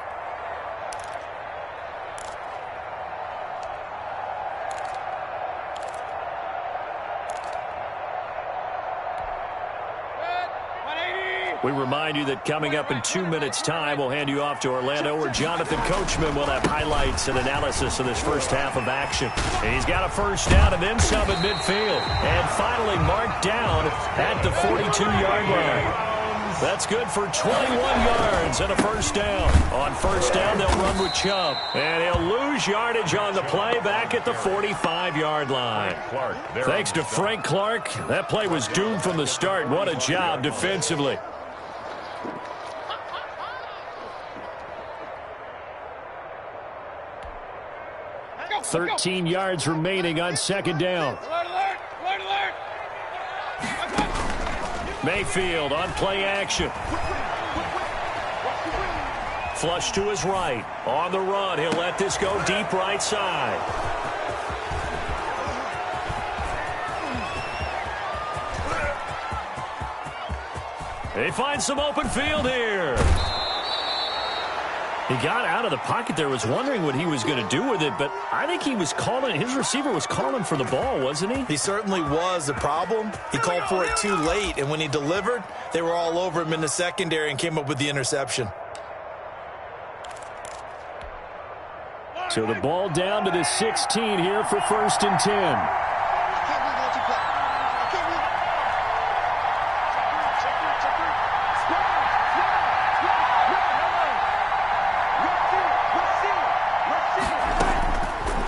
We remind you that coming up in 2 minutes' time, we'll hand you off to Orlando, where Jonathan Coachman will have highlights and analysis of this first half of action. And he's got a first down and then some at midfield. And finally marked down at the 42-yard line. That's good for 21 yards and a first down. On first down, they'll run with Chubb. And he'll lose yardage on the play back at the 45-yard line. Thanks to Frank Clark, that play was doomed from the start. What a job defensively. 13 yards remaining on second down. Mayfield on play action. Flush to his right. On the run, he'll let this go deep right side. They find some open field here. He got out of the pocket there, was wondering what he was going to do with it, but I think he was calling, his receiver was calling for the ball, wasn't he? He certainly was. The problem, he called for it too late, and when he delivered, they were all over him in the secondary and came up with the interception. So the ball down to the 16 here for 1st and 10.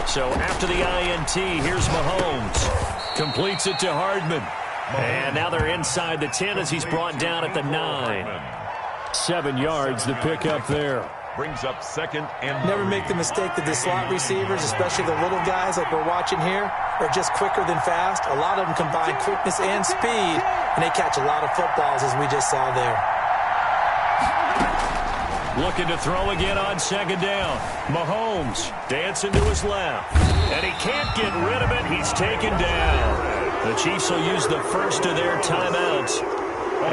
So after the INT, here's Mahomes. Completes it to Hardman. And now they're inside the 10 as he's brought down at the 9. 7 yards, the pickup there. Brings up 2nd and Never make the mistake that the slot receivers, especially the little guys like we're watching here, are just quicker than fast. A lot of them combine quickness and speed, and they catch a lot of footballs, as we just saw there. Looking to throw again on 2nd down. Mahomes dancing to his left. And he can't get rid of it. He's taken down. The Chiefs will use the first of their timeouts,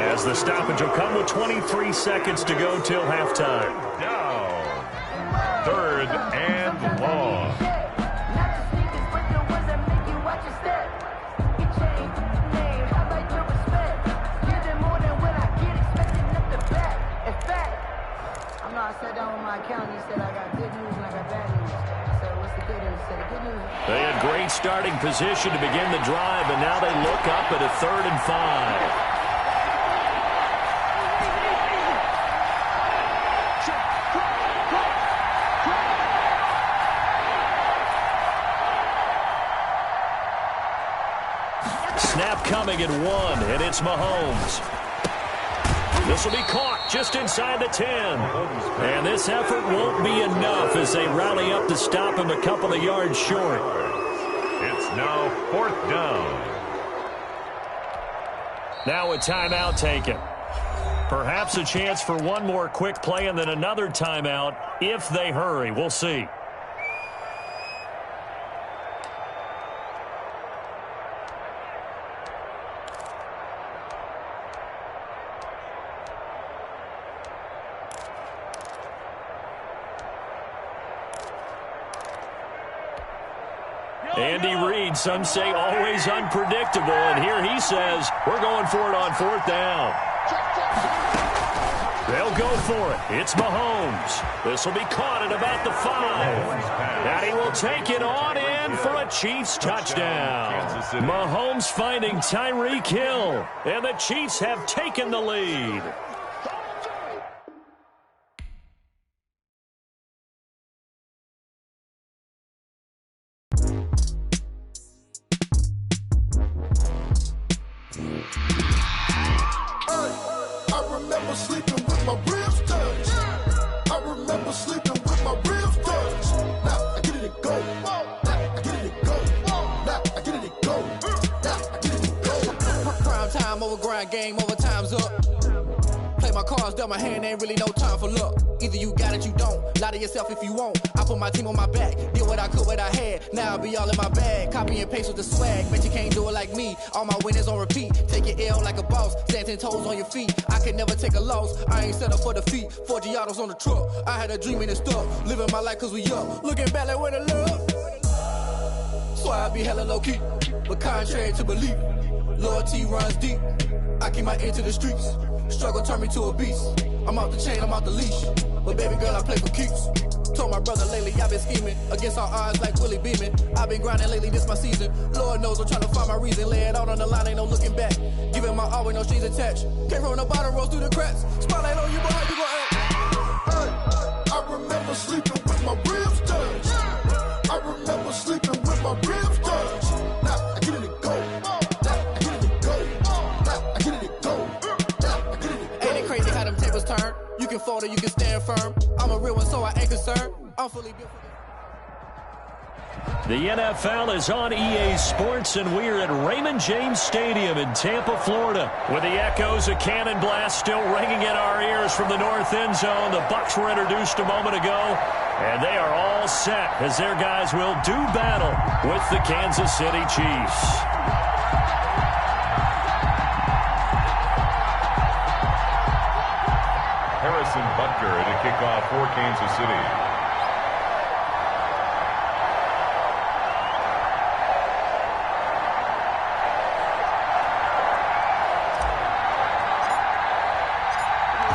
as the stoppage will come with 23 seconds to go till halftime. down. 3rd and long. I sat down with my accountant. He said I got good news and I got bad news. I said, what's the good news? He said, the good news. They had great starting position to begin the drive, and now they look up at a 3rd and 5. Snap coming at 1, and it's Mahomes. This will be caught just inside the 10. And this effort won't be enough as they rally up to stop him a couple of yards short. It's now 4th down. Now a timeout taken. Perhaps a chance for one more quick play and then another timeout if they hurry. We'll see. Andy Reid, some say always unpredictable, and here he says we're going for it on 4th down. They'll go for it. It's Mahomes. This will be caught at about the 5. And he will take it on in for a Chiefs touchdown. Mahomes finding Tyreek Hill, and the Chiefs have taken the lead. a grind game, overtime's up. Play my cards, dealt my hand, ain't really no time for luck. Either you got it, you don't. Lie to yourself if you won't. I put my team on my back, did what I could, what I had. Now I'll be all in my bag. Copy and paste with the swag. Bet you can't do it like me. All my winners on repeat. Take your L like a boss. Stand 10 toes on your feet. I can never take a loss. I ain't set up for defeat. 4 Giottos on the truck. I had a dream and it's stuck. Living my life cause we up. Looking back like where the love. So I be hella low key. But contrary to belief, loyalty runs deep. I keep my ear to the streets. Struggle turned me to a beast. I'm off the chain, I'm off the leash. But baby girl, I play for keeps. Told my brother lately, I've been scheming. Against all odds like Willie Beeman. I've been grinding lately, this my season. Lord knows I'm trying to find my reason. Lay it out on the line, ain't no looking back. Giving my all with no strings attached. Came from the bottom, rose through the cracks. Spotlight on you, boy, how you gon' act? Hey, I remember sleeping with my ribs touched. I remember sleeping with my ribs touched. Now I get it to go. Now I get it to go. Now I get it to go. Ain't it crazy how them tables turn? You can fold or you can stand firm. I'm a real one, so I ain't concerned. I'm fully built for The NFL is on EA Sports, and we're at Raymond James Stadium in Tampa, Florida. With the echoes of cannon blast still ringing in our ears from the north end zone. The Bucs were introduced a moment ago, and they are all set as their guys will do battle with the Kansas City Chiefs. Harrison Butker at a kickoff for Kansas City.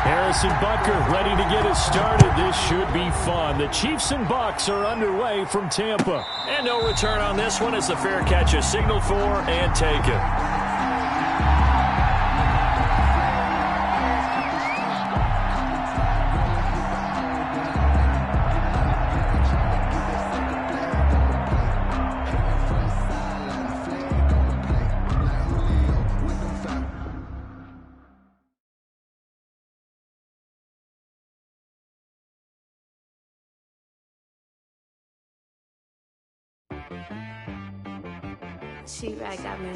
Harrison Butker ready to get us started. This should be fun. The Chiefs and Bucs are underway from Tampa. And no return on this one as the fair catch is signaled for and taken. She right got me.